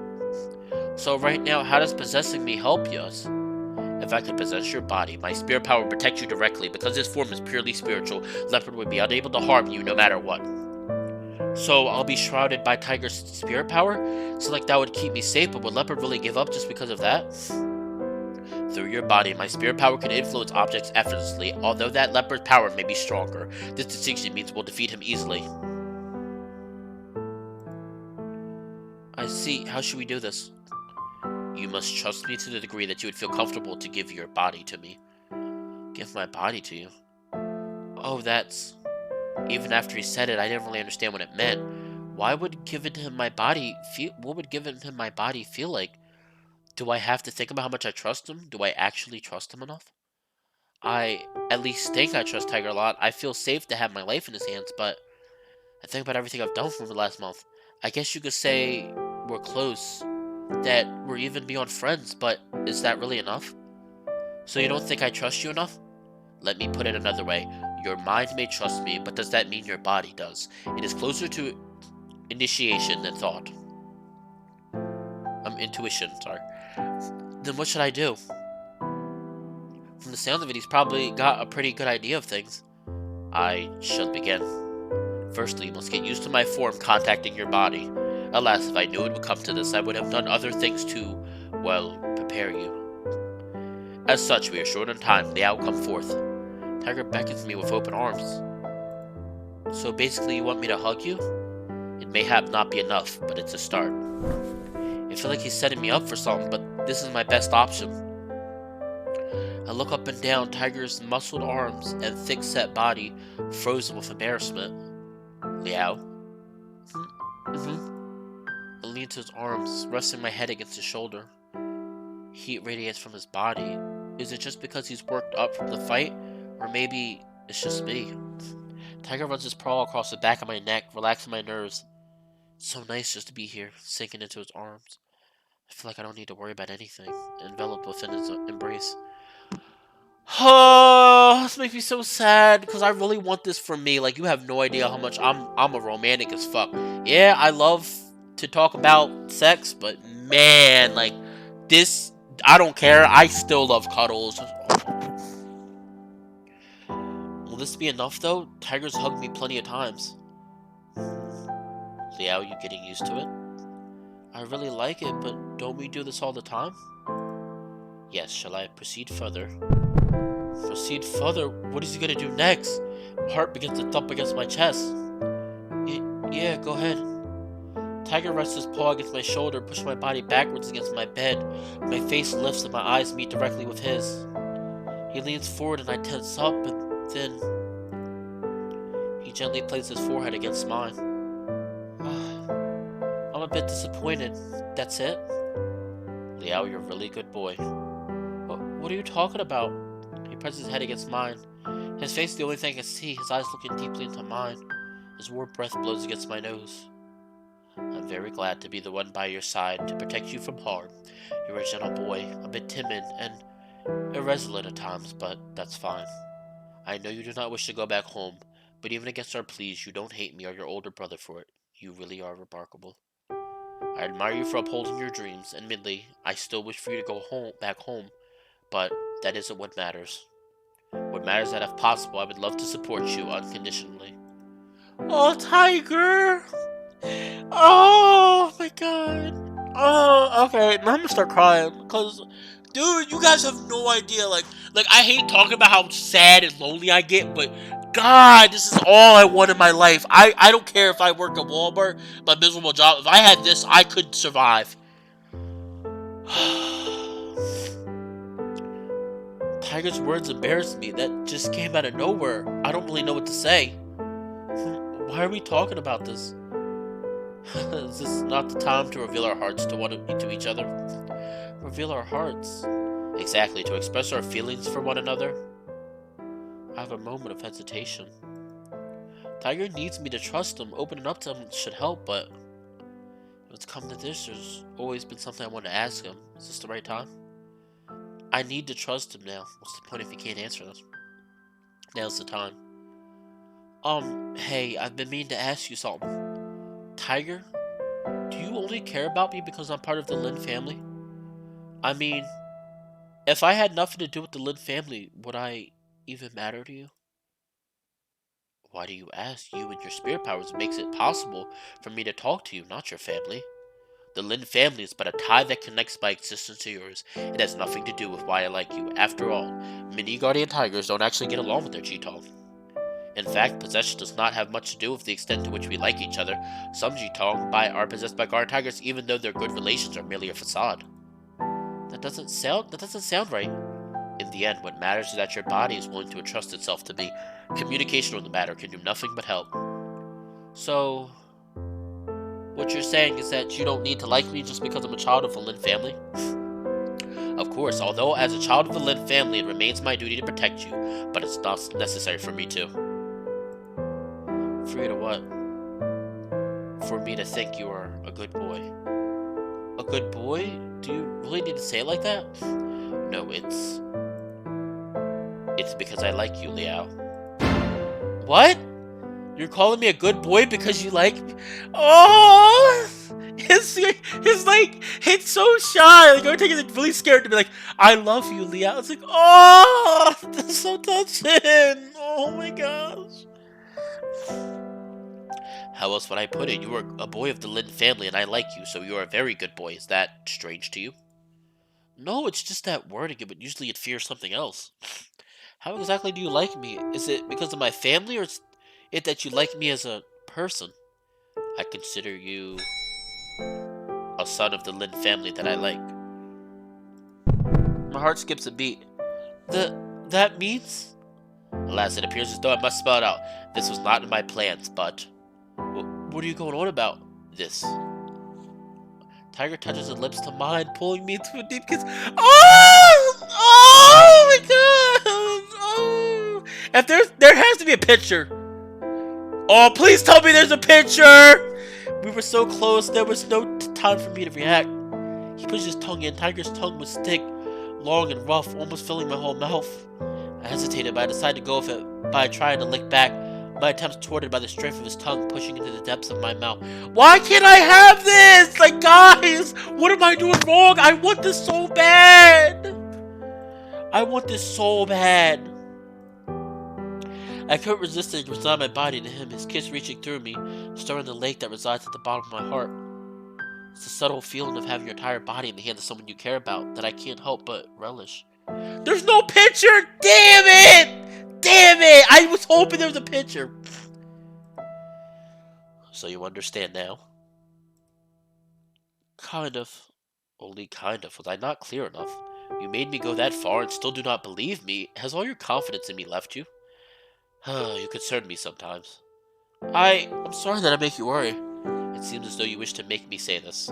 So right now, how does possessing me help us? If I could possess your body, my spirit power would protect you directly. Because this form is purely spiritual, Leopard would be unable to harm you no matter what. So I'll be shrouded by Tiger's spirit power? So like that would keep me safe, but would Leopard really give up just because of that? Through your body, my spirit power can influence objects effortlessly, although that Leopard's power may be stronger. This distinction means we'll defeat him easily. I see. How should we do this? You must trust me to the degree that you would feel comfortable to give your body to me. Give my body to you? Oh, that's... Even after he said it, I didn't really understand what it meant. Why would giving him my body feel... What would giving him my body feel like? Do I have to think about how much I trust him? Do I actually trust him enough? I at least think I trust Tiger a lot. I feel safe to have my life in his hands, but I think about everything I've done for him the last month. I guess you could say we're close. That we're even beyond friends, but is that really enough? So you don't think I trust you enough? Let me put it another way. Your mind may trust me, but does that mean your body does? It is closer to initiation than thought. Intuition, sorry. Then what should I do? From the sound of it, he's probably got a pretty good idea of things. I shall begin. Firstly, you must get used to my form contacting your body. Alas, if I knew it would come to this, I would have done other things to, well, prepare you. As such, we are short on time. The outcome forth. Tiger beckons me with open arms. So basically, you want me to hug you? It may have not be enough, but it's a start. I feel like he's setting me up for something, but this is my best option. I look up and down Tiger's muscled arms and thick-set body, frozen with embarrassment. Liao? I lean to his arms, resting my head against his shoulder. Heat radiates from his body. Is it just because he's worked up from the fight? Or maybe it's just me? Tiger runs his paw across the back of my neck, relaxing my nerves. It's so nice just to be here, sinking into his arms. I feel like I don't need to worry about anything, enveloped within his embrace. Oh, this makes me so sad, because I really want this for me. Like, you have no idea how much I'm a romantic as fuck. Yeah, I love to talk about sex, but man, like, this, I don't care. I still love cuddles. Will this be enough, though? Tiger's hugged me plenty of times. Liao, you getting used to it? I really like it, but don't we do this all the time? Yes, shall I proceed further? Proceed further? What is he gonna do next? My heart begins to thump against my chest. Yeah, go ahead. Tiger rests his paw against my shoulder, pushes my body backwards against my bed. My face lifts and my eyes meet directly with his. He leans forward and I tense up, and then he gently places his forehead against mine. I'm a bit disappointed. That's it? Liao, you're a really good boy. What are you talking about? He presses his head against mine. His face is the only thing I can see, his eyes looking deeply into mine. His warm breath blows against my nose. I'm very glad to be the one by your side to protect you from harm. You're a gentle boy, a bit timid and irresolute at times, but that's fine. I know you do not wish to go back home, but even against our pleas, you don't hate me or your older brother for it. You really are remarkable. I admire you for upholding your dreams. Admittedly, I still wish for you to go back home, but that isn't what matters. What matters is that if possible, I would love to support you unconditionally. Oh, Tiger! Oh my god. Oh, okay. Now I'm gonna start crying. Cause, dude, you guys have no idea. Like I hate talking about how sad and lonely I get, but God, this is all I want in my life. I don't care if I work at Walmart, my miserable job. If I had this, I could survive. Tiger's words embarrassed me. That just came out of nowhere. I don't really know what to say. Why are we talking about this? Is this not the time to reveal our hearts to each other? Reveal our hearts. Exactly, to express our feelings for one another. I have a moment of hesitation. Tiger needs me to trust him. Opening up to him should help, but if it's come to this, there's always been something I want to ask him. Is this the right time? I need to trust him now. What's the point if he can't answer this? Now's the time. Hey, I've been meaning to ask you something. Tiger, do you only care about me because I'm part of the Lin family? I mean, if I had nothing to do with the Lin family, would I even matter to you? Why do you ask? You and your spirit powers makes it possible for me to talk to you, not your family. The Lin family is but a tie that connects my existence to yours. It has nothing to do with why I like you. After all, many guardian tigers don't actually get along with their Jitong. In fact, possession does not have much to do with the extent to which we like each other. Some Jitong are possessed by guardian tigers even though their good relations are merely a facade. That doesn't sound right. In the end, what matters is that your body is willing to entrust itself to me. Communication on the matter can do nothing but help. So, what you're saying is that you don't need to like me just because I'm a child of the Lin family? Of course, although as a child of the Lin family, it remains my duty to protect you, but it's not necessary for me to. For you to what? For me to think you are a good boy. A good boy? Do you really need to say it like that? No, it's because I like you, Liao. What? You're calling me a good boy because you like me? Oh! It's so shy. Like, everything is really scared to be like, I love you, Liao. It's like, oh! That's so touching. Oh my gosh. How else would I put it? You are a boy of the Lin family and I like you, so you are a very good boy. Is that strange to you? No, it's just that wording, but usually it fears something else. How exactly do you like me? Is it because of my family, or is it that you like me as a person? I consider you a son of the Lin family that I like. My heart skips a beat. That means? Alas, it appears as though I must spell it out. This was not in my plans, but... What are you going on about? This. Tiger touches his lips to mine, pulling me into a deep kiss. Oh! Oh my god! Oh! If there has to be a picture. Oh, please tell me there's a picture! We were so close, there was no time for me to react. He pushed his tongue in. Tiger's tongue was thick, long and rough, almost filling my whole mouth. I hesitated, but I decided to go with it by trying to lick back. My attempts thwarted by the strength of his tongue pushing into the depths of my mouth. Why can't I have this? Like, guys, what am I doing wrong? I want this so bad. I want this so bad. I couldn't resist it and resigned my body to him, his kiss reaching through me, stirring the lake that resides at the bottom of my heart. It's a subtle feeling of having your entire body in the hands of someone you care about that I can't help but relish. There's no picture! Damn it! Damn it! I was hoping there was a picture. So you understand now? Kind of. Only kind of. Was I not clear enough? You made me go that far and still do not believe me. Has all your confidence in me left you? You concern me sometimes. I'm sorry that I make you worry. It seems as though you wish to make me say this.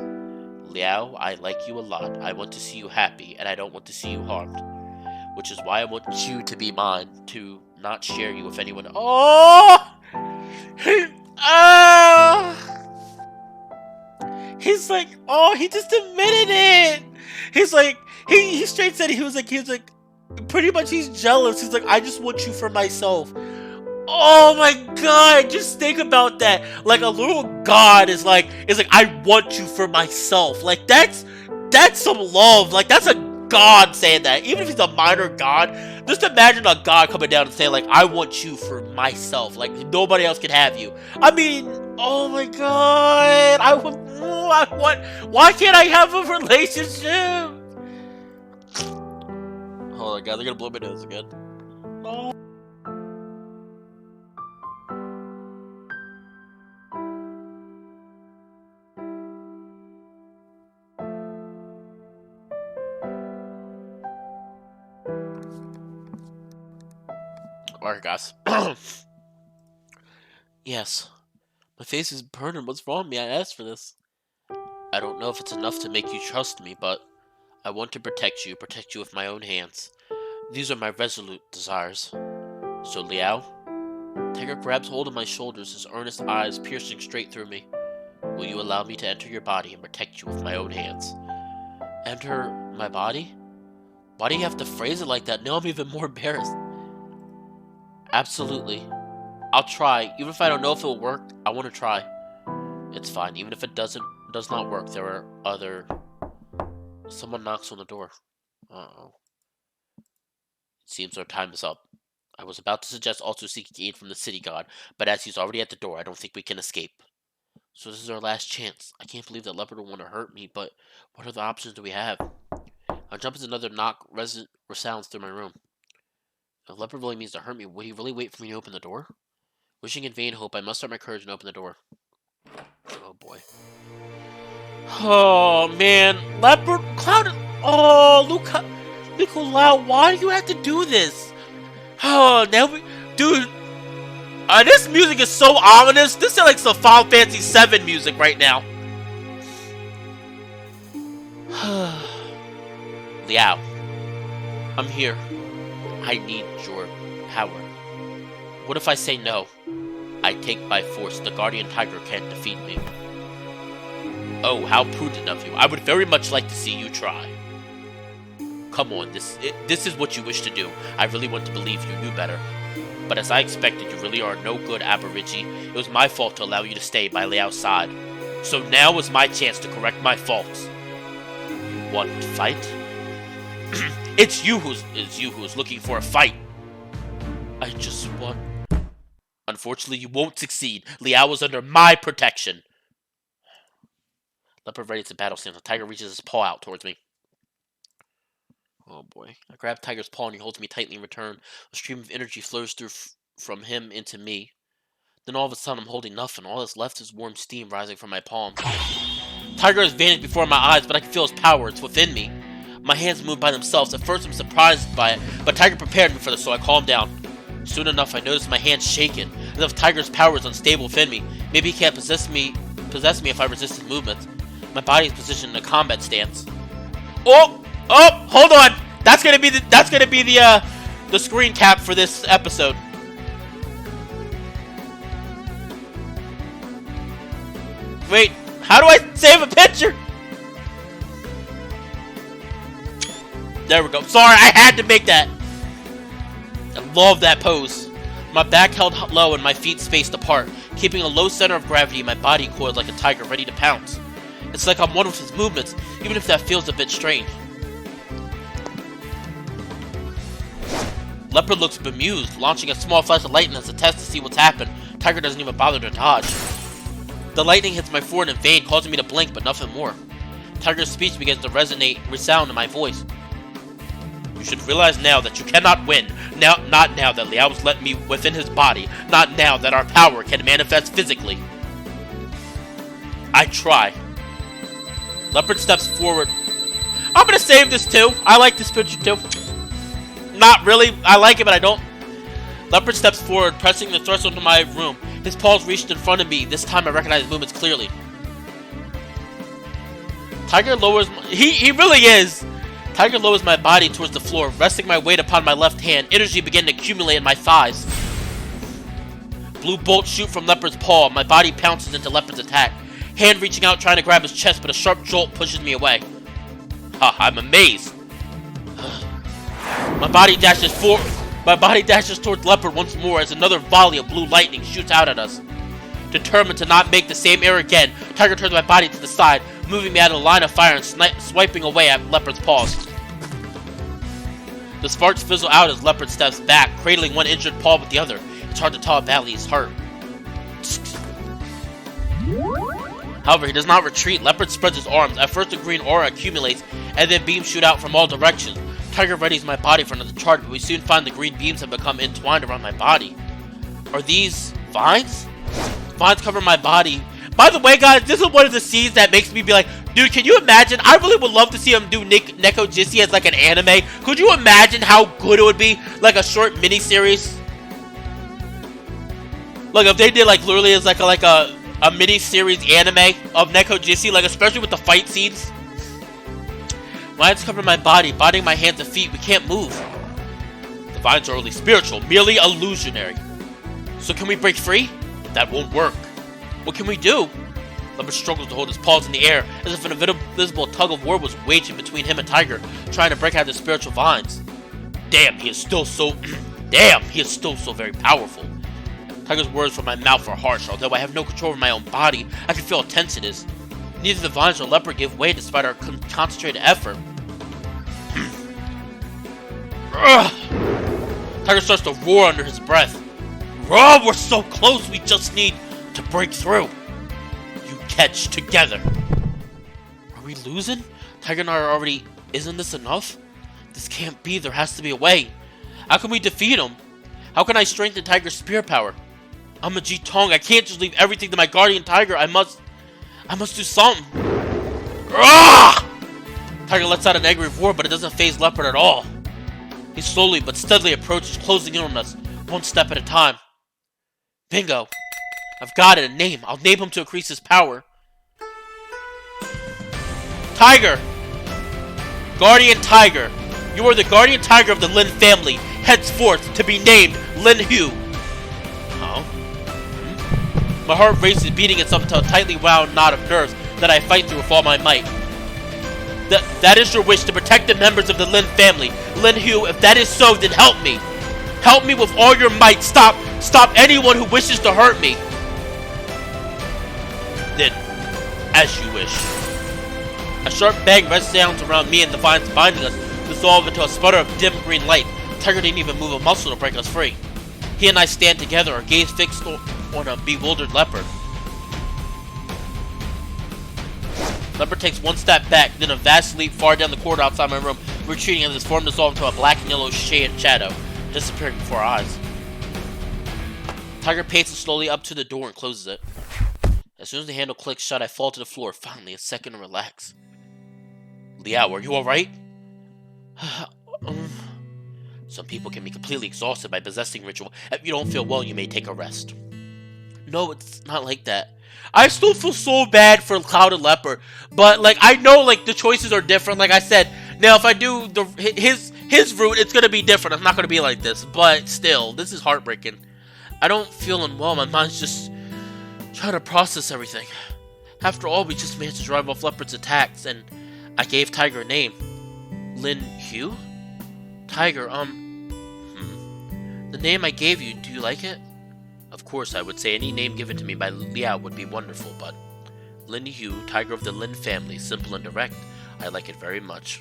Liao, I like you a lot. I want to see you happy, and I don't want to see you harmed. Which is why I want you to be mine, to not share you with anyone. Oh! He's like, oh, he just admitted it. He's like, he straight said he was like, pretty much he's jealous. He's like, I just want you for myself. Oh my god, just think about that. Like a little god is like, I want you for myself. Like that's some love. Like that's a god saying that. Even if he's a minor god, just imagine a god coming down and saying like, I want you for myself. Like nobody else can have you. I mean, oh my god, I want, why can't I have a relationship? Oh my god, they're gonna blow my nose again. Oh. Alright, guys. Yes. My face is burning. What's wrong with me? I asked for this. I don't know if it's enough to make you trust me, but I want to protect you with my own hands. These are my resolute desires. So, Liao? Tiger grabs hold of my shoulders, his earnest eyes piercing straight through me. Will you allow me to enter your body and protect you with my own hands? Enter my body? Why do you have to phrase it like that? Now I'm even more embarrassed. Absolutely. I'll try. Even if I don't know if it'll work, I want to try. It's fine. Even if it does not work, there are other... Someone knocks on the door. Uh-oh. It seems our time is up. I was about to suggest also seeking aid from the city god, but as he's already at the door, I don't think we can escape. So this is our last chance. I can't believe that Leopard will want to hurt me, but what other options do we have? I jump as another knock resounds through my room. If Leopard really means to hurt me, would he really wait for me to open the door? Wishing in vain hope, I muster my courage and open the door. Oh boy. Oh man, Leopard, Cloud. Oh, Nicolau, why do you have to do this? Oh, now dude. This music is so ominous. This is like some Final Fantasy VII music right now. Liao, I'm here. I need your power. What if I say no? I take by force. The Guardian Tiger can't defeat me. Oh, how prudent of you. I would very much like to see you try. Come on, this is what you wish to do. I really want to believe you knew better. But as I expected, you really are no good, Aborigi. It was my fault to allow you to stay by Liao's side. So now is my chance to correct my faults. You want to fight? It's you who's looking for a fight. I just want... Unfortunately, you won't succeed. Liao is under my protection. Leopard ready to battle stance. The tiger reaches his paw out towards me. Oh boy. I grab Tiger's paw and he holds me tightly in return. A stream of energy flows through from him into me. Then all of a sudden I'm holding nothing. All that's left is warm steam rising from my palm. Tiger has vanished before my eyes, but I can feel his power. It's within me. My hands move by themselves. At first I'm surprised by it, but Tiger prepared me for this, so I calmed down. Soon enough I noticed my hands shaking, as if Tiger's power is unstable within me. Maybe he can't possess me if I resist his movements. My body is positioned in a combat stance. Oh, hold on. That's gonna be the screen cap for this episode. Wait, how do I save a picture? There we go. Sorry, I had to make that. I love that pose. My back held low and my feet spaced apart. Keeping a low center of gravity, my body coiled like a tiger ready to pounce. It's like I'm one with his movements, even if that feels a bit strange. Leopard looks bemused, launching a small flash of lightning as a test to see what's happened. Tiger doesn't even bother to dodge. The lightning hits my forehead in vain, causing me to blink, but nothing more. Tiger's speech begins to resound in my voice. You should realize now that you cannot win. Not now that Liao has let me within his body. Not now that our power can manifest physically. I try. Leopard steps forward. I'm gonna save this too. I like this picture too. Not really. I like it, but I don't. Leopard steps forward, pressing the threshold of my room. His paws reached in front of me. This time I recognize his movements clearly. Tiger lowers... He really is! Tiger lowers my body towards the floor, resting my weight upon my left hand. Energy began to accumulate in my thighs. Blue bolts shoot from Leopard's paw. My body pounces into Leopard's attack. Hand reaching out, trying to grab his chest, but a sharp jolt pushes me away. Ha, I'm amazed. My body dashes towards Leopard once more as another volley of blue lightning shoots out at us. Determined to not make the same error again, Tiger turns my body to the side, moving me out of the line of fire and swiping away at Leopard's paws. The sparks fizzle out as Leopard steps back, cradling one injured paw with the other. It's hard to tell how badly he's hurt. However, he does not retreat. Leopard spreads his arms. At first, a green aura accumulates, and then beams shoot out from all directions. Tiger readies my body for another charge, but we soon find the green beams have become entwined around my body. Are these vines? Vines cover my body. By the way, guys, this is one of the scenes that makes me be like, dude, can you imagine? I really would love to see him do Nekojishi as like an anime. Could you imagine how good it would be? Like a short mini-series? Like if they did like literally as like a mini-series anime of Nekojishi, like especially with the fight scenes. Vines cover my body, binding my hands and feet. We can't move. The vines are only spiritual, merely illusionary. So can we break free? That won't work. What can we do? Leopard struggles to hold his paws in the air, as if an invisible tug of war was waging between him and Tiger, trying to break out the spiritual vines. Damn, he is still so very powerful. Tiger's words from my mouth are harsh. Although I have no control over my own body, I can feel how tense it is. Neither the vines nor Leopard give way despite our concentrated effort. Tiger starts to roar under his breath. Roar, we're so close, we just need to break through. You catch together. Are we losing? Tiger and I are already... Isn't this enough? This can't be, there has to be a way. How can we defeat him? How can I strengthen Tiger's spear power? I'm a G-Tong, I can't just leave everything to my guardian Tiger, I must do something. Tiger lets out an angry roar, but it doesn't faze Leopard at all. He slowly but steadily approaches, closing in on us, one step at a time. Bingo. I've got it, a name. I'll name him to increase his power. Tiger! Guardian Tiger. You are the guardian tiger of the Lin family, henceforth to be named Lin Hu. Huh? My heart races, beating itself into a tightly wound knot of nerves that I fight through with all my might. That is your wish, to protect the members of the Lin family. Lin Hu, if that is so, then help me. Help me with all your might. Stop anyone who wishes to hurt me. Then, as you wish. A sharp bang resounds around me and the vines binding us, dissolve into a sputter of dim green light. Tiger didn't even move a muscle to break us free. He and I stand together, our gaze fixed on a bewildered Leopard. Leopard takes one step back, then a vast leap far down the corridor outside my room, retreating as his form dissolved into a black and yellow shadow, disappearing before our eyes. Tiger paces slowly up to the door and closes it. As soon as the handle clicks shut, I fall to the floor, finally a second to relax. Liao, are you alright? Some people can be completely exhausted by possessing ritual. If you don't feel well, you may take a rest. No, it's not like that. I still feel so bad for Cloud and Leopard, but like I know like the choices are different. Like I said, now if I do his route, it's gonna be different. It's not gonna be like this, but still, this is heartbreaking. I don't feel unwell. My mind's just trying to process everything. After all, we just managed to drive off Leopard's attacks, and I gave Tiger a name. Lin Hu? Tiger, the name I gave you, do you like it? Of course, I would say any name given to me by Liao would be wonderful, but Lin Hu, Tiger of the Lin family, simple and direct. I like it very much.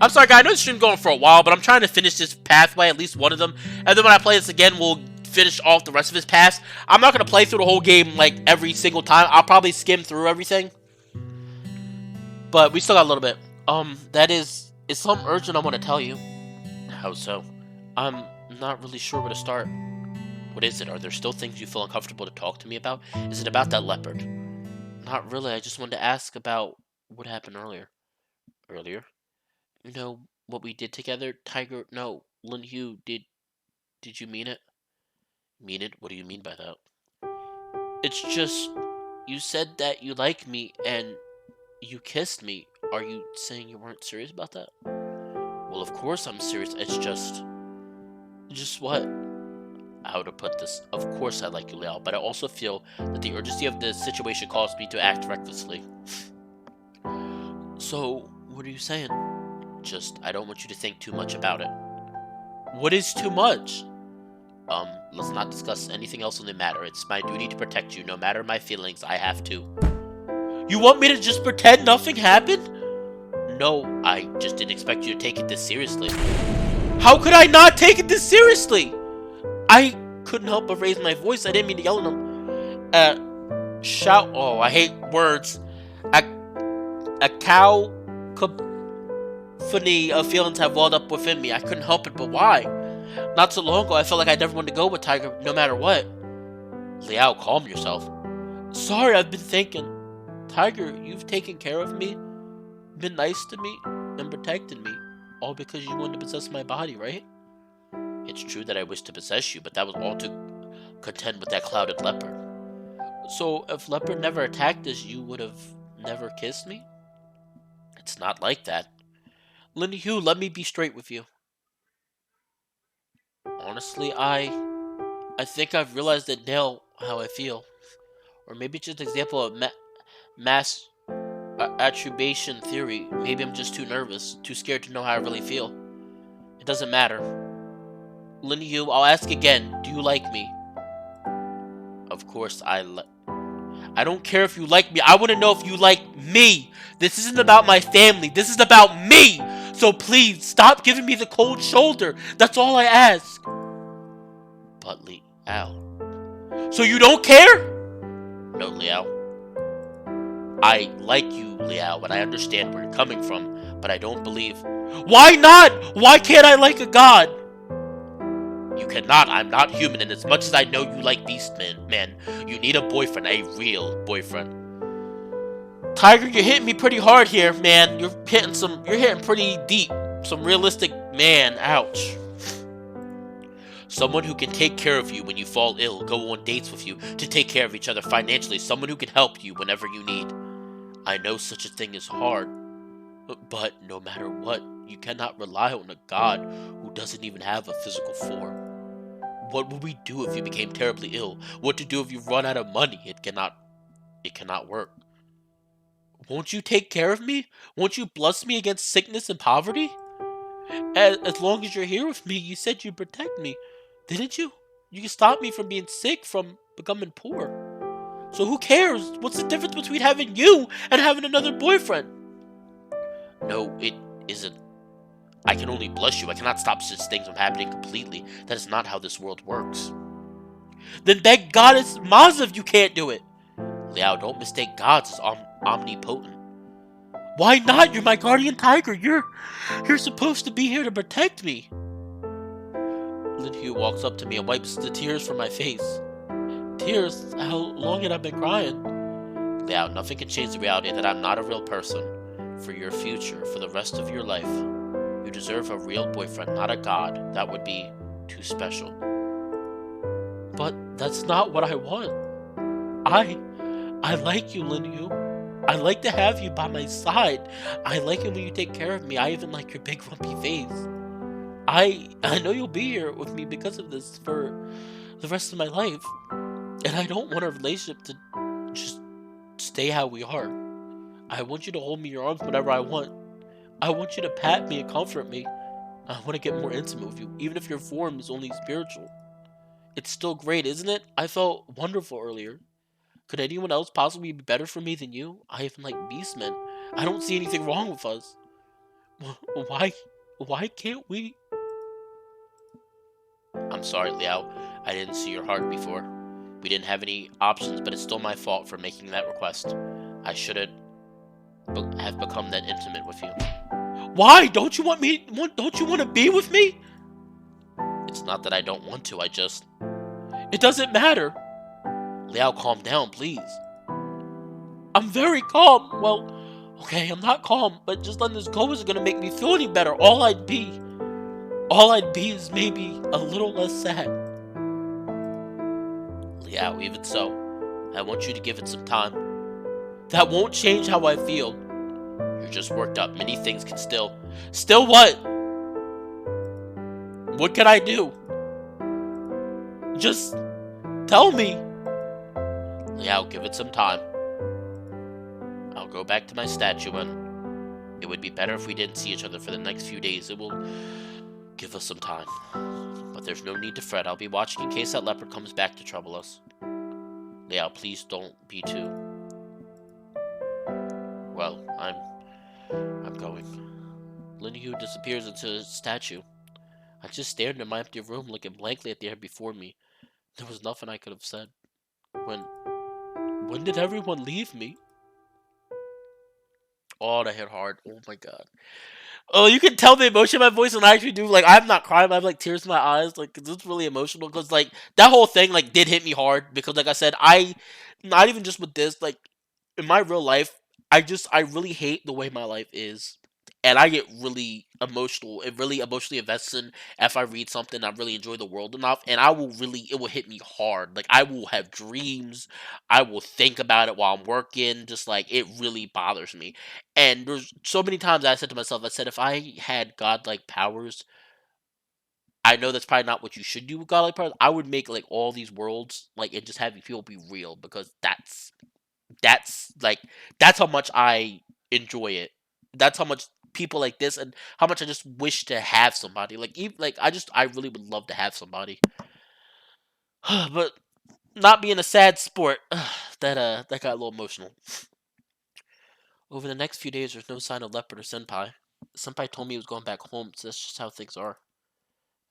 I'm sorry, guys, I know this stream's going for a while, but I'm trying to finish this pathway, at least one of them, and then when I play this again, we'll finish off the rest of his paths. I'm not going to play through the whole game, like, every single time. I'll probably skim through everything. But we still got a little bit. It's something urgent I want to tell you. How so? I'm not really sure where to start. What is it? Are there still things you feel uncomfortable to talk to me about? Is it about that Leopard? Not really. I just wanted to ask about what happened earlier. Earlier? You know, what we did together? Tiger... No, Lin Hu, did you mean it? Mean it? What do you mean by that? It's just... You said that you like me, and You kissed me. Are you saying you weren't serious about that? Well, of course I'm serious. It's just... Just what? How to put this? Of course I like you, Liao, but I also feel that the urgency of the situation calls me to act recklessly. So, what are you saying? Just, I don't want you to think too much about it. What is too much? Let's not discuss anything else on the matter. It's my duty to protect you. No matter my feelings, I have to. You want me to just pretend nothing happened? No, I just didn't expect you to take it this seriously. How could I not take it this seriously? I couldn't help but raise my voice. I didn't mean to yell at him. Shout. Oh, I hate words. A cacophony of feelings have welled up within me. I couldn't help it, but why? Not so long ago, I felt like I never wanted to go with Tiger, no matter what. Liao, calm yourself. Sorry, I've been thinking. Tiger, you've taken care of me, been nice to me, and protected me, all because you wanted to possess my body, right? It's true that I wished to possess you, but that was all to contend with that clouded leopard. So, if Leopard never attacked us, you would have never kissed me? It's not like that. Lin Hu, let me be straight with you. Honestly, I think I've realized it now how I feel. Or maybe it's just an example of mass attribution theory. Maybe I'm just too nervous, too scared to know how I really feel. It doesn't matter. Lin Hu, I'll ask again, do you like me? Of course I don't care if you like me. I want to know if you like me. This isn't about my family. This is about me. So please, stop giving me the cold shoulder. That's all I ask. But Liao. So you don't care? No, Liao. I like you, Liao, and I understand where you're coming from, but I don't believe... Why not? Why can't I like a god? You cannot. I'm not human, and as much as I know you like beast men, you need a boyfriend, a real boyfriend. Tiger, you're hitting me pretty hard here, man. You're hitting pretty deep. Some realistic man, ouch. Someone who can take care of you when you fall ill, go on dates with you, to take care of each other financially, someone who can help you whenever you need. I know such a thing is hard, but no matter what, you cannot rely on a god who doesn't even have a physical form. What would we do if you became terribly ill? What to do if you run out of money? It cannot work. Won't you take care of me? Won't you bless me against sickness and poverty? As long as you're here with me, you said you'd protect me, didn't you? You can stop me from being sick, from becoming poor. So who cares? What's the difference between having you and having another boyfriend? No, it isn't. I can only bless you. I cannot stop such things from happening completely. That is not how this world works. Then beg Goddess Maza if you can't do it. Liao, don't mistake gods as omnipotent. Why not? You're my guardian tiger. You're supposed to be here to protect me. Lin Hu walks up to me and wipes the tears from my face. Tears? How long had I been crying? Liao, nothing can change the reality that I'm not a real person. For your future, for the rest of your life, you deserve a real boyfriend, not a god. That would be too special. But that's not what I want. I like you, Lin Hu. I like to have you by my side. I like it when you take care of me. I even like your big lumpy face. I know you'll be here with me because of this for the rest of my life. And I don't want our relationship to just stay how we are. I want you to hold me in your arms whenever I want. I want you to pat me and comfort me. I want to get more intimate with you, even if your form is only spiritual. It's still great, isn't it? I felt wonderful earlier. Could anyone else possibly be better for me than you? I even like beastmen. I don't see anything wrong with us. Why can't we? I'm sorry, Liao. I didn't see your heart before. We didn't have any options, but it's still my fault for making that request. I shouldn't have become that intimate with you. Why? Don't you want to be with me? It's not that I don't want to, It doesn't matter. Liao, calm down, please. I'm very calm. Well, okay, I'm not calm, but just letting this go isn't gonna make me feel any better. All I'd be is maybe a little less sad. Liao, even so, I want you to give it some time. That won't change how I feel. just worked up. Many things can still... Still what? What can I do? Just tell me. Liao, give it some time. I'll go back to my statue, and it would be better if we didn't see each other for the next few days. It will give us some time. But there's no need to fret. I'll be watching in case that leopard comes back to trouble us. Liao, please don't be too... Well, I'm going. Lin Hu disappears into his statue. I just stared into my empty room, looking blankly at the air before me. There was nothing I could have said. When did everyone leave me? Oh, that hit hard. Oh my god. Oh, you can tell the emotion in my voice when I actually do. Like, I'm not crying, but I have like tears in my eyes. Like, it's really emotional. Because, like, that whole thing, like, did hit me hard. Because, like I said, not even just with this, like, in my real life, I really hate the way my life is. And I get really emotional. It really emotionally invested if I read something I really enjoy the world enough. And it will hit me hard. Like, I will have dreams. I will think about it while I'm working. Just like, it really bothers me. And there's so many times I said to myself, I said, if I had godlike powers, I know that's probably not what you should do with godlike powers. I would make like all these worlds, like, and just have people be real, because that's that's how much I enjoy it. That's how much people like this, and how much I just wish to have somebody. Like, even like I really would love to have somebody. But not being a sad sport, that got a little emotional. Over the next few days, there's no sign of Leopard or Senpai. Senpai told me he was going back home, so that's just how things are.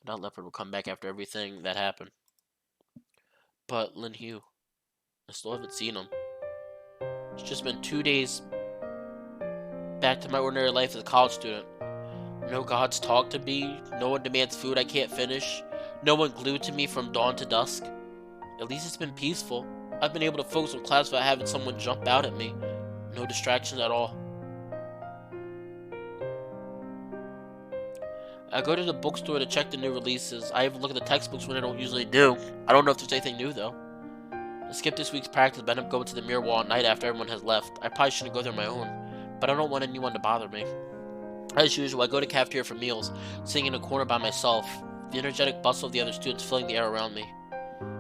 That Leopard will come back after everything that happened. But Lin Hu, I still haven't seen him. It's just been 2 days back to my ordinary life as a college student. No gods talk to me, no one demands food I can't finish, no one glued to me from dawn to dusk. At least it's been peaceful. I've been able to focus on class without having someone jump out at me. No distractions at all. I go to the bookstore to check the new releases. I even look at the textbooks when I don't usually do. I don't know if there's anything new though. I skipped this week's practice, but I end up going to the mirror wall at night after everyone has left. I probably shouldn't go there on my own, but I don't want anyone to bother me. As usual, I go to cafeteria for meals, sitting in a corner by myself, the energetic bustle of the other students filling the air around me.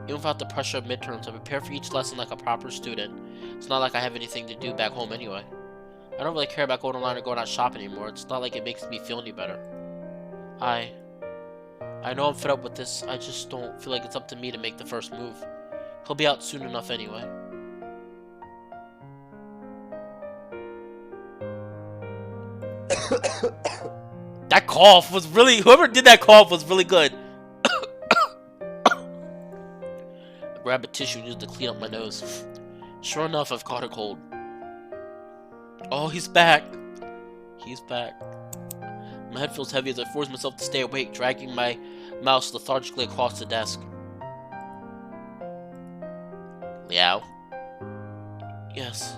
Even without the pressure of midterms, I prepare for each lesson like a proper student. It's not like I have anything to do back home anyway. I don't really care about going online or going out shopping anymore. It's not like it makes me feel any better. I know I'm fed up with this. I just don't feel like it's up to me to make the first move. He'll be out soon enough anyway. That cough was really... Whoever did that cough was really good. I grabbed a tissue and used to clean up my nose. Sure enough, I've caught a cold. Oh, he's back. He's back. My head feels heavy as I force myself to stay awake, dragging my mouse lethargically across the desk. Liao? Yes.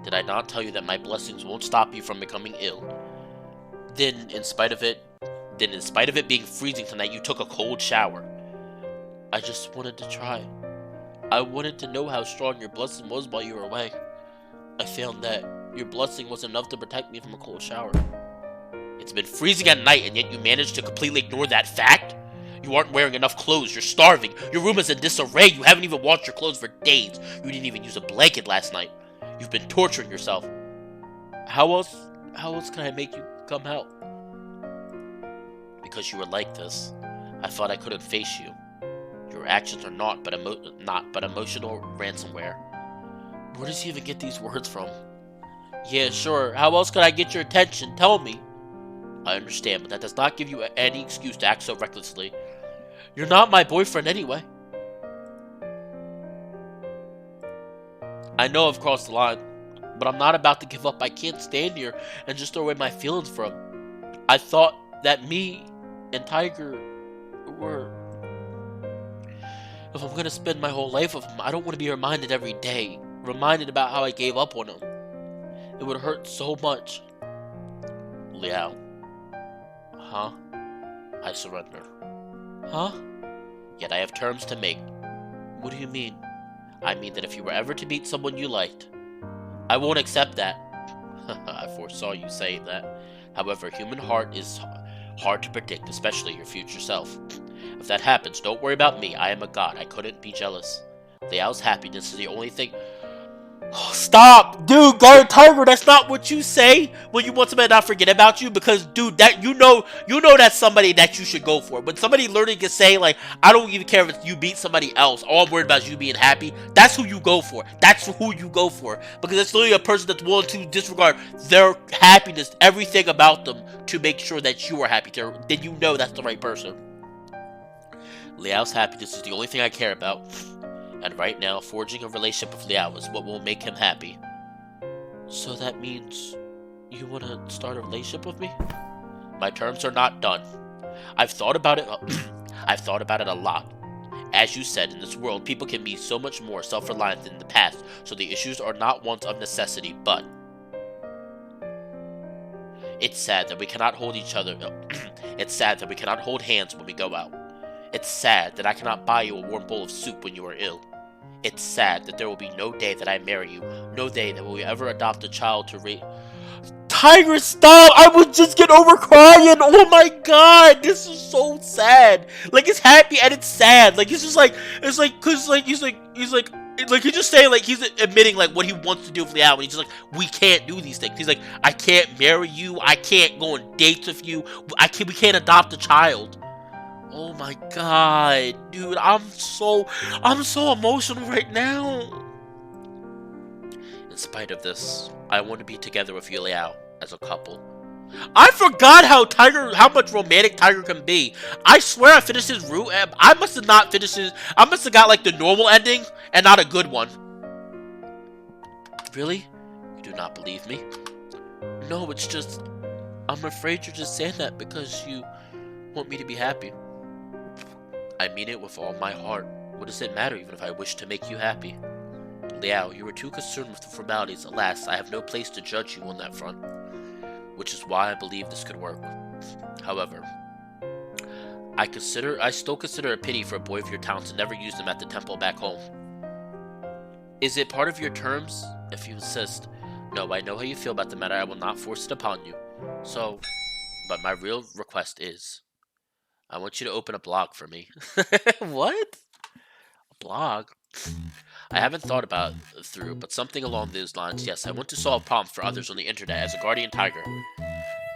Did I not tell you that my blessings won't stop you from becoming ill? Then, in spite of it being freezing tonight, you took a cold shower. I just wanted to try. I wanted to know how strong your blessing was while you were away. I found that your blessing was enough to protect me from a cold shower. It's been freezing at night, and yet you managed to completely ignore that fact? You aren't wearing enough clothes, you're starving, your room is in disarray, you haven't even washed your clothes for days, you didn't even use a blanket last night. You've been torturing yourself. How else can I make you come out? Because you were like this, I thought I couldn't face you. Your actions are not but emotional ransomware. Where does he even get these words from? Yeah, sure, how else could I get your attention? Tell me. I understand, but that does not give you any excuse to act so recklessly. You're not my boyfriend anyway. I know I've crossed the line, but I'm not about to give up. I can't stand here and just throw away my feelings for him. I thought that me and Tiger were... If I'm gonna spend my whole life with him, I don't want to be reminded every day. Reminded about how I gave up on him. It would hurt so much. Liao. Huh? I surrender. Huh? Yet I have terms to make. What do you mean? I mean that if you were ever to meet someone you liked, I won't accept that. I foresaw you saying that. However, human heart is hard to predict, especially your future self. If that happens, don't worry about me. I am a god. I couldn't be jealous. Liao's happiness is the only thing. Stop, dude, Guard Tiger. That's not what you say when you want somebody to not forget about you. Because, dude, that you know that's somebody that you should go for. When somebody literally can say like, I don't even care if you beat somebody else. All I'm worried about is you being happy. That's who you go for. That's who you go for. Because it's literally a person that's willing to disregard their happiness, everything about them, to make sure that you are happy. Then you know that's the right person. Liao's happiness is the only thing I care about. And right now, forging a relationship with Liao is what will make him happy. So that means you want to start a relationship with me? My terms are not done. I've thought about it. I've thought about it a lot. As you said, in this world, people can be so much more self-reliant than in the past, so the issues are not ones of necessity, but it's sad that we cannot hold each other. It's sad that we cannot hold hands when we go out. It's sad that I cannot buy you a warm bowl of soup when you are ill. It's sad that there will be no day that I marry you, no day that we ever adopt a child to raise. Tiger, stop! I would just get over crying! Oh my god! This is so sad! Like, it's happy and it's sad. Like, it's just like, it's like, cause like, he's just saying, like, he's admitting, like, what he wants to do with Liao, and he's just like, we can't do these things. He's like, I can't marry you, I can't go on dates with you, we can't adopt a child. Oh my god, dude, I'm so emotional right now. In spite of this, I want to be together with you, Liao, as a couple. I forgot how much romantic Tiger can be. I swear I finished his route, and I must have not finished his. I must have got like the normal ending and not a good one. Really? You do not believe me? No, it's just I'm afraid you're just saying that because you want me to be happy. I mean it with all my heart. What does it matter even if I wish to make you happy? Liao, you were too concerned with the formalities. Alas, I have no place to judge you on that front. Which is why I believe this could work. However, I still consider a pity for a boy of your talents to never use them at the temple back home. Is it part of your terms? If you insist. No, I know how you feel about the matter. I will not force it upon you. So, but my real request is, I want you to open a blog for me. What? A blog? I haven't thought about it through, but something along those lines, yes. I want to solve problems for others on the internet as a guardian tiger.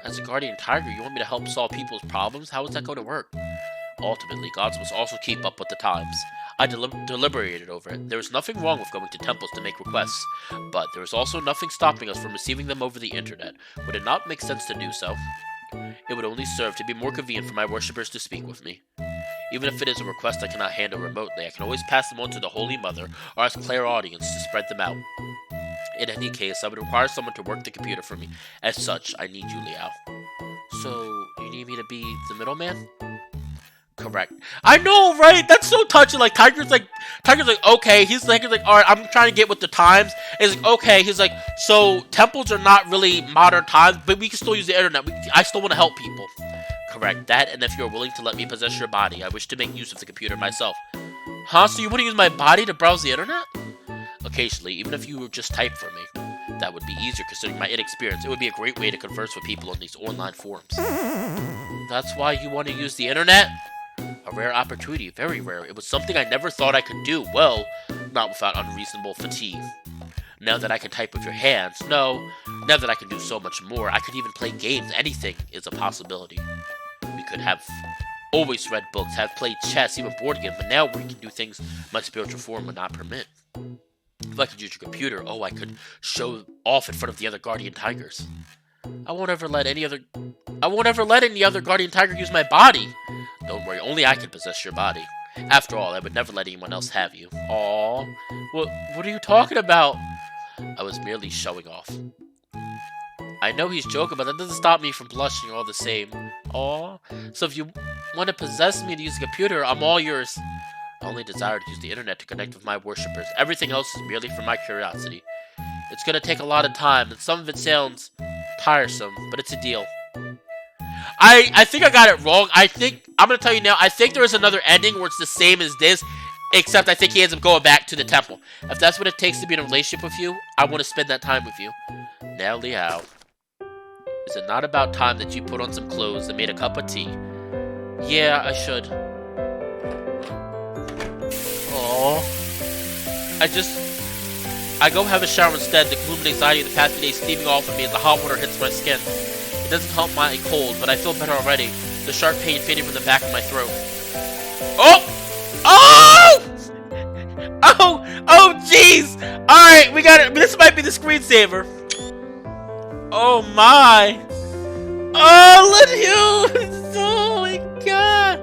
As a guardian tiger, you want me to help solve people's problems? How is that going to work? Ultimately, gods must also keep up with the times. I deliberated over it. There is nothing wrong with going to temples to make requests, but there is also nothing stopping us from receiving them over the internet. Would it not make sense to do so? It would only serve to be more convenient for my worshippers to speak with me. Even if it is a request I cannot handle remotely, I can always pass them on to the Holy Mother or ask clairaudience to spread them out. In any case, I would require someone to work the computer for me. As such, I need you, Liao. So, you need me to be the middleman? Correct. I know, right? That's so touching. Like, Tiger's like, okay. He's like, alright, I'm trying to get with the times. And he's like, okay. He's like, so, temples are not really modern times, but we can still use the internet. I still want to help people. Correct. That, and if you're willing to let me possess your body, I wish to make use of the computer myself. Huh? So you want to use my body to browse the internet? Occasionally, even if you would just type for me. That would be easier considering my inexperience. It would be a great way to converse with people on these online forums. That's why you want to use the internet? A rare opportunity, very rare. It was something I never thought I could do. Well, not without unreasonable fatigue. Now that I can type with your hands, no. Now that I can do so much more, I could even play games. Anything is a possibility. We could have always read books, have played chess, even board games, but now we can do things my spiritual form would not permit. If I could use your computer, oh, I could show off in front of the other guardian tigers. I won't ever let any other guardian tiger use my body. Don't worry, only I can possess your body. After all, I would never let anyone else have you. Aww. What are you talking about? I was merely showing off. I know he's joking, but that doesn't stop me from blushing all the same. Aww. So if you want to possess me to use the computer, I'm all yours. I only desire to use the internet to connect with my worshippers. Everything else is merely for my curiosity. It's gonna take a lot of time, and some of it sounds tiresome, but it's a deal. I think I got it wrong. I'm gonna tell you now, I think there is another ending where it's the same as this, except I think he ends up going back to the temple. If that's what it takes to be in a relationship with you, I want to spend that time with you. Now, Liao, is it not about time that you put on some clothes and made a cup of tea? Yeah, I should. Oh, I go have a shower instead. The gloom and anxiety of the past few days steaming off of me as the hot water hits my skin. It doesn't help my cold, but I feel better already. The sharp pain fading from the back of my throat. Oh! Oh! Oh, jeez! Alright, we got it. This might be the screensaver. Oh my! Oh, look at you! Oh my god!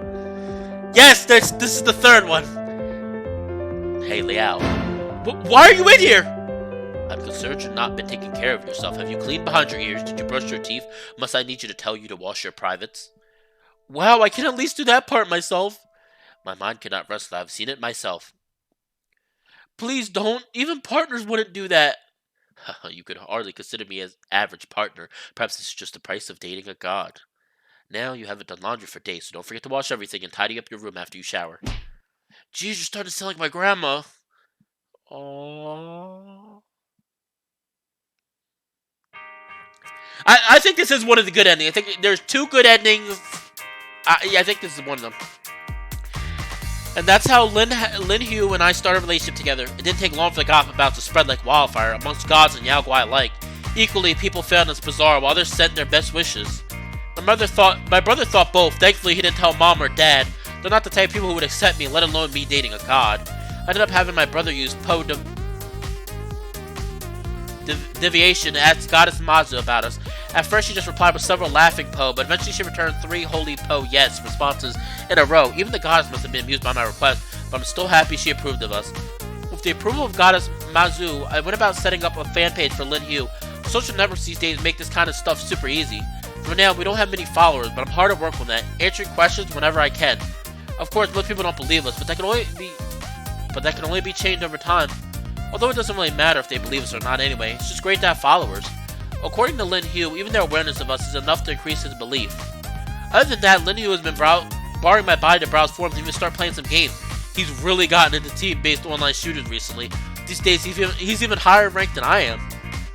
Yes, this is the third one. Hey, Liao. Why are you in here? I'm concerned you've not been taking care of yourself. Have you cleaned behind your ears? Did you brush your teeth? Must I need you to tell you to wash your privates? Wow, I can at least do that part myself. My mind cannot rest till I've seen it myself. Please don't. Even partners wouldn't do that. You could hardly consider me as average partner. Perhaps it's just the price of dating a god. Now you haven't done laundry for days, so don't forget to wash everything and tidy up your room after you shower. Jeez, you're starting to sound like my grandma. Aww. I think this is one of the good endings. I think there's two good endings. I think this is one of them. And that's how Lin Hu and I started a relationship together. It didn't take long for the gossip about to spread like wildfire amongst gods and Yao Guai alike. Equally, people found this bizarre while others sent their best wishes. My brother thought both. Thankfully, he didn't tell mom or dad. They're not the type of people who would accept me, let alone me dating a god. I ended up having my brother use Po deviation to ask Goddess Mazu about us. At first, she just replied with several laughing Po, but eventually she returned 3 holy Po yes responses in a row. Even the goddess must have been amused by my request, but I'm still happy she approved of us. With the approval of Goddess Mazu, I went about setting up a fan page for Lin Hu. Social networks these days make this kind of stuff super easy. For now, we don't have many followers, but I'm hard at work on that, answering questions whenever I can. Of course, most people don't believe us, but that can only be changed over time. Although it doesn't really matter if they believe us or not anyway, it's just great to have followers. According to Lin Hu, even their awareness of us is enough to increase his belief. Other than that, Lin Hu has been borrowing my body to browse forums and even start playing some games. He's really gotten into team-based online shooters recently. These days, he's even higher ranked than I am.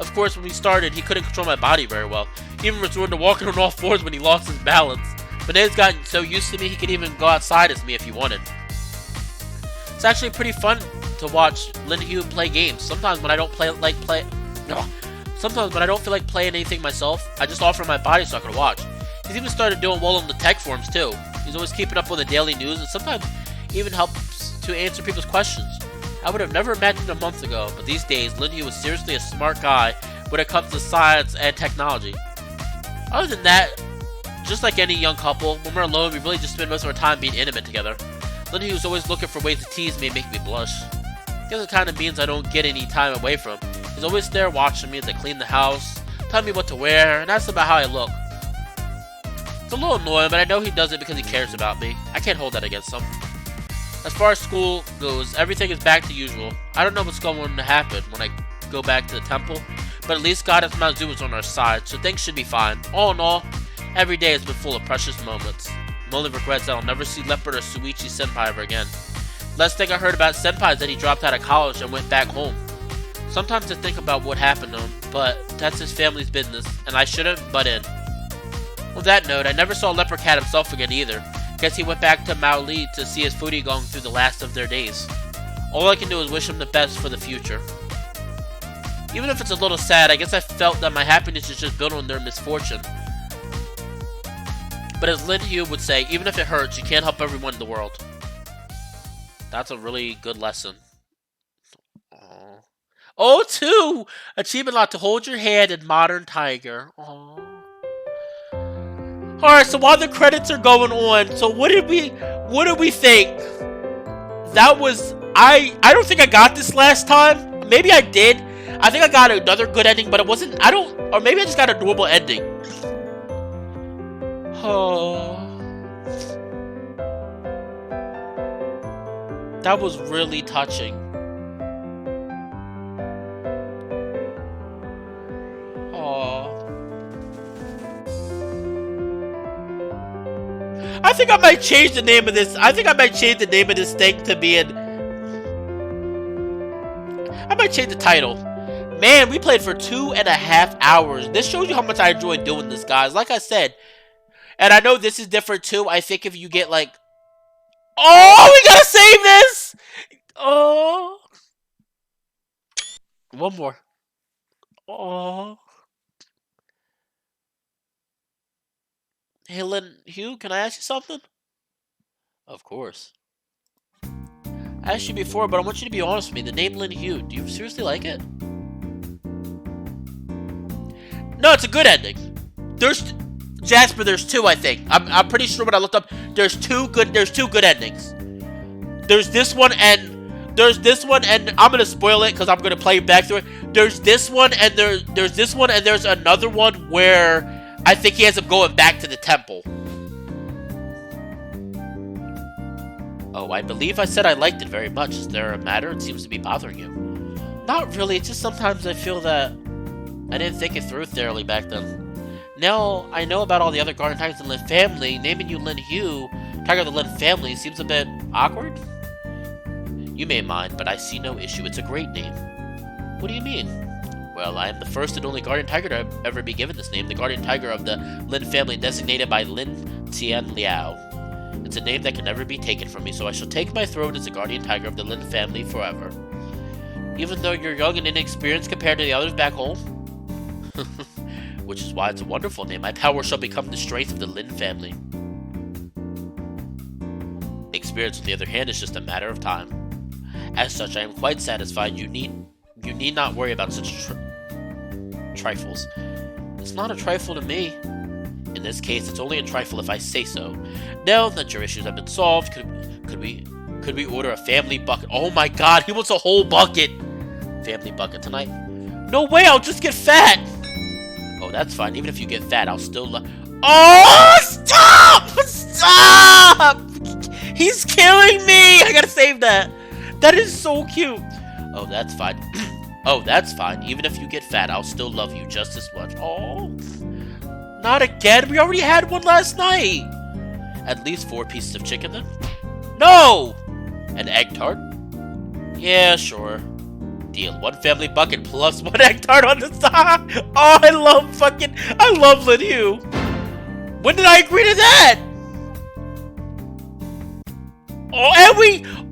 Of course, when we started, he couldn't control my body very well. He even resorted to walking on all fours when he lost his balance. But now he's gotten so used to me, he could even go outside as me if he wanted. It's actually pretty fun to watch Lin Hu play games. Sometimes when I don't feel like playing anything myself, I just offer my body so I can watch. He's even started doing well on the tech forums too. He's always keeping up with the daily news and sometimes even helps to answer people's questions. I would have never imagined a month ago, but these days Lin Hu is seriously a smart guy when it comes to science and technology. Other than that, just like any young couple, when we're alone, we really just spend most of our time being intimate together. Lin Hu is always looking for ways to tease me and make me blush. I guess it kind of means I don't get any time away from him. He's always there watching me as I clean the house, telling me what to wear, and asking about how I look. It's a little annoying, but I know he does it because he cares about me. I can't hold that against him. As far as school goes, everything is back to usual. I don't know what's going to happen when I go back to the temple, but at least Goddess Mazu is on our side, so things should be fine. All in all, every day has been full of precious moments. My only regret is that I'll never see Leopard or Suichi Senpai ever again. Last thing I heard about Senpai is that he dropped out of college and went back home. Sometimes I think about what happened to him, but that's his family's business, and I shouldn't butt in. On that note, I never saw Leopard Cat himself again either. Guess he went back to Maoli to see his foodie going through the last of their days. All I can do is wish him the best for the future. Even if it's a little sad, I guess I felt that my happiness is just built on their misfortune. But as Lin Hu would say, even if it hurts, you can't help everyone in the world. That's a really good lesson. Aww. Oh, 2! Achievement lot to hold your hand in Modern Tiger. Aww. Alright, so while the credits are going on, so what did we think? That was, I don't think I got this last time. Maybe I did. I think I got another good ending, but it wasn't, or maybe I just got a normal ending. Oh. That was really touching. Oh. I think I might change the name of this. I think I might change the name of this thing to be I might change the title. Man, we played for 2.5 hours. This shows you how much I enjoy doing this, guys. Like I said, and I know this is different too. I think if you get like... Oh, we gotta save this! Oh. One more. Oh. Hey, Hugh, can I ask you something? Of course. I asked you before, but I want you to be honest with me. The name Lin Hugh, do you seriously like it? No, it's a good ending. There's Jasper. There's two, I think. I'm pretty sure when I looked up, there's two good endings. There's this one and I'm gonna spoil it because I'm gonna play back through it. There's this one and there's this one and there's another one where I think he ends up going back to the temple. Oh, I believe I said I liked it very much. Is there a matter? It seems to be bothering you. Not really. It's just sometimes I feel that I didn't think it through thoroughly back then. Now I know about all the other Guardian Tigers in the Lin family. Naming you Lin Hugh, Tiger of the Lin family, seems a bit awkward. You may mind, but I see no issue. It's a great name. What do you mean? Well, I am the first and only Guardian Tiger to ever be given this name. The Guardian Tiger of the Lin family, designated by Lin Tian Liao. It's a name that can never be taken from me, so I shall take my throne as the Guardian Tiger of the Lin family forever. Even though you're young and inexperienced compared to the others back home? Which is why it's a wonderful name. My power shall become the strength of the Lin family. Experience, on the other hand, is just a matter of time. As such, I am quite satisfied. You need not worry about such trifles. It's not a trifle to me. In this case, it's only a trifle if I say so. Now that your issues have been solved, could we order a family bucket? Oh my god, he wants a whole bucket! Family bucket tonight? No way, I'll just get fat! Oh, that's fine. Even if you get fat, I'll still Oh, stop! Stop! He's killing me! I gotta save that. That is so cute. Oh, that's fine. Oh, that's fine. Even if you get fat, I'll still love you just as much. Oh. Not again. We already had one last night. At least 4 pieces of chicken then? No! An egg tart? Yeah, sure. Deal. 1 family bucket plus 1 egg tart on the side. Oh, I love Lin Hugh. When did I agree to that?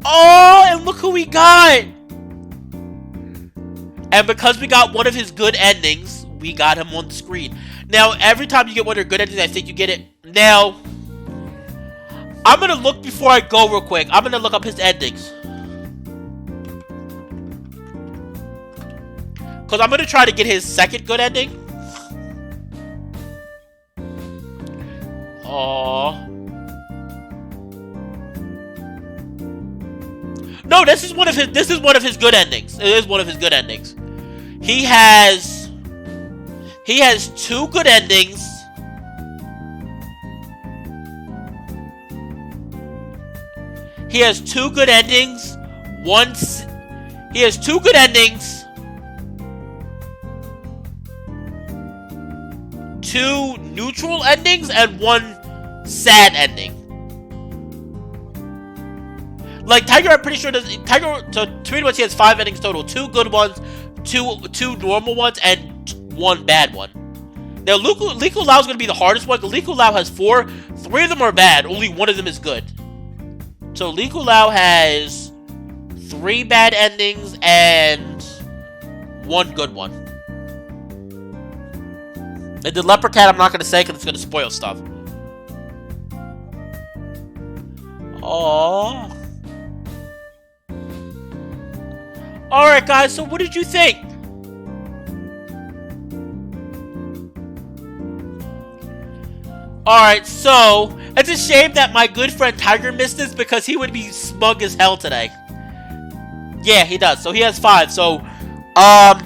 And look who we got. And because we got one of his good endings, we got him on the screen. Now, every time you get one of your good endings, I think you get it. Now, I'm going to look before I go real quick. I'm going to look up his endings. Because I'm going to try to get his second good ending. Aww. No, this is one of his good endings. It is one of his good endings. He has 2 good endings. He has 2 good endings. He has 2 good endings. 2 neutral endings and 1 sad ending. Like Tiger, I'm pretty sure does Tiger. So pretty much he has 5 endings total: 2 good ones, 2 normal ones, and 1 bad one. Now Liku Lao is gonna be the hardest one. Liku Lao has 4. 3 of them are bad. Only 1 of them is good. So Liku Lao has 3 bad endings and 1 good one. And the Leopard Cat I'm not gonna say because it's gonna spoil stuff. Aww. Alright guys, so what did you think? Alright, so it's a shame that my good friend Tiger missed this because he would be smug as hell today. Yeah, he does. So he has 5. So, I'm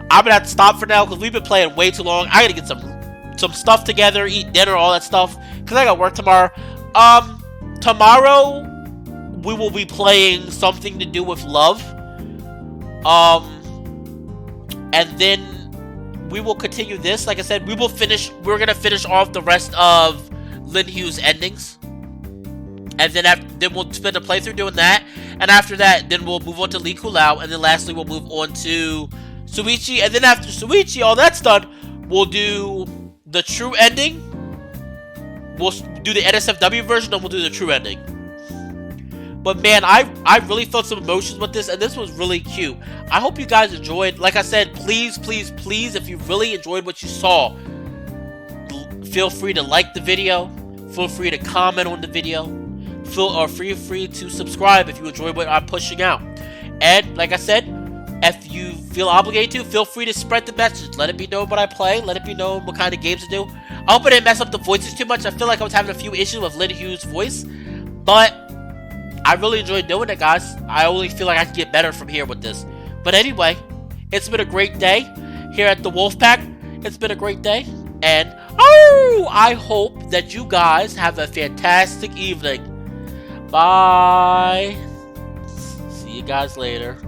gonna have to stop for now because we've been playing way too long. I gotta get some stuff together, eat dinner, all that stuff, because I got work tomorrow. Tomorrow we will be playing Something to Do with Love. And then we will continue this. Like I said, we're gonna finish off the rest of Lin Hugh's endings. And then we'll spend a playthrough doing that. And after that, then we'll move on to Liku Lao. And then lastly, we'll move on to Suichi, and then after Suichi, all that's done, we'll do the true ending. We'll do the NSFW version, and we'll do the true ending. But man, I really felt some emotions with this, and this was really cute. I hope you guys enjoyed. Like I said, please, please, please, if you really enjoyed what you saw, feel free to like the video. Feel free to comment on the video. Feel free to subscribe if you enjoy what I'm pushing out. And like I said, if you feel obligated to, feel free to spread the message. Let it be known what I play. Let it be known what kind of games to do. I hope I didn't mess up the voices too much. I feel like I was having a few issues with Lin Hu's voice, but I really enjoyed doing it, guys. I only feel like I can get better from here with this. But anyway, it's been a great day here at the Wolfpack. It's been a great day, and I hope that you guys have a fantastic evening. Bye. See you guys later.